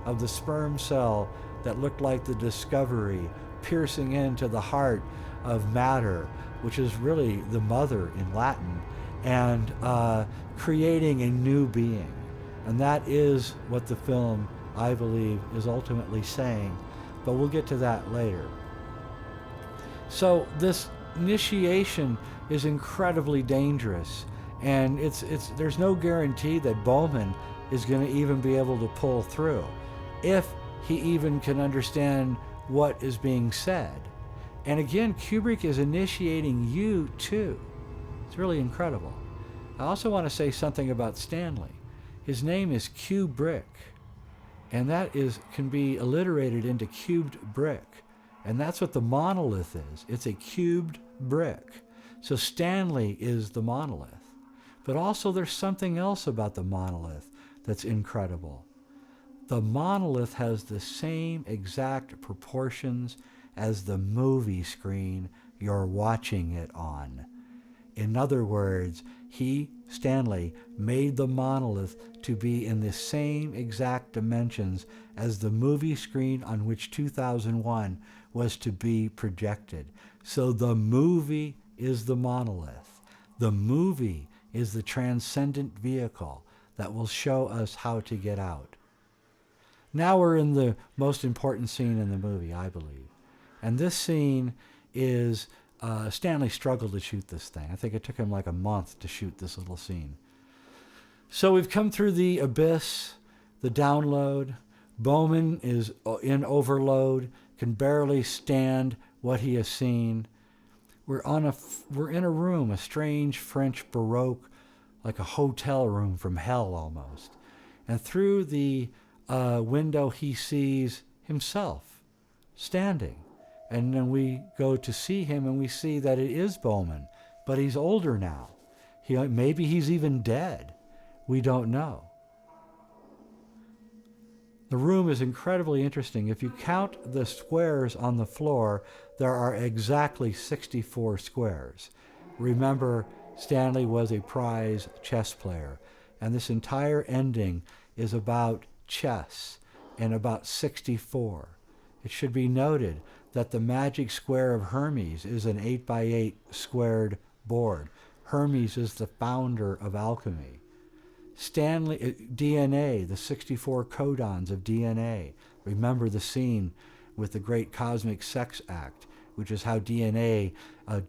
of the sperm cell that looked like the Discovery piercing into the heart of matter, which is really the mother in Latin, and creating a new being. And that is what the film, I believe, is ultimately saying, but we'll get to that later. So this initiation is incredibly dangerous, and there's no guarantee that Bowman is going to even be able to pull through, if he even can understand what is being said. And again, Kubrick is initiating you too. It's really incredible. I also want to say something about Stanley. His name is Kubrick, and that can be alliterated into cubed brick. And that's what the monolith is. It's a cubed brick. So Stanley is the monolith. But also there's something else about the monolith that's incredible. The monolith has the same exact proportions as the movie screen you're watching it on. In other words, Stanley, made the monolith to be in the same exact dimensions as the movie screen on which 2001 was to be projected. So the movie is the monolith. The movie is the transcendent vehicle that will show us how to get out. Now we're in the most important scene in the movie, I believe. And this scene is, Stanley struggled to shoot this thing. I think it took him like a month to shoot this little scene. So we've come through the abyss, the download. Bowman is in overload, can barely stand what he has seen. We're in a room, a strange French Baroque, like a hotel room from hell almost. And through the window he sees himself standing. And then we go to see him and we see that it is Bowman, but he's older now. Maybe he's even dead. We don't know. The room is incredibly interesting. If you count the squares on the floor, there are exactly 64 squares. Remember, Stanley was a prize chess player, and this entire ending is about chess and about 64. It should be noted that the magic square of Hermes is an 8x8 squared board. Hermes is the founder of alchemy. DNA, the 64 codons of DNA. Remember the scene with the great cosmic sex act, which is how DNA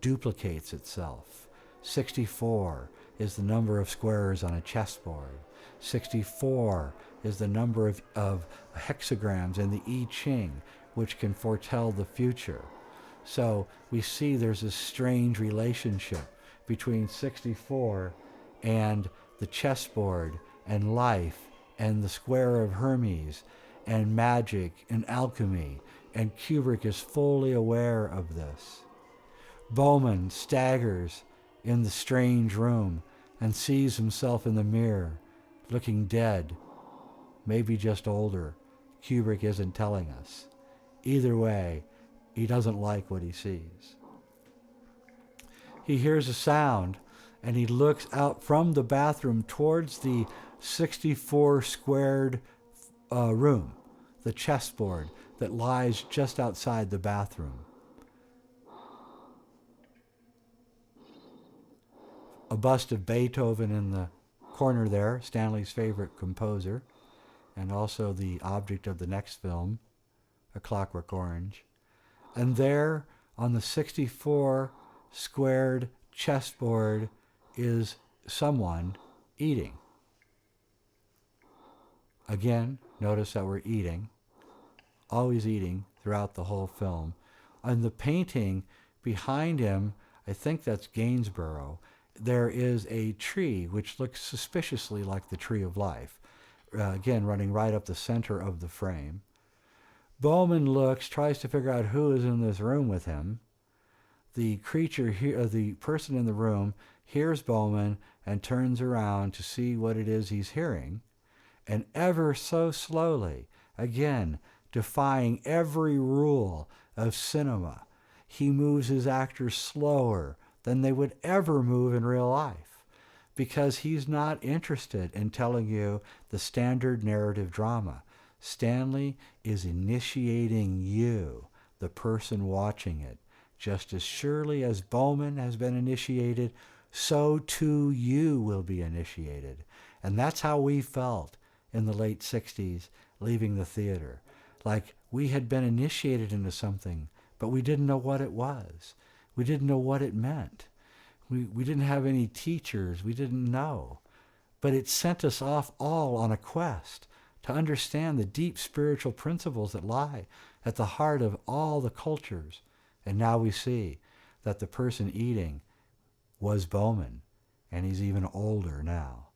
duplicates itself. 64 is the number of squares on a chessboard. 64 is the number of hexagrams in the I Ching, which can foretell the future. So we see there's a strange relationship between 64 and the chessboard and life and the square of Hermes and magic and alchemy, and Kubrick is fully aware of this. Bowman staggers in the strange room and sees himself in the mirror, looking dead, maybe just older. Kubrick isn't telling us. Either way, he doesn't like what he sees. He hears a sound, and he looks out from the bathroom towards the 64 squared room, the chessboard that lies just outside the bathroom. A bust of Beethoven in the corner there, Stanley's favorite composer, and also the object of the next film, A Clockwork Orange. And there, on the 64 squared chessboard, is someone eating. Again, notice that we're eating, always eating throughout the whole film. On the painting behind him, I think that's Gainsborough, there is a tree which looks suspiciously like the tree of life, again running right up the center of the frame. Bowman tries to figure out who is in this room with him. The person in the room hears Bowman and turns around to see what it is he's hearing, and ever so slowly, again, defying every rule of cinema, he moves his actors slower than they would ever move in real life, because he's not interested in telling you the standard narrative drama. Stanley is initiating you, the person watching it. Just as surely as Bowman has been initiated, so too you will be initiated. And that's how we felt in the late 60s, leaving the theater. Like we had been initiated into something, but we didn't know what it was. We didn't know what it meant. We didn't have any teachers. We didn't know. But it sent us off all on a quest to understand the deep spiritual principles that lie at the heart of all the cultures. And now we see that the person eating was Bowman, and he's even older now.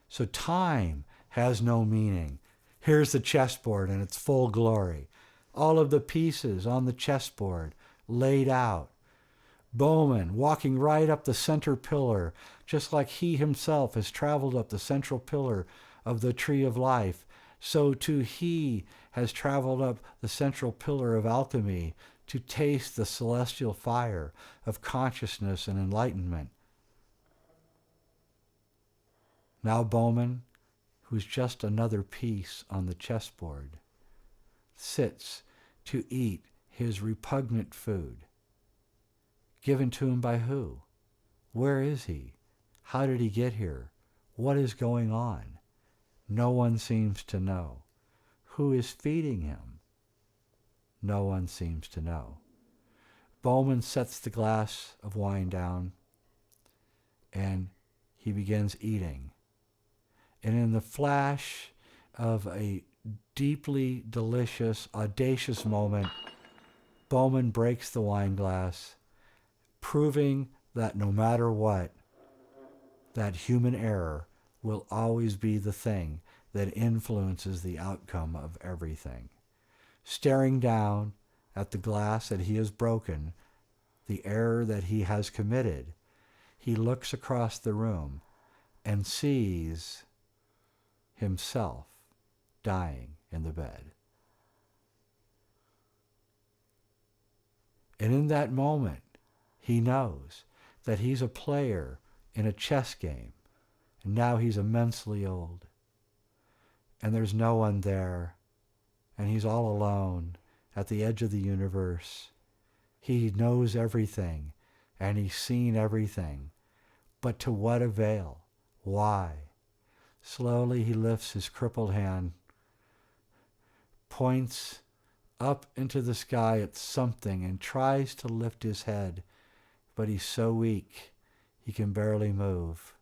So time has no meaning. Here's the chessboard in its full glory. All of the pieces on the chessboard laid out. Bowman walking right up the center pillar, just like he himself has traveled up the central pillar of the tree of life, so too he has traveled up the central pillar of alchemy to taste the celestial fire of consciousness and enlightenment. Now Bowman, who's just another piece on the chessboard, sits to eat his repugnant food. Given to him by who? Where is he? How did he get here? What is going on? No one seems to know. Who is feeding him? No one seems to know. Bowman sets the glass of wine down and he begins eating. And in the flash of a deeply delicious, audacious moment, Bowman breaks the wine glass, proving that no matter what, that human error will always be the thing that influences the outcome of everything. Staring down at the glass that he has broken, the error that he has committed, he looks across the room and sees himself dying in the bed. And in that moment, he knows that he's a player in a chess game, and now he's immensely old. And there's no one there, and he's all alone at the edge of the universe. He knows everything, and he's seen everything. But to what avail? Why? Slowly he lifts his crippled hand, points up into the sky at something, and tries to lift his head, but he's so weak he can barely move.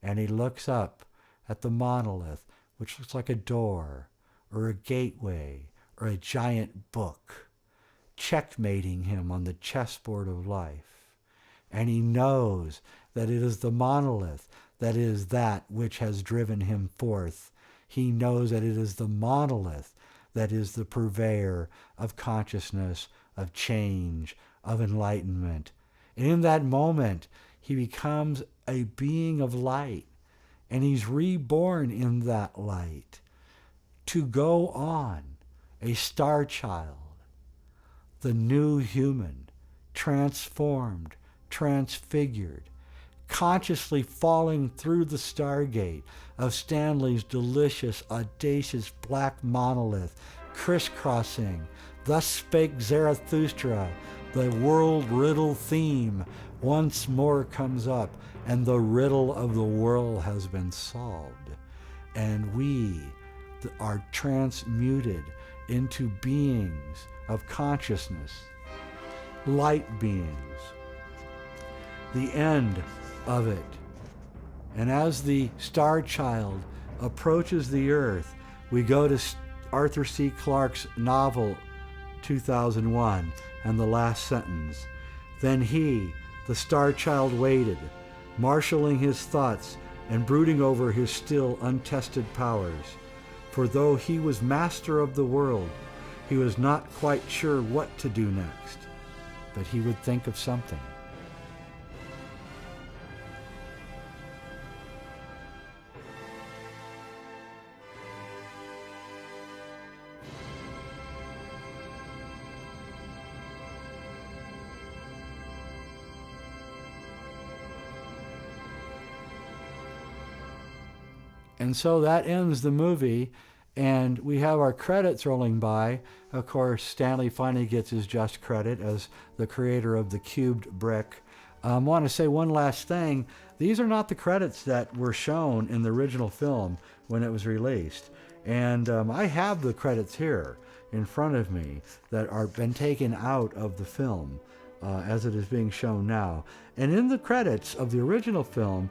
And he looks up at the monolith, which looks like a door or a gateway or a giant book, checkmating him on the chessboard of life. And he knows that it is the monolith that is that which has driven him forth. He knows that it is the monolith that is the purveyor of consciousness, of change, of enlightenment. And in that moment, he becomes a being of light, and he's reborn in that light to go on, a star child, the new human, transformed, transfigured, consciously falling through the stargate of Stanley's delicious, audacious black monolith, crisscrossing. Thus spake Zarathustra. The world riddle theme once more comes up, and the riddle of the world has been solved. And we are transmuted into beings of consciousness, light beings. The end of it. And as the star child approaches the earth, we go to Arthur C. Clarke's novel 2001 and the last sentence. Then he, the star child, waited, marshaling his thoughts and brooding over his still untested powers. For though he was master of the world, he was not quite sure what to do next, but he would think of something. And so that ends the movie, and we have our credits rolling by. Of course, Stanley finally gets his just credit as the creator of the cubed brick. I want to say one last thing. These are not the credits that were shown in the original film when it was released. And I have the credits here in front of me that are been taken out of the film as it is being shown now. And in the credits of the original film,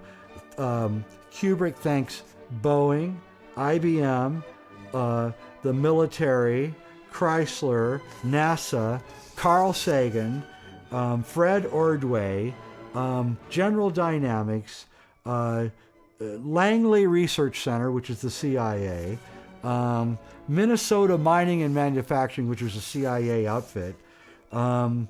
Kubrick thanks Boeing, IBM, the military, Chrysler, NASA, Carl Sagan, Fred Ordway, General Dynamics, Langley Research Center, which is the CIA, Minnesota Mining and Manufacturing, which was a CIA outfit, all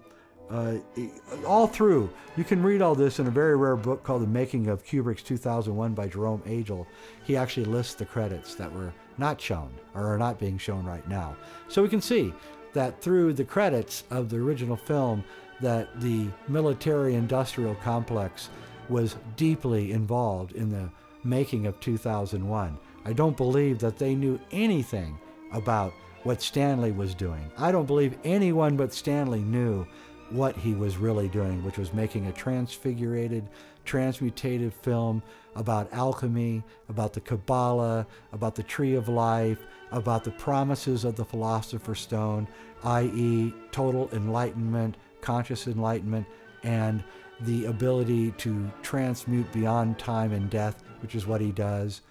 through. You can read all this in a very rare book called The Making of Kubrick's 2001 by Jerome Agel. He actually lists the credits that were not shown or are not being shown right now. So we can see that through the credits of the original film that the military-industrial complex was deeply involved in the making of 2001. I don't believe that they knew anything about what Stanley was doing. I don't believe anyone but Stanley knew what he was really doing, which was making a transfigurated, transmutative film about alchemy, about the Kabbalah, about the Tree of Life, about the promises of the Philosopher's Stone, i.e. total enlightenment, conscious enlightenment, and the ability to transmute beyond time and death, which is what he does.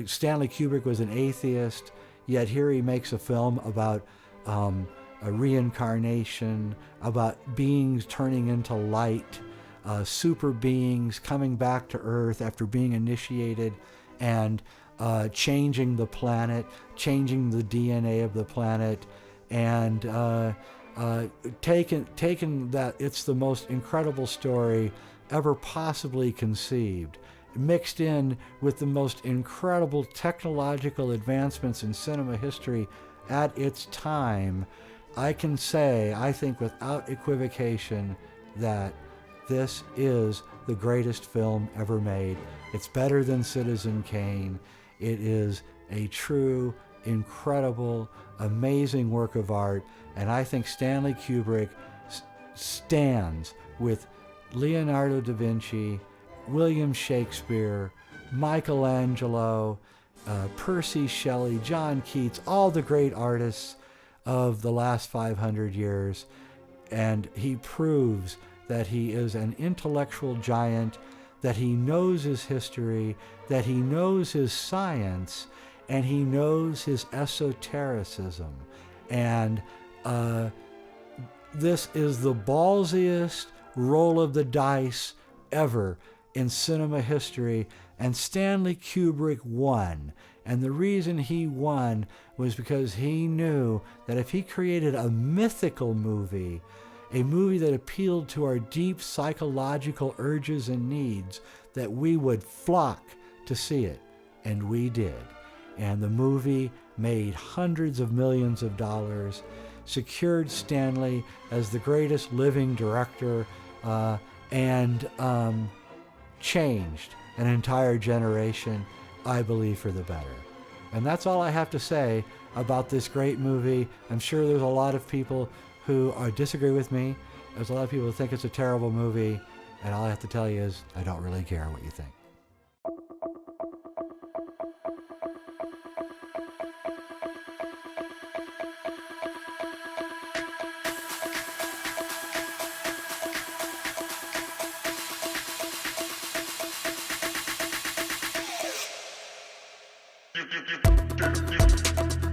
Stanley Kubrick was an atheist, yet here he makes a film about reincarnation, about beings turning into light, super beings coming back to Earth after being initiated and changing the planet, changing the DNA of the planet, and taken that it's the most incredible story ever possibly conceived, mixed in with the most incredible technological advancements in cinema history at its time. I can say, I think without equivocation, that this is the greatest film ever made. It's better than Citizen Kane. It is a true, incredible, amazing work of art, and I think Stanley Kubrick stands with Leonardo da Vinci, William Shakespeare, Michelangelo, Percy Shelley, John Keats, all the great artists of the last 500 years, and he proves that he is an intellectual giant, that he knows his history, that he knows his science, and he knows his esotericism. And this is the ballsiest roll of the dice ever in cinema history, and Stanley Kubrick won. And the reason he won was because he knew that if he created a mythical movie, a movie that appealed to our deep psychological urges and needs, that we would flock to see it. And we did. And the movie made hundreds of millions of dollars, secured Stanley as the greatest living director, and changed an entire generation, I believe, for the better. And that's all I have to say about this great movie. I'm sure there's a lot of people who disagree with me. There's a lot of people who think it's a terrible movie, and all I have to tell you is I don't really care what you think. You